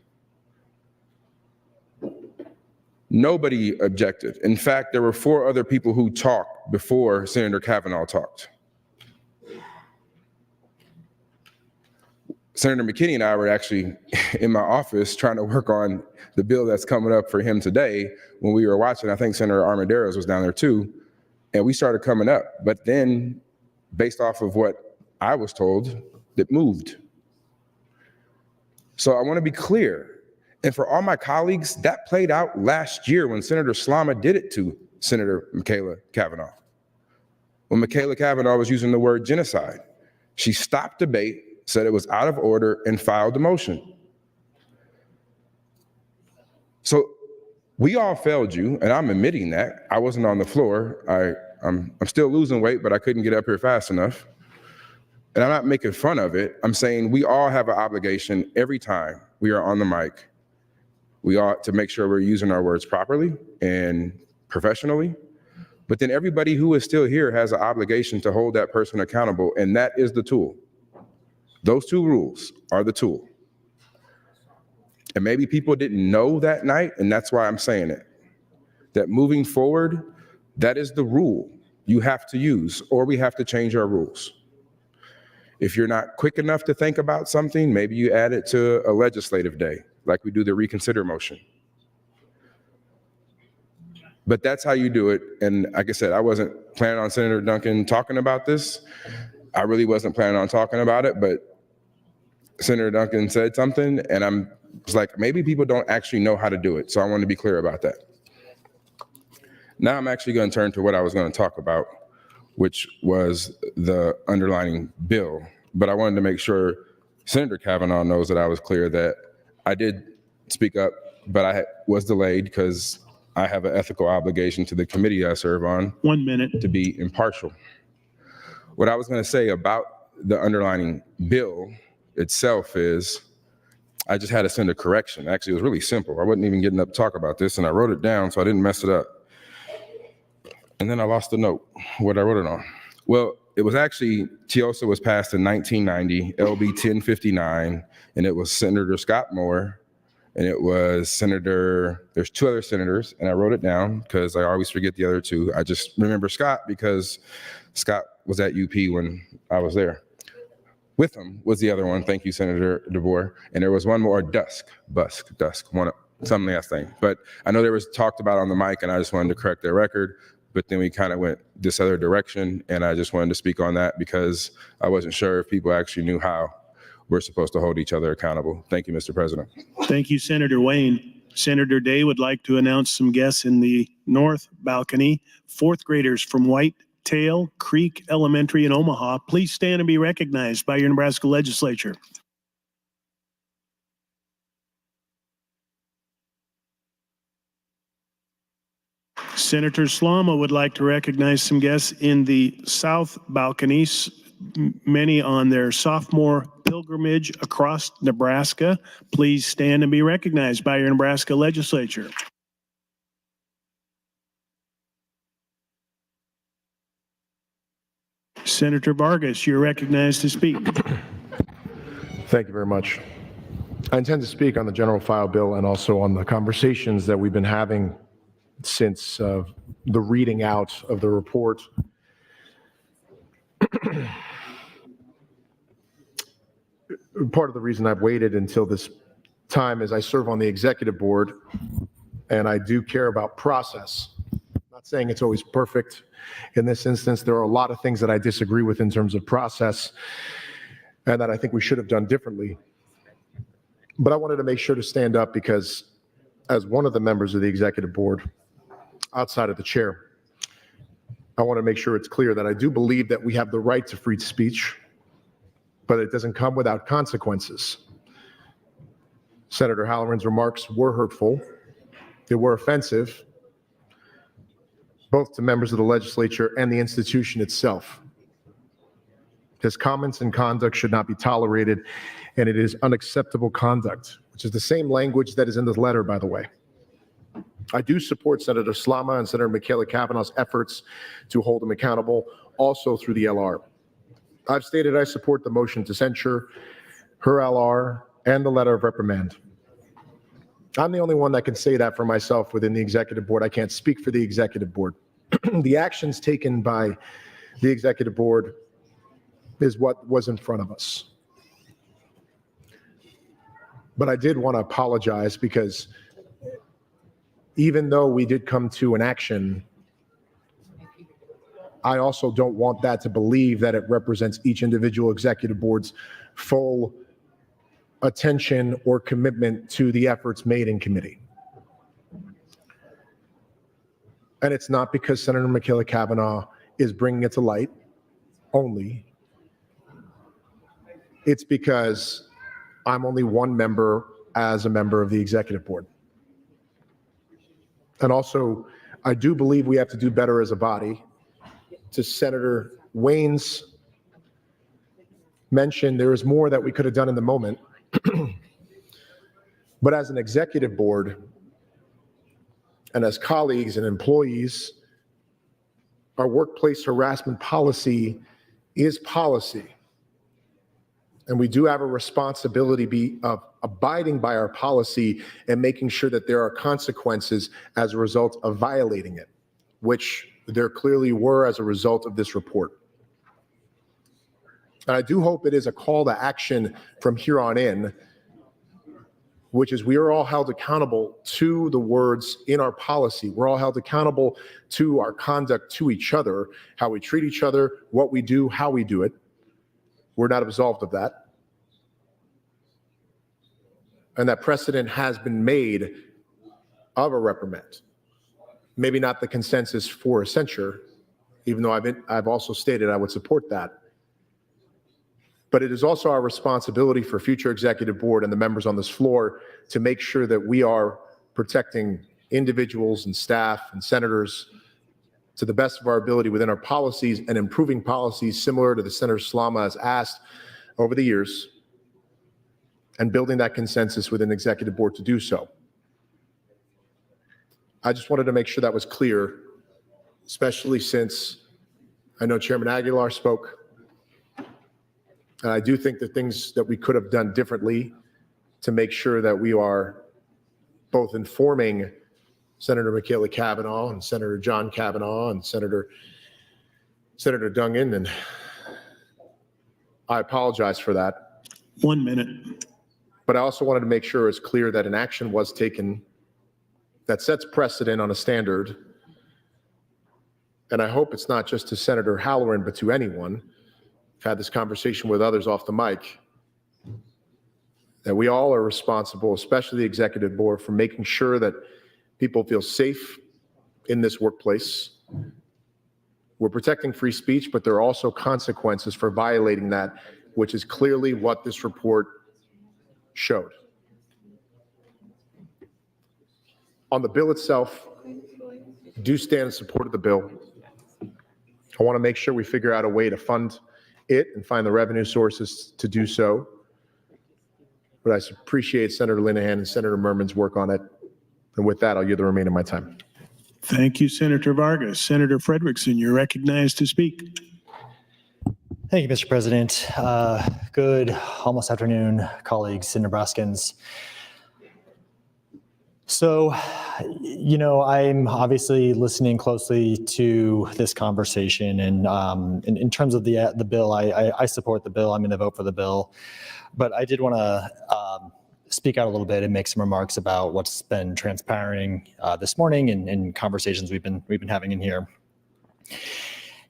Nobody objected. In fact, there were 4 other people who talked before Senator Cavanaugh talked. Senator McKinney and I were actually in my office trying to work on the bill that's coming up for him today when we were watching. I think Senator Armendariz was down there too. And we started coming up. But then, based off of what I was told, it moved. So I want to be clear. And for all my colleagues, that played out last year when Senator Slama did it to Senator Michaela Cavanaugh. When Michaela Cavanaugh was using the word genocide, she stopped debate, said it was out of order, and filed the motion. So we all failed you, and I'm admitting that. I wasn't on the floor. I'm still losing weight, but I couldn't get up here fast enough. And I'm not making fun of it. I'm saying we all have an obligation every time we are on the mic. We ought to make sure we're using our words properly and professionally. But then everybody who is still here has an obligation to hold that person accountable, and that is the tool. Those 2 rules are the tool. And maybe people didn't know that night, and that's why I'm saying it. That moving forward, that is the rule you have to use, or we have to change our rules. If you're not quick enough to think about something, maybe you add it to a legislative day, like we do the reconsider motion. But that's how you do it. And like I said, I wasn't planning on Senator Duncan talking about this. I really wasn't planning on talking about it, but Senator Duncan said something, and I was like, maybe people don't actually know how to do it. So I want to be clear about that. Now I'm actually going to turn to what I was going to talk about, which was the underlining bill. But I wanted to make sure Senator Cavanaugh knows that I was clear that I did speak up, but I was delayed because I have an ethical obligation to the committee I serve on. 1 minute. To be impartial. What I was going to say about the underlining bill itself is I just had to send a correction. Actually, it was really simple. I wasn't even getting up to talk about this, and I wrote it down so I didn't mess it up. And then I lost the note, what I wrote it on. Well, it was actually, TIOSA was passed in 1990, LB 1059, and it was Senator Scott Moore, and it was there's 2 other senators, and I wrote it down because I always forget the other 2. I just remember Scott because Scott was at UP when I was there. With him was the other one, thank you, Senator DeBoer, and there was one more, Dusk, some last thing. But I know there was talked about on the mic, and I just wanted to correct their record, but then we kind of went this other direction, and I just wanted to speak on that because I wasn't sure if people actually knew how we're supposed to hold each other accountable. Thank you, Mr. President. Thank you, Senator Wayne. Senator Day would like to announce some guests in the north balcony. 4th graders from Whitetail Creek Elementary in Omaha. Please stand and be recognized by your Nebraska Legislature. Senator Slama would like to recognize some guests in the south balconies, many on their sophomore pilgrimage across Nebraska. Please stand and be recognized by your Nebraska Legislature. Senator Vargas, you're recognized to speak. Thank you very much. I intend to speak on the general file bill and also on the conversations that we've been having since the reading out of the report. Part of the reason I've waited until this time is I serve on the executive board, and I do care about process. I'm not saying it's always perfect. In this instance, there are a lot of things that I disagree with in terms of process and that I think we should have done differently. But I wanted to make sure to stand up because as one of the members of the executive board, outside of the chair, I want to make sure it's clear that I do believe that we have the right to free speech, but it doesn't come without consequences. Senator Halloran's remarks were hurtful. They were offensive, both to members of the legislature and the institution itself. His comments and conduct should not be tolerated, and it is unacceptable conduct, which is the same language that is in this letter, by the way. I do support Senator Slama and Senator Michaela Kavanaugh's efforts to hold him accountable, also through the LR. I've stated I support the motion to censure, her LR, and the letter of reprimand. I'm the only one that can say that for myself within the executive board. I can't speak for the executive board. The actions taken by the executive board is what was in front of us. But I did want to apologize because even though we did come to an action, I also don't want that to believe that it represents each individual executive board's full attention or commitment to the efforts made in committee. And it's not because Senator Michaela Kavanaugh is bringing it to light only. It's because I'm only one member as a member of the executive board. And also, I do believe we have to do better as a body. To Senator Wayne's mention, there is more that we could have done in the moment. But as an executive board and as colleagues and employees, our workplace harassment policy is policy. And we do have a responsibility of abiding by our policy and making sure that there are consequences as a result of violating it, which there clearly were as a result of this report. And I do hope it is a call to action from here on in, which is we are all held accountable to the words in our policy. We're all held accountable to our conduct to each other, how we treat each other, what we do, how we do it. We're not absolved of that. And that precedent has been made of a reprimand. Maybe not the consensus for a censure, even though I've also stated I would support that. But it is also our responsibility for future executive board and the members on this floor to make sure that we are protecting individuals and staff and senators to the best of our ability within our policies and improving policies similar to the Senator Slama has asked over the years, and building that consensus within the executive board to do so. I just wanted to make sure that was clear, especially since I know Chairman Aguilar spoke. And I do think the things that we could have done differently to make sure that we are both informing Senator Michaela Kavanaugh and Senator John Kavanaugh and Senator Dungan, and I apologize for that. 1 minute. But I also wanted to make sure it's clear that an action was taken that sets precedent on a standard. And I hope it's not just to Senator Halloran, but to anyone. I've had this conversation with others off the mic, that we all are responsible, especially the executive board, for making sure that people feel safe in this workplace. We're protecting free speech, but there are also consequences for violating that, which is clearly what this report showed. On the bill itself, do stand in support of the bill. I want to make sure we figure out a way to fund it and find the revenue sources to do so. But I appreciate Senator Linehan and Senator Merman's work on it. And with that, I'll yield the remainder of my time. Thank you, Senator Vargas. Senator Frederickson, you're recognized to speak. Thank you, Mr. President. Good almost afternoon, colleagues and Nebraskans. So, I'm obviously listening closely to this conversation, and in terms of the bill, I support the bill. I'm going to vote for the bill, but I did want to speak out a little bit and make some remarks about what's been transpiring this morning and conversations we've been having in here.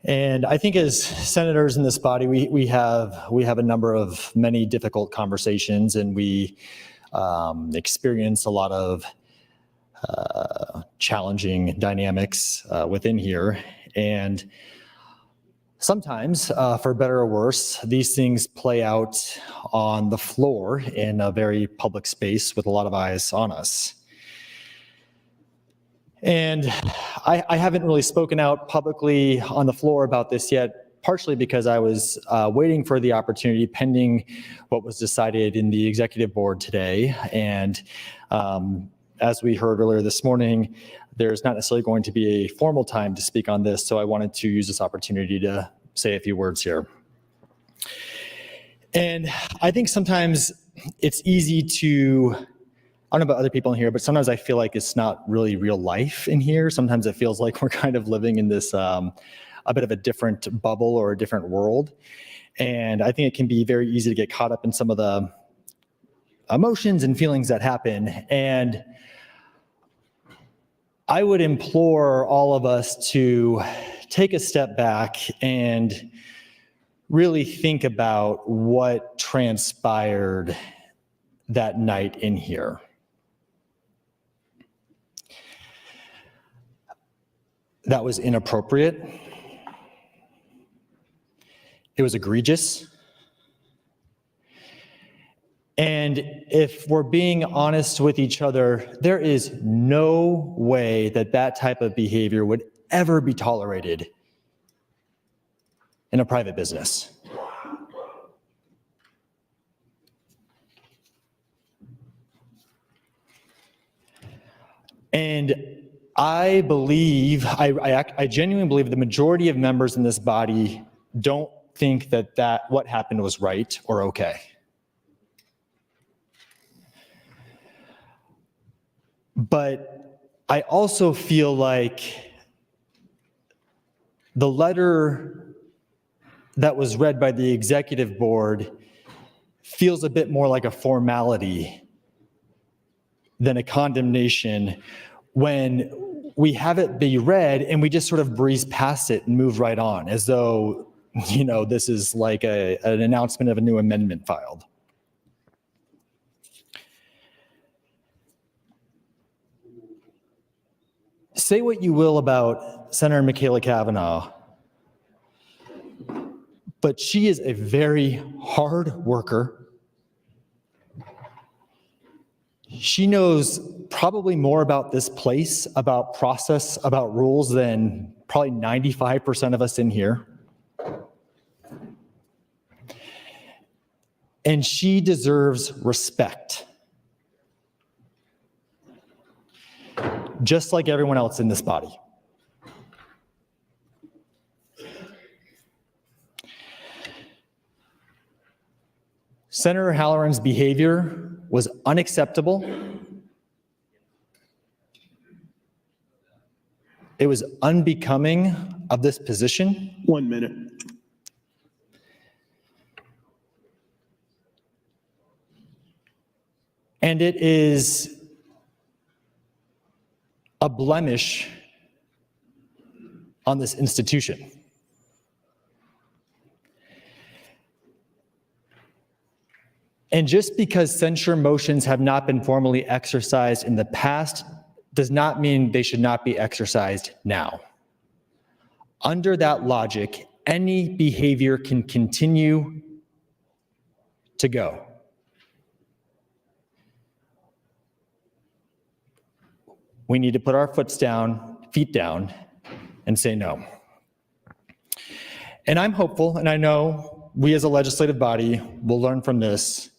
And I think as senators in this body, we have a number of many difficult conversations, and we experience a lot of challenging dynamics within here. And sometimes, for better or worse, these things play out on the floor in a very public space with a lot of eyes on us. And I haven't really spoken out publicly on the floor about this yet, partially because I was waiting for the opportunity pending what was decided in the executive board today. And as we heard earlier this morning, there's not necessarily going to be a formal time to speak on this, so I wanted to use this opportunity to say a few words here. And I think sometimes it's easy to, I don't know about other people in here, but sometimes I feel like it's not really real life in here. Sometimes it feels like we're kind of living in this, a bit of a different bubble or a different world. And I think it can be very easy to get caught up in some of the emotions and feelings that happen. And I would implore all of us to take a step back and really think about what transpired that night in here. That was inappropriate. It was egregious. And if we're being honest with each other, there is no way that that type of behavior would ever be tolerated in a private business. And I believe, I genuinely believe the majority of members in this body don't think that what happened was right or okay. But I also feel like the letter that was read by the executive board feels a bit more like a formality than a condemnation when we have it be read and we just sort of breeze past it and move right on as though, you know, this is like an announcement of a new amendment filed. Say what you will about Senator Michaela Cavanaugh, but she is a very hard worker. She knows probably more about this place, about process, about rules than probably 95% of us in here. And she deserves respect, just like everyone else in this body. Senator Halloran's behavior was unacceptable. It was unbecoming of this position. 1 minute. And it is a blemish on this institution. And just because censure motions have not been formally exercised in the past does not mean they should not be exercised now. Under that logic, any behavior can continue to go. We need to put our feet down, and say no. And I'm hopeful, and I know we as a legislative body will learn from this,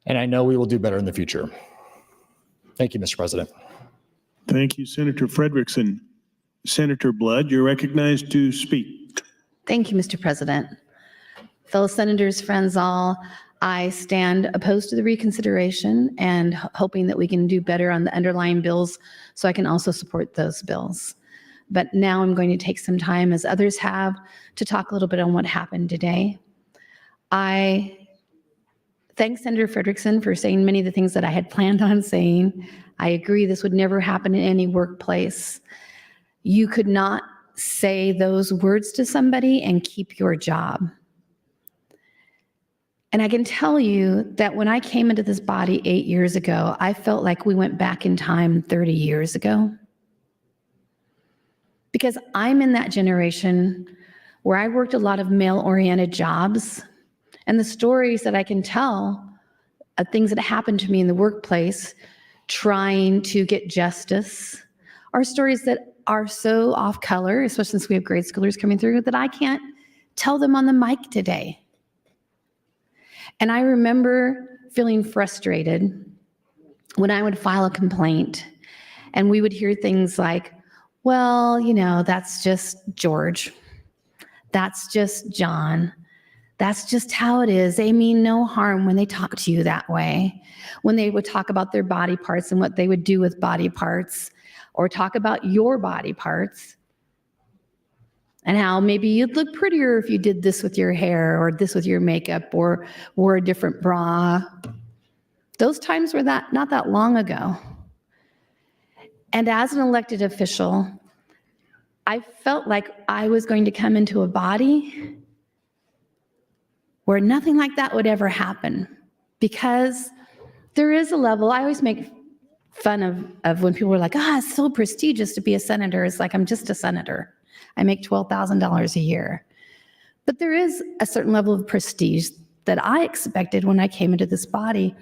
and I know we will do better in the future. Thank you, Mr. President. Thank you, Senator Frederickson. Senator Blood, you're recognized to speak. Thank you, Mr. President. Fellow senators, friends all, I stand opposed to the reconsideration and hoping that we can do better on the underlying bills so I can also support those bills. But now I'm going to take some time, as others have, to talk a little bit on what happened today. I Thanks, Senator Frederickson, for saying many of the things that I had planned on saying. I agree this would never happen in any workplace. You could not say those words to somebody and keep your job. And I can tell you that when I came into this body 8 years ago, I felt like we went back in time 30 years ago. Because I'm in that generation where I worked a lot of male-oriented jobs, and the stories that I can tell of things that happened to me in the workplace trying to get justice are stories that are so off color, especially since we have grade schoolers coming through, that I can't tell them on the mic today. And I remember feeling frustrated when I would file a complaint and we would hear things like, well, you know, that's just George. That's just John. That's just how it is. They mean no harm when they talk to you that way. When they would talk about their body parts and what they would do with body parts, or talk about your body parts and how maybe you'd look prettier if you did this with your hair or this with your makeup or wore a different bra. Those times were not that long ago. And as an elected official, I felt like I was going to come into a body where nothing like that would ever happen, because there is a level. I always make fun of when people are like, it's so prestigious to be a senator. It's like, I'm just a senator. I make $12,000 a year. But there is a certain level of prestige that I expected when I came into this body,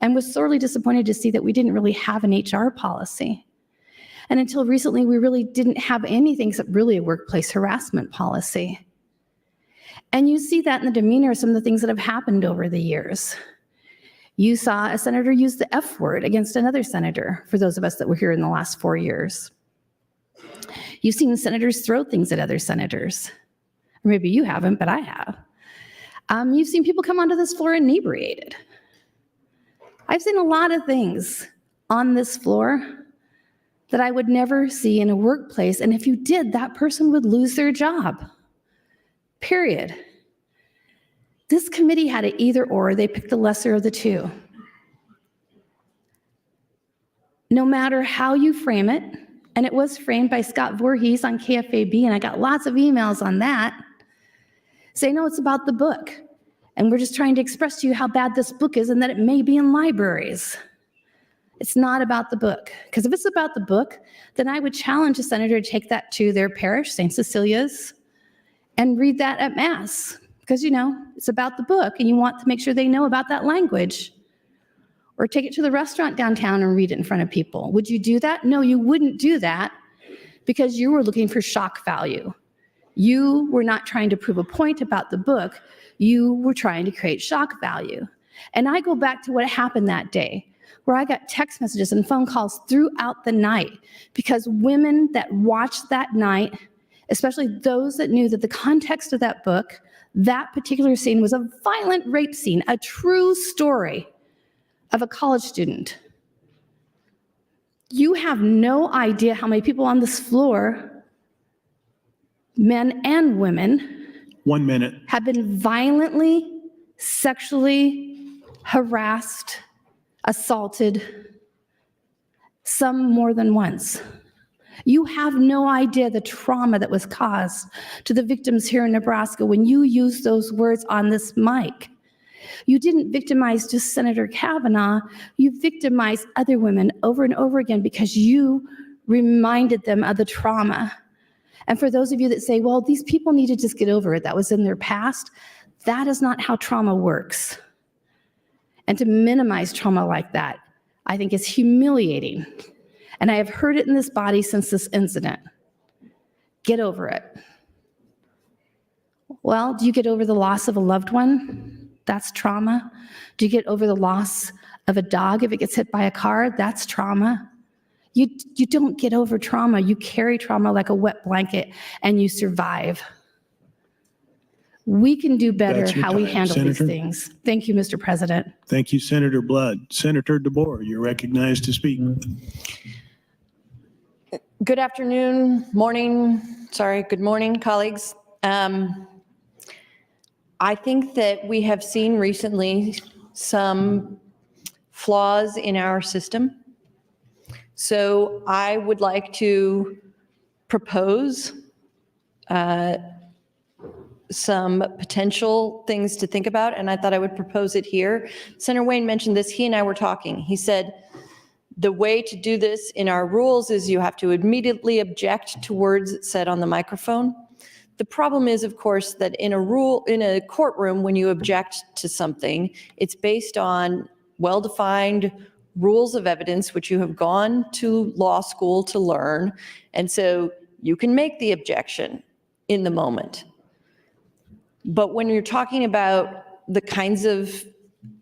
and was sorely disappointed to see that we didn't really have an HR policy. And until recently, we really didn't have anything except really a workplace harassment policy. And you see that in the demeanor of some of the things that have happened over the years. You saw a senator use the F word against another senator, for those of us that were here in the last 4 years. You've seen senators throw things at other senators. Maybe you haven't, but I have. You've seen people come onto this floor inebriated. I've seen a lot of things on this floor that I would never see in a workplace, and if you did, that person would lose their job. Period. This committee had an either or. They picked the lesser of the two. No matter how you frame it, and it was framed by Scott Voorhees on KFAB, and I got lots of emails on that, say, no, it's about the book. And we're just trying to express to you how bad this book is and that it may be in libraries. It's not about the book. Because if it's about the book, then I would challenge a senator to take that to their parish, St. Cecilia's, and read that at Mass. Because, you know, it's about the book and you want to make sure they know about that language. Or take it to the restaurant downtown and read it in front of people. Would you do that? No, you wouldn't do that because you were looking for shock value. You were not trying to prove a point about the book. You were trying to create shock value. And I go back to what happened that day, where I got text messages and phone calls throughout the night because women that watched that night, especially those that knew that the context of that book, that particular scene was a violent rape scene, a true story of a college student. You have no idea how many people on this floor, men and women, 1 minute, have been violently, sexually harassed, assaulted, some more than once. You have no idea the trauma that was caused to the victims here in Nebraska when you used those words on this mic. You didn't victimize just Senator Kavanaugh, you victimized other women over and over again because you reminded them of the trauma. And for those of you that say, well, these people need to just get over it, that was in their past, that is not how trauma works. And to minimize trauma like that, I think is humiliating. And I have heard it in this body since this incident. Get over it. Well, do you get over the loss of a loved one? That's trauma. Do you get over the loss of a dog if it gets hit by a car? That's trauma. You don't get over trauma. You carry trauma like a wet blanket and you survive. We can do better That's your how we time, handle Senator. these things. Thank you, Mr. President. Thank you, Senator Blood. Senator DeBoer, you're recognized to speak. Good afternoon, good morning, colleagues. I think that we have seen recently some flaws in our system. So I would like to propose some potential things to think about, and I thought I would propose it here. Senator Wayne mentioned this. He and I were talking. He said, the way to do this in our rules is you have to immediately object to words said on the microphone. The problem is, of course, that in a courtroom, when you object to something, it's based on well-defined rules of evidence, which you have gone to law school to learn. And so you can make the objection in the moment. But when you're talking about the kinds of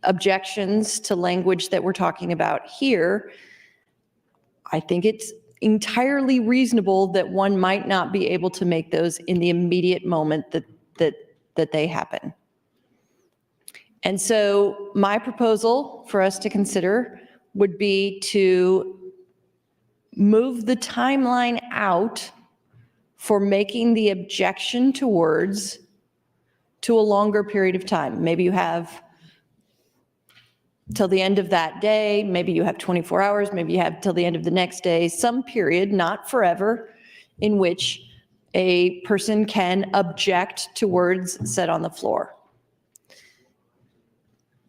objections to language that we're talking about here, I think it's entirely reasonable that one might not be able to make those in the immediate moment that they happen. And so my proposal for us to consider would be to move the timeline out for making the objection to words to a longer period of time. Maybe you have till the end of that day, maybe you have 24 hours, maybe you have till the end of the next day, some period, not forever, in which a person can object to words said on the floor.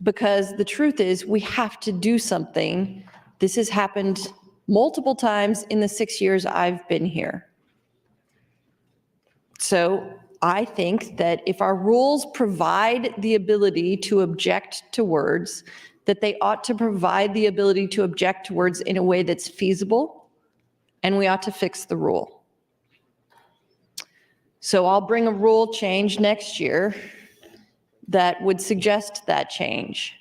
Because the truth is, we have to do something. This has happened multiple times in the 6 years I've been here. So I think that if our rules provide the ability to object to words, that they ought to provide the ability to object to words in a way that's feasible, and we ought to fix the rule. So I'll bring a rule change next year that would suggest that change,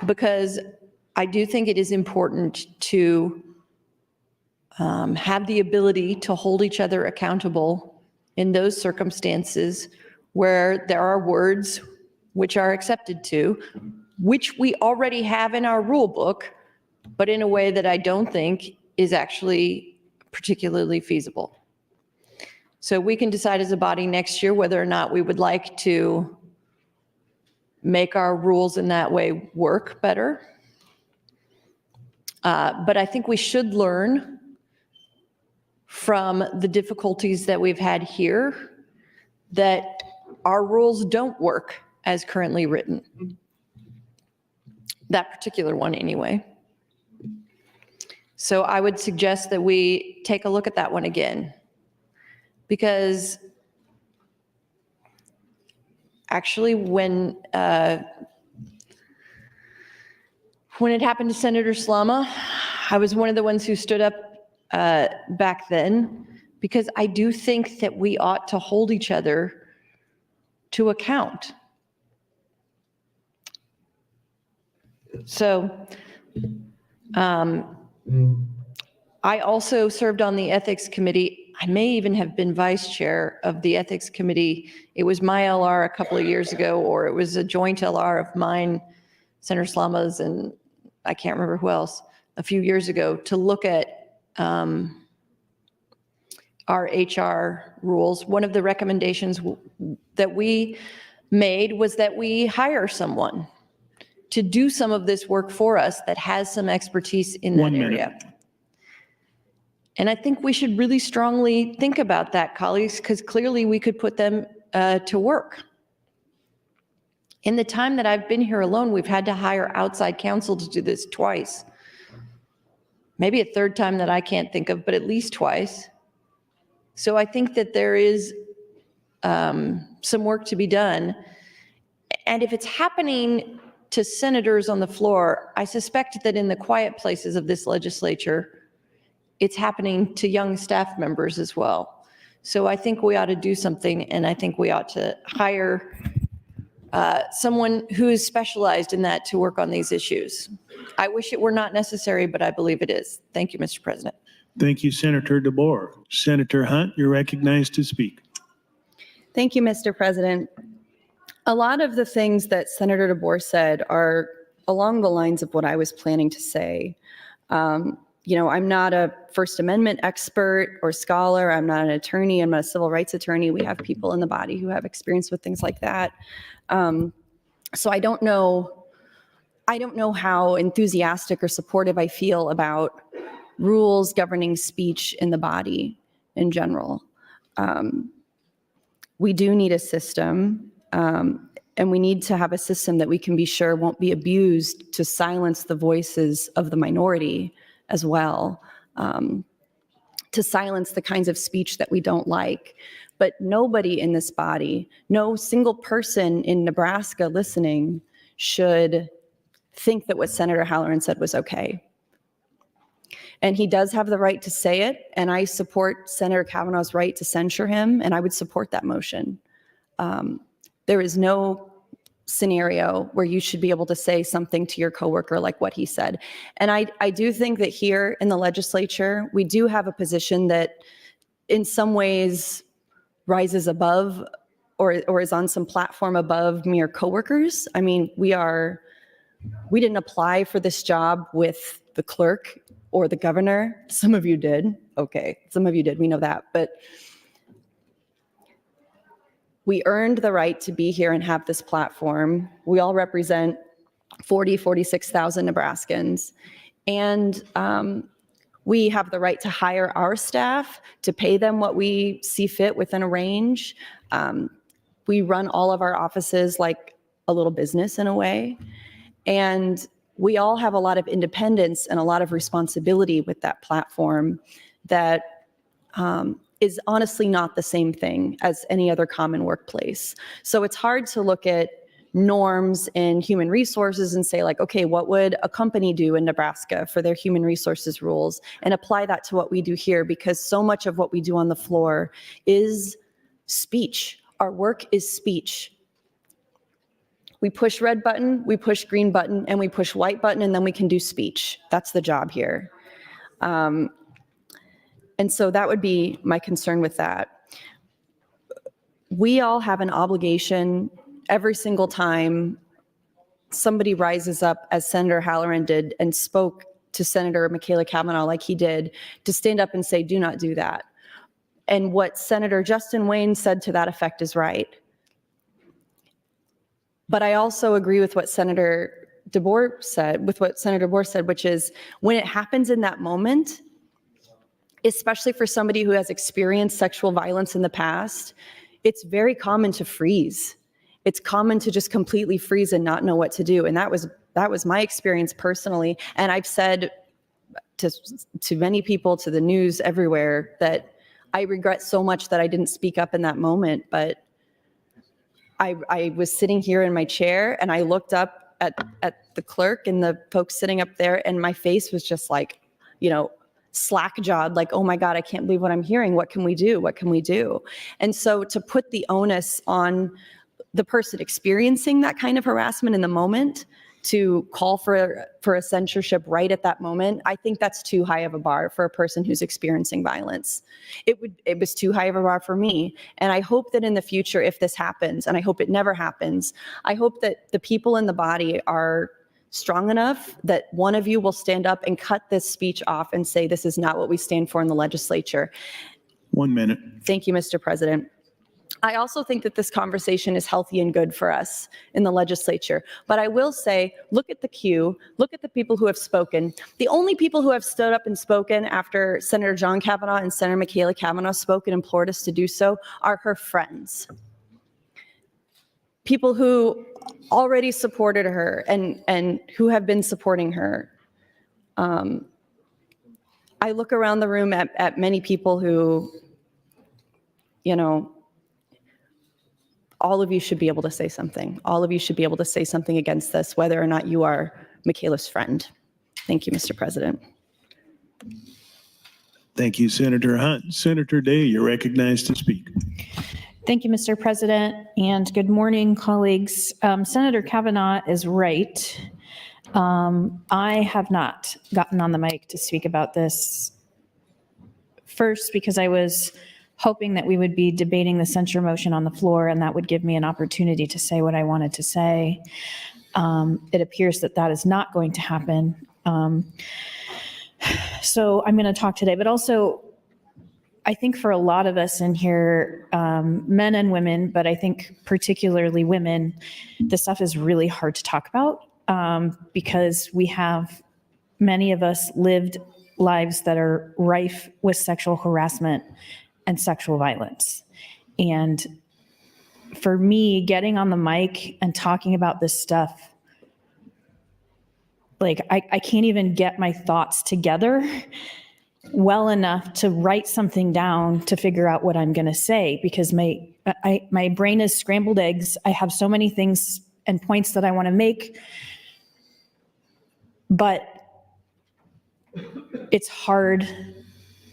because I do think it is important to have the ability to hold each other accountable in those circumstances where there are words which are accepted to, which we already have in our rule book, but in a way that I don't think is actually particularly feasible. So we can decide as a body next year whether or not we would like to make our rules in that way work better. But I think we should learn from the difficulties that we've had here that our rules don't work as currently written. That particular one anyway. So I would suggest that we take a look at that one again, because actually when it happened to Senator Slama, I was one of the ones who stood up back then, because I do think that we ought to hold each other to account. So I also served on the Ethics Committee. I may even have been vice chair of the Ethics Committee. It was my LR a couple of years ago, or it was a joint LR of mine, Senator Slama's, and I can't remember who else, a few years ago, to look at our HR rules. One of the recommendations that we made was that we hire someone to do some of this work for us that has some expertise in that area. And I think we should really strongly think about that, colleagues, because clearly we could put them to work. In the time that I've been here alone, we've had to hire outside counsel to do this twice. Maybe a third time that I can't think of, but at least twice. So I think that there is some work to be done. And if it's happening to senators on the floor, I suspect that in the quiet places of this legislature, it's happening to young staff members as well. So I think we ought to do something, and I think we ought to hire someone who is specialized in that to work on these issues. I wish it were not necessary, but I believe it is. Thank you, Mr. President. Thank you, Senator DeBoer. Senator Hunt, you're recognized to speak. Thank you, Mr. President. A lot of the things that Senator DeBoer said are along the lines of what I was planning to say. You know, I'm not a First Amendment expert or scholar. I'm not an attorney. I'm not a civil rights attorney. We have people in the body who have experience with things like that. So I don't know I don't know how enthusiastic or supportive I feel about rules governing speech in the body in general. We do need a system, and we need to have a system that we can be sure won't be abused to silence the voices of the minority as well, to silence the kinds of speech that we don't like. But nobody in this body, no single person in Nebraska listening should think that what Senator Halloran said was okay. And he does have the right to say it, and I support Senator Kavanaugh's right to censure him, and I would support that motion. There is no scenario where you should be able to say something to your coworker like what he said. And I do think that here in the legislature, we do have a position that in some ways rises above or is on some platform above mere coworkers. I mean, we didn't apply for this job with the clerk or the governor. Some of you did. Okay, some of you did, we know that. But we earned the right to be here and have this platform. We all represent 46,000 Nebraskans. And we have the right to hire our staff, to pay them what we see fit within a range. We run all of our offices like a little business in a way. And we all have a lot of independence and a lot of responsibility with that platform that is honestly not the same thing as any other common workplace. So it's hard to look at norms in human resources and say like, okay, what would a company do in Nebraska for their human resources rules, and apply that to what we do here, because so much of what we do on the floor is speech. Our work is speech. We push red button, we push green button, and we push white button, and then we can do speech. That's the job here. And so that would be my concern with that. We all have an obligation every single time somebody rises up, as Senator Halloran did, and spoke to Senator Michaela Cavanaugh like he did, to stand up and say, do not do that. And what Senator Justin Wayne said to that effect is right. But I also agree with what Senator DeBoer said, which is when it happens in that moment, especially for somebody who has experienced sexual violence in the past, it's very common to freeze. It's common to just completely freeze and not know what to do. And that was my experience personally. And I've said to many people, to the news everywhere, that I regret so much that I didn't speak up in that moment. But I was sitting here in my chair and I looked up at the clerk and the folks sitting up there, and my face was just like, slack-jawed, like, oh my God, I can't believe what I'm hearing. What can we do? What can we do? And so to put the onus on the person experiencing that kind of harassment in the moment to call for a censorship right at that moment, I think that's too high of a bar for a person who's experiencing violence. It was too high of a bar for me. And I hope that in the future, if this happens, and I hope it never happens, I hope that the people in the body are strong enough that one of you will stand up and cut this speech off and say, this is not what we stand for in the legislature. 1 minute. Thank you, Mr. President. I also think that this conversation is healthy and good for us in the legislature. But I will say, look at the queue, look at the people who have spoken. The only people who have stood up and spoken after Senator John Kavanaugh and Senator Michaela Cavanaugh spoke and implored us to do so are her friends. People who already supported her and who have been supporting her. I look around the room at many people who, all of you should be able to say something. All of you should be able to say something against this, whether or not you are Michaela's friend. Thank you, Mr. President. Thank you, Senator Hunt. Senator Day, you're recognized to speak. Thank you, Mr. President, and good morning, colleagues. Senator Kavanaugh is right. I have not gotten on the mic to speak about this. First, because I was hoping that we would be debating the censure motion on the floor, and that would give me an opportunity to say what I wanted to say. It appears that that is not going to happen. So I'm going to talk today, but also I think for a lot of us in here, men and women, but I think particularly women, this stuff is really hard to talk about. because many of us lived lives that are rife with sexual harassment and sexual violence. And for me, getting on the mic and talking about this stuff, like I can't even get my thoughts together well enough to write something down to figure out what I'm going to say, because my brain is scrambled eggs. I have so many things and points that I want to make, but it's hard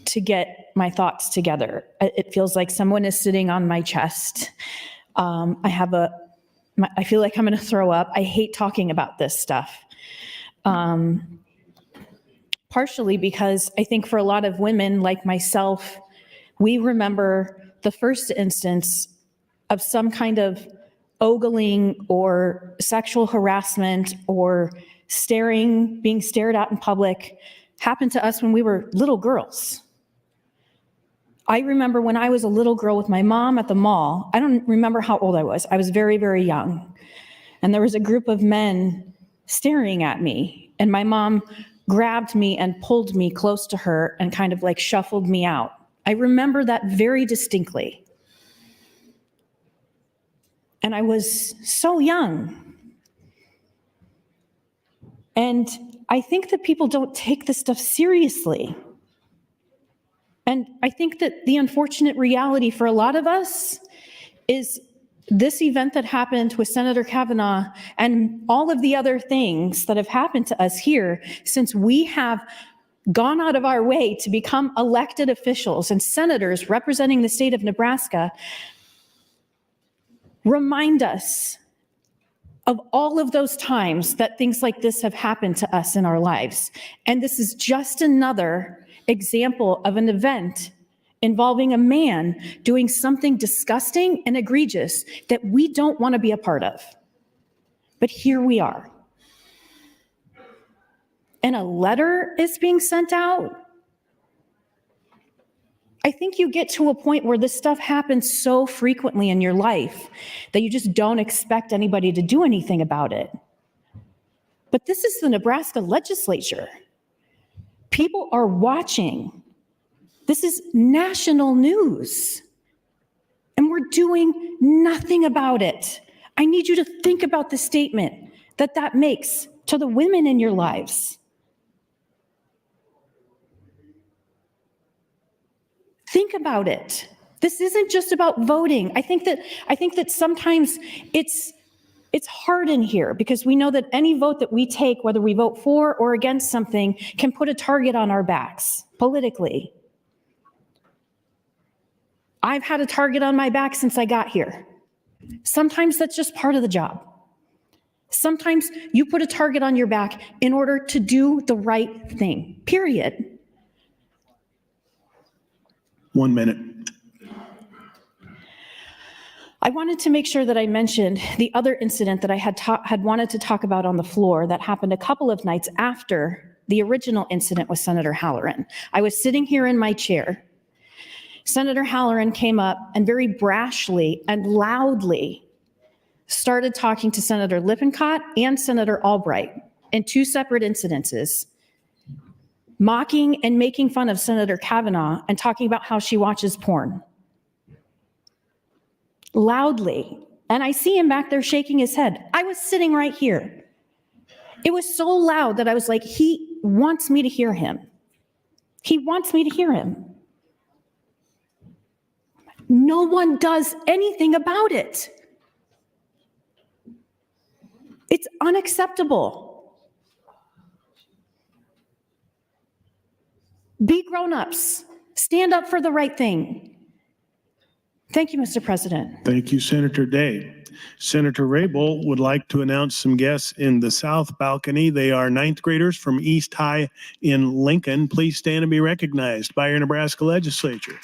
to get my thoughts together. It feels like someone is sitting on my chest. I feel like I'm going to throw up. I hate talking about this stuff. Partially because I think for a lot of women like myself, we remember the first instance of some kind of ogling or sexual harassment or being stared at in public happened to us when we were little girls. I remember when I was a little girl with my mom at the mall. I don't remember how old I was. I was very, very young. And there was a group of men staring at me. And my mom grabbed me and pulled me close to her and kind of like shuffled me out. I remember that very distinctly. And I was so young. And I think that people don't take this stuff seriously. And I think that the unfortunate reality for a lot of us is this event that happened with Senator Kavanaugh and all of the other things that have happened to us here since we have gone out of our way to become elected officials and senators representing the state of Nebraska remind us of all of those times that things like this have happened to us in our lives. And this is just another example of an event involving a man doing something disgusting and egregious that we don't want to be a part of. But here we are. And a letter is being sent out. I think you get to a point where this stuff happens so frequently in your life that you just don't expect anybody to do anything about it. But this is the Nebraska Legislature. People are watching. This is national news. And we're doing nothing about it. I need you to think about the statement that makes to the women in your lives. Think about it. This isn't just about voting. I think that sometimes it's hard in here because we know that any vote that we take, whether we vote for or against something, can put a target on our backs politically. I've had a target on my back since I got here. Sometimes that's just part of the job. Sometimes you put a target on your back in order to do the right thing, period. 1 minute. I wanted to make sure that I mentioned the other incident that I had wanted to talk about on the floor that happened a couple of nights after the original incident with Senator Halloran. I was sitting here in my chair. Senator Halloran came up and very brashly and loudly started talking to Senator Lippincott and Senator Albright in two separate incidences, mocking and making fun of Senator Kavanaugh and talking about how she watches porn. Loudly. And I see him back there shaking his head. I was sitting right here. It was so loud that I was like, he wants me to hear him. He wants me to hear him. No one does anything about it. It's unacceptable. Be grown-ups. Stand up for the right thing. Thank you, Mr. President. Thank you, Senator Day. Senator Raybould would like to announce some guests in the South balcony. They are ninth graders from East High in Lincoln. Please stand and be recognized by your Nebraska Legislature.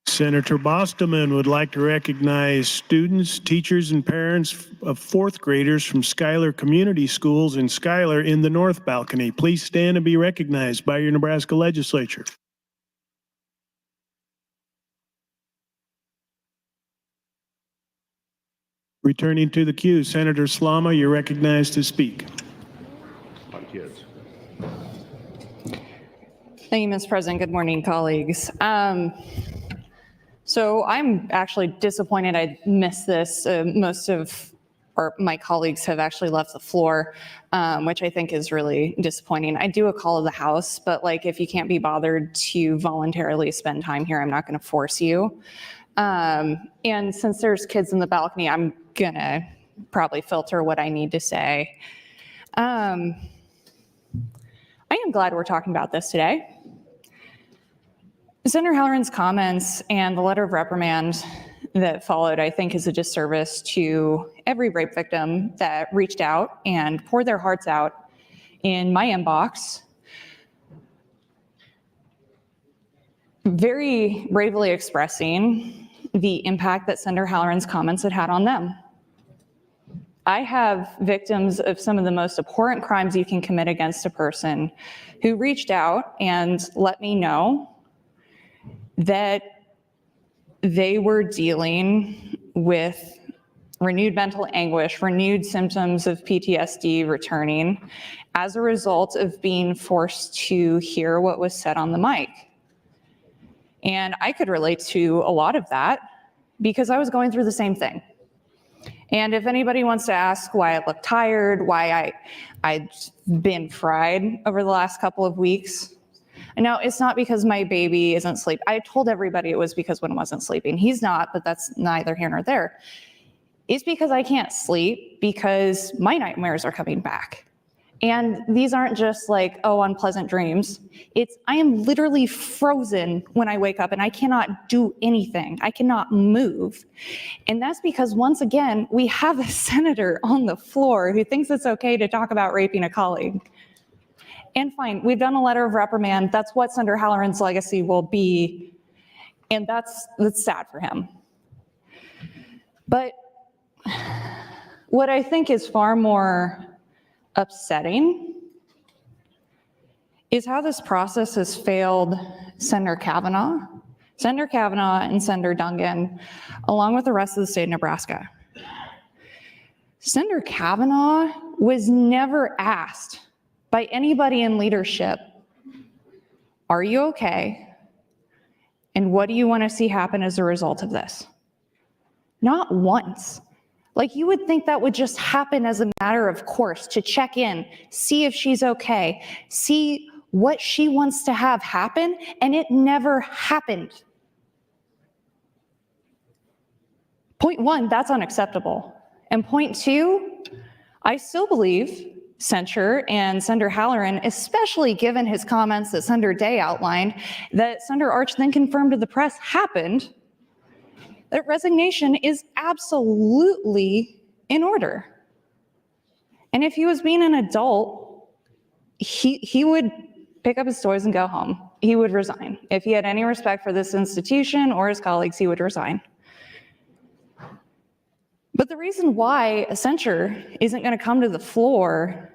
Senator Bostoman would like to recognize students, teachers, and parents of fourth graders from Schuyler Community Schools in Schuyler in the North balcony. Please stand and be recognized by your Nebraska Legislature. Returning to the queue, Senator Slama, you're recognized to speak. Thank you, Mr. President. Good morning, colleagues. So I'm actually disappointed I missed this. Most of my colleagues have actually left the floor, which I think is really disappointing. I do a call of the House, but like if you can't be bothered to voluntarily spend time here, I'm not going to force you. And since there's kids in the balcony, I'm going to probably filter what I need to say. I am glad we're talking about this today. Senator Halloran's comments and the letter of reprimand that followed, I think, is a disservice to every rape victim that reached out and poured their hearts out in my inbox, very bravely expressing the impact that Senator Halloran's comments had on them. I have victims of some of the most abhorrent crimes you can commit against a person who reached out and let me know that they were dealing with renewed mental anguish, renewed symptoms of PTSD returning as a result of being forced to hear what was said on the mic. And I could relate to a lot of that because I was going through the same thing. And if anybody wants to ask why I look tired, why I've been fried over the last couple of weeks, no, it's not because my baby isn't sleeping. I told everybody it was because one wasn't sleeping. He's not, but that's neither here nor there. It's because I can't sleep because my nightmares are coming back. And these aren't just like, oh, unpleasant dreams. I am literally frozen when I wake up and I cannot do anything. I cannot move. And that's because, once again, we have a senator on the floor who thinks it's okay to talk about raping a colleague. And fine, we've done a letter of reprimand. That's what Senator Halloran's legacy will be. And that's sad for him. But what I think is far more upsetting is how this process has failed Senator Kavanaugh and Senator Dungan, along with the rest of the state of Nebraska. Senator Kavanaugh was never asked by anybody in leadership, are you okay? And what do you want to see happen as a result of this? Not once. Like, you would think that would just happen as a matter of course, to check in, see if she's okay, see what she wants to have happen, and it never happened. Point one, that's unacceptable. And point two, I still believe censure and Senator Halloran, especially given his comments that Senator Day outlined, that Senator Arch then confirmed to the press happened, that resignation is absolutely in order. And if he was being an adult, he would pick up his toys and go home. He would resign. If he had any respect for this institution or his colleagues, he would resign. But the reason why a censure isn't going to come to the floor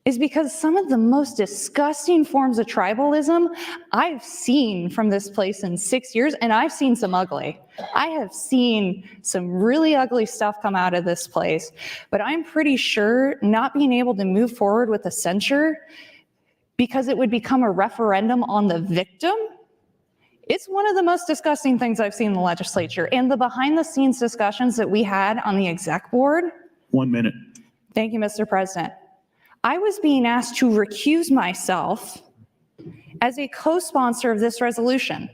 is because some of the most disgusting forms of tribalism I've seen from this place in 6 years, and I've seen some ugly. I have seen some really ugly stuff come out of this place, but I'm pretty sure not being able to move forward with a censure because it would become a referendum on the victim, it's one of the most disgusting things I've seen in the legislature. And the behind the scenes discussions that we had on the exec board. 1 minute. Thank you, Mr. President. I was being asked to recuse myself as a co-sponsor of this resolution.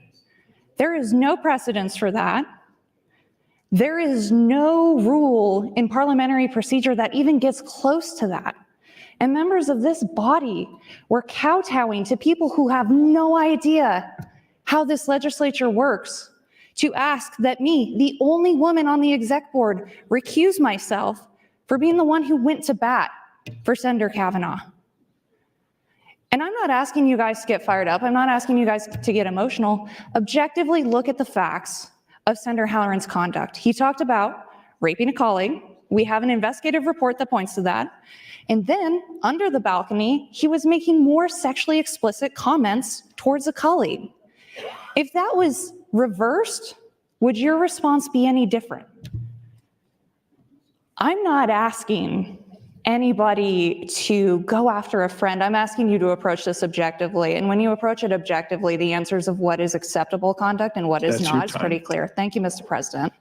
There is no precedence for that. There is no rule in parliamentary procedure that even gets close to that. And members of this body were kowtowing to people who have no idea how this legislature works to ask that me, the only woman on the exec board, recuse myself for being the one who went to bat for Senator Kavanaugh. And I'm not asking you guys to get fired up. I'm not asking you guys to get emotional. Objectively look at the facts of Senator Halloran's conduct. He talked about raping a colleague. We have an investigative report that points to that. And then under the balcony, he was making more sexually explicit comments towards a colleague. If that was reversed, would your response be any different? I'm not asking anybody to go after a friend. I'm asking you to approach this objectively. And when you approach it objectively, the answers of what is acceptable conduct and what is That's your not is pretty time. clear. Thank you, Mr. President.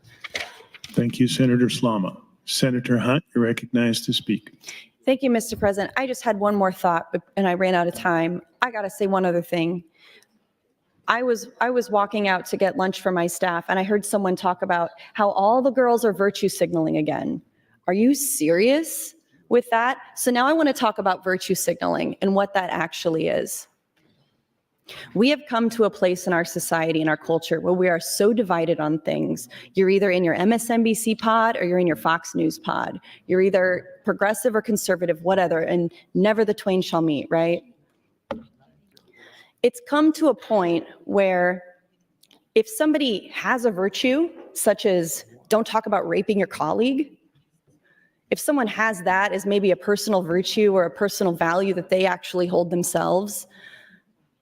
Thank you, Senator Slama. Senator Hunt, you're recognized to speak. Thank you, Mr. President. I just had one more thought, and I ran out of time. I got to say one other thing. I was walking out to get lunch for my staff, and I heard someone talk about how all the girls are virtue signaling again. Are you serious with that? So now I want to talk about virtue signaling and what that actually is. We have come to a place in our society and our culture where we are so divided on things. You're either in your MSNBC pod or you're in your Fox News pod. You're either progressive or conservative, whatever, and never the twain shall meet, right? It's come to a point where if somebody has a virtue, such as don't talk about raping your colleague, if someone has that as maybe a personal virtue or a personal value that they actually hold themselves,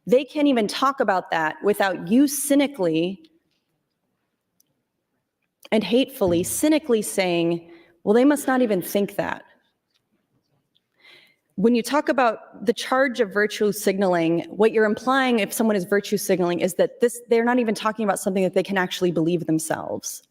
they can't even talk about that without you cynically and hatefully, cynically saying, well, they must not even think that. When you talk about the charge of virtue signaling, what you're implying if someone is virtue signaling is that they're not even talking about something that they can actually believe themselves.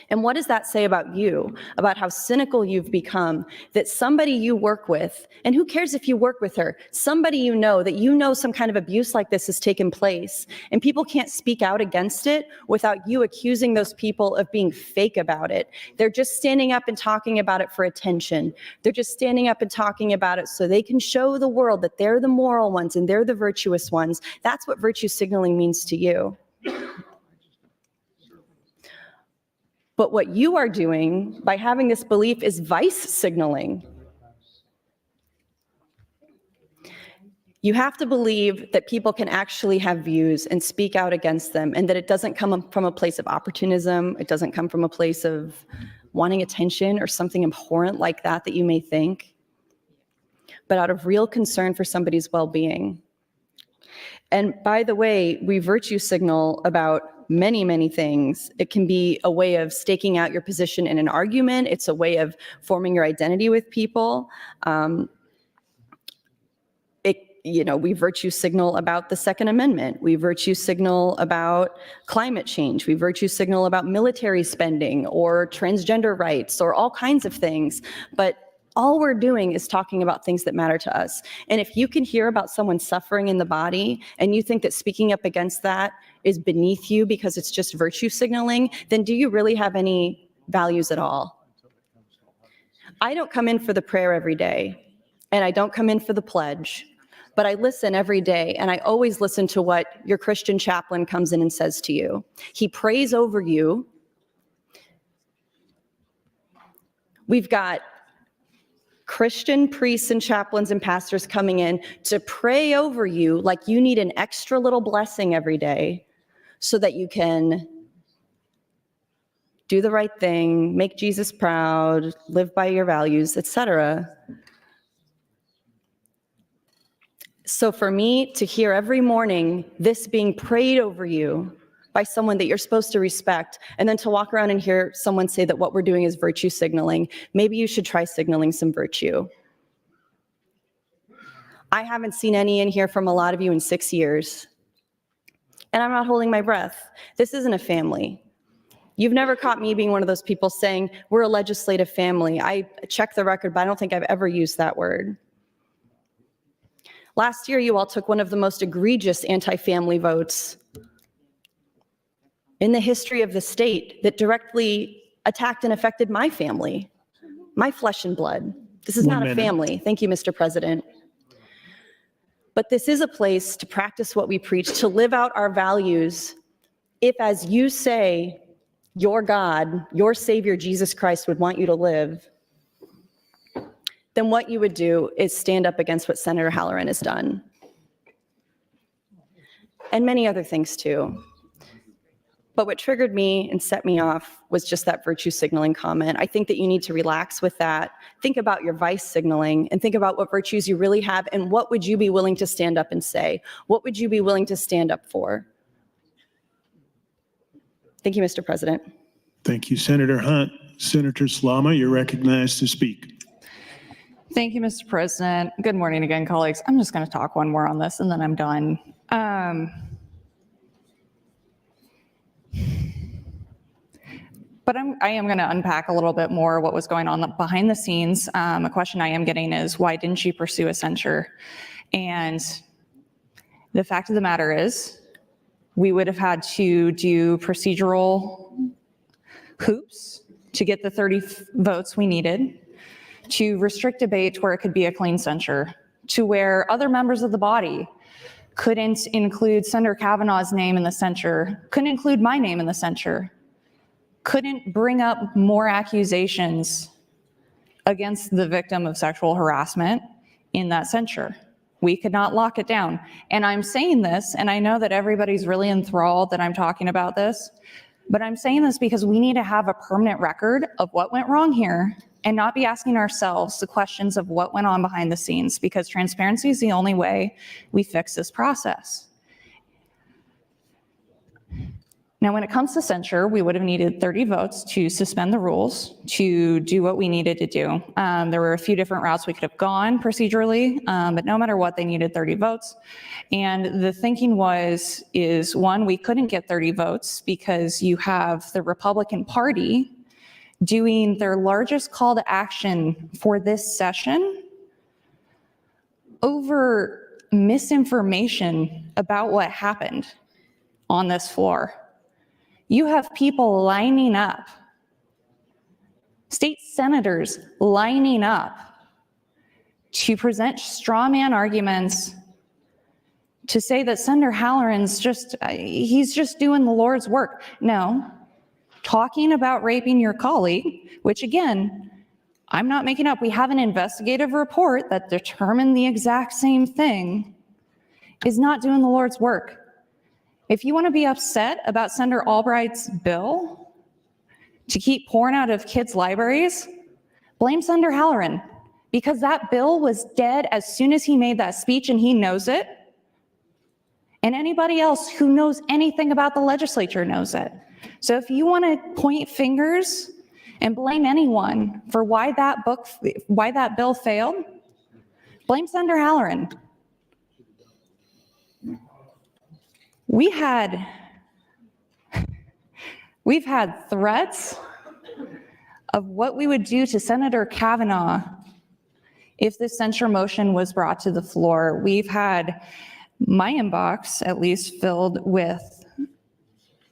And what does that say about you, about how cynical you've become, that somebody you work with, and who cares if you work with her, somebody you know, that you know some kind of abuse like this has taken place, and people can't speak out against it without you accusing those people of being fake about it. They're just standing up and talking about it for attention. They're just standing up and talking about it so they can show the world that they're the moral ones and they're the virtuous ones. That's what virtue signaling means to you. But what you are doing by having this belief is vice signaling. You have to believe that people can actually have views and speak out against them, and that it doesn't come from a place of opportunism. It doesn't come from a place of wanting attention or something abhorrent like that you may think, but out of real concern for somebody's well-being. And by the way, we virtue signal about many, many things. It can be a way of staking out your position in an argument. It's a way of forming your identity with people. We virtue signal about the Second Amendment. We virtue signal about climate change. We virtue signal about military spending or transgender rights or all kinds of things. But all we're doing is talking about things that matter to us. And if you can hear about someone suffering in the body and you think that speaking up against that is beneath you because it's just virtue signaling, then do you really have any values at all? I don't come in for the prayer every day, and I don't come in for the pledge, but I listen every day, and I always listen to what your Christian chaplain comes in and says to you. He prays over you. We've got Christian priests and chaplains and pastors coming in to pray over you like you need an extra little blessing every day so that you can do the right thing, make Jesus proud, live by your values, etc. So for me to hear every morning this being prayed over you by someone that you're supposed to respect, and then to walk around and hear someone say that what we're doing is virtue signaling, maybe you should try signaling some virtue. I haven't seen any in here from a lot of you in 6 years, and I'm not holding my breath. This isn't a family. You've never caught me being one of those people saying, we're a legislative family. I checked the record, but I don't think I've ever used that word. Last year, you all took one of the most egregious anti-family votes in the history of the state that directly attacked and affected my family, my flesh and blood. This is not a family. Thank you, Mr. President. But this is a place to practice what we preach, to live out our values. If, as you say, your God, your Savior, Jesus Christ, would want you to live, then what you would do is stand up against what Senator Halloran has done. And many other things too. But what triggered me and set me off was just that virtue signaling comment. I think that you need to relax with that. Think about your vice signaling and think about what virtues you really have and what would you be willing to stand up and say? What would you be willing to stand up for? Thank you, Mr. President. Thank you, Senator Hunt. Senator Slama, you're recognized to speak. Thank you, Mr. President. Good morning again, colleagues. I'm just going to talk one more on this and then I'm done. But I am going to unpack a little bit more what was going on behind the scenes. A question I am getting is, why didn't you pursue a censure? And the fact of the matter is, we would have had to do procedural hoops to get the 30 votes we needed, to restrict debate where it could be a clean censure, to where other members of the body couldn't include Senator Kavanaugh's name in the censure, couldn't include my name in the censure, couldn't bring up more accusations against the victim of sexual harassment in that censure. We could not lock it down. And I'm saying this, and I know that everybody's really enthralled that I'm talking about this, but I'm saying this because we need to have a permanent record of what went wrong here and not be asking ourselves the questions of what went on behind the scenes, because transparency is the only way we fix this process. Now, when it comes to censure, we would have needed 30 votes to suspend the rules, to do what we needed to do. There were a few different routes we could have gone procedurally, but no matter what, they needed 30 votes. And the thinking is one, we couldn't get 30 votes because you have the Republican Party doing their largest call to action for this session over misinformation about what happened on this floor. You have people lining up, state senators lining up to present straw man arguments to say that Senator Halloran's he's just doing the Lord's work. No, talking about raping your colleague, which again, I'm not making up. We have an investigative report that determined the exact same thing, is not doing the Lord's work. If you want to be upset about Senator Albright's bill to keep porn out of kids' libraries, blame Senator Halloran, because that bill was dead as soon as he made that speech, and he knows it. And anybody else who knows anything about the legislature knows it. So if you want to point fingers and blame anyone for why that bill failed, blame Senator Halloran. We've had threats of what we would do to Senator Kavanaugh if this censure motion was brought to the floor. We've had my inbox at least filled with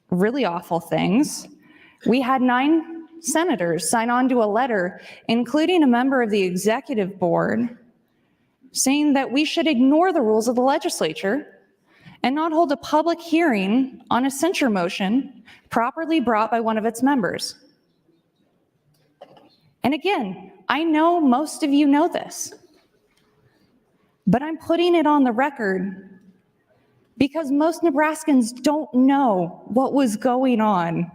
really awful things. We had 9 senators sign on to a letter, including a member of the executive board, saying that we should ignore the rules of the legislature and not hold a public hearing on a censure motion properly brought by one of its members. And again, I know most of you know this, but I'm putting it on the record because most Nebraskans don't know what was going on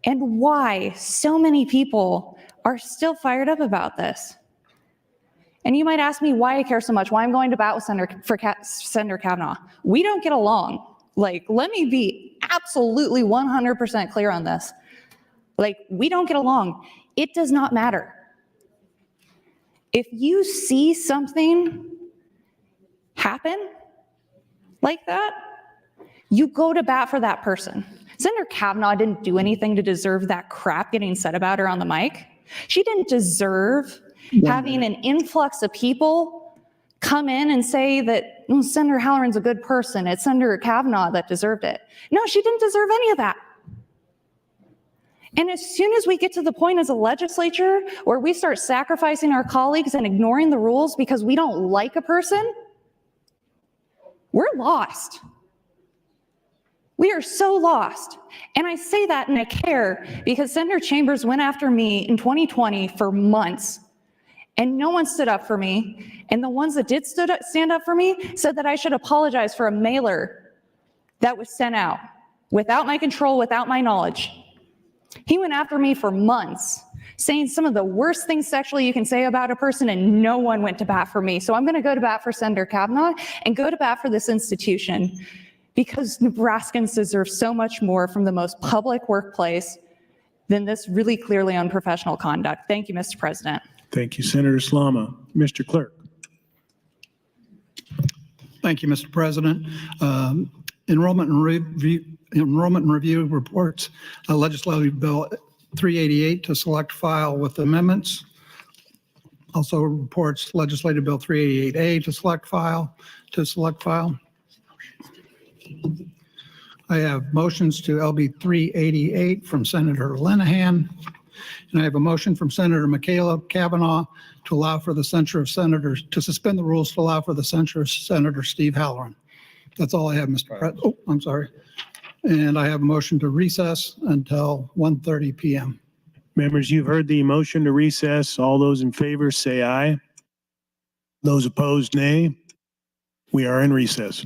and why so many people are still fired up about this. And you might ask me why I care so much, why I'm going to bat with Senator Kavanaugh. We don't get along. Let me be absolutely 100% clear on this. We don't get along. It does not matter. If you see something happen like that, you go to bat for that person. Senator Kavanaugh didn't do anything to deserve that crap getting said about her on the mic. She didn't deserve having an influx of people come in and say that Senator Halloran's a good person. It's Senator Kavanaugh that deserved it. No, she didn't deserve any of that. And as soon as we get to the point as a legislature where we start sacrificing our colleagues and ignoring the rules because we don't like a person, we're lost. We are so lost. And I say that and I care because Senator Chambers went after me in 2020 for months. And no one stood up for me. And the ones that did stand up for me said that I should apologize for a mailer that was sent out without my control, without my knowledge. He went after me for months, saying some of the worst things sexually you can say about a person, and no one went to bat for me. So I'm going to go to bat for Senator Kavanaugh and go to bat for this institution because Nebraskans deserve so much more from the most public workplace than this really clearly unprofessional conduct. Thank you, Mr. President. Thank you, Senator Slama. Mr. Clerk. Thank you, Mr. President. Enrollment and review reports Legislative Bill 388 to select file with amendments. Also reports Legislative Bill 388A to select file. I have motions to LB 388 from Senator Linehan, and I have a motion from Senator Michaela Kavanaugh to allow for the censure of senators, to suspend the rules to allow for the censure of Senator Steve Halloran. That's all I have, Mr. President. Oh, I'm sorry. And I have a motion to recess until 1:30 p.m. Members, you've heard the motion to recess. All those in favor say aye. Those opposed, nay. We are in recess.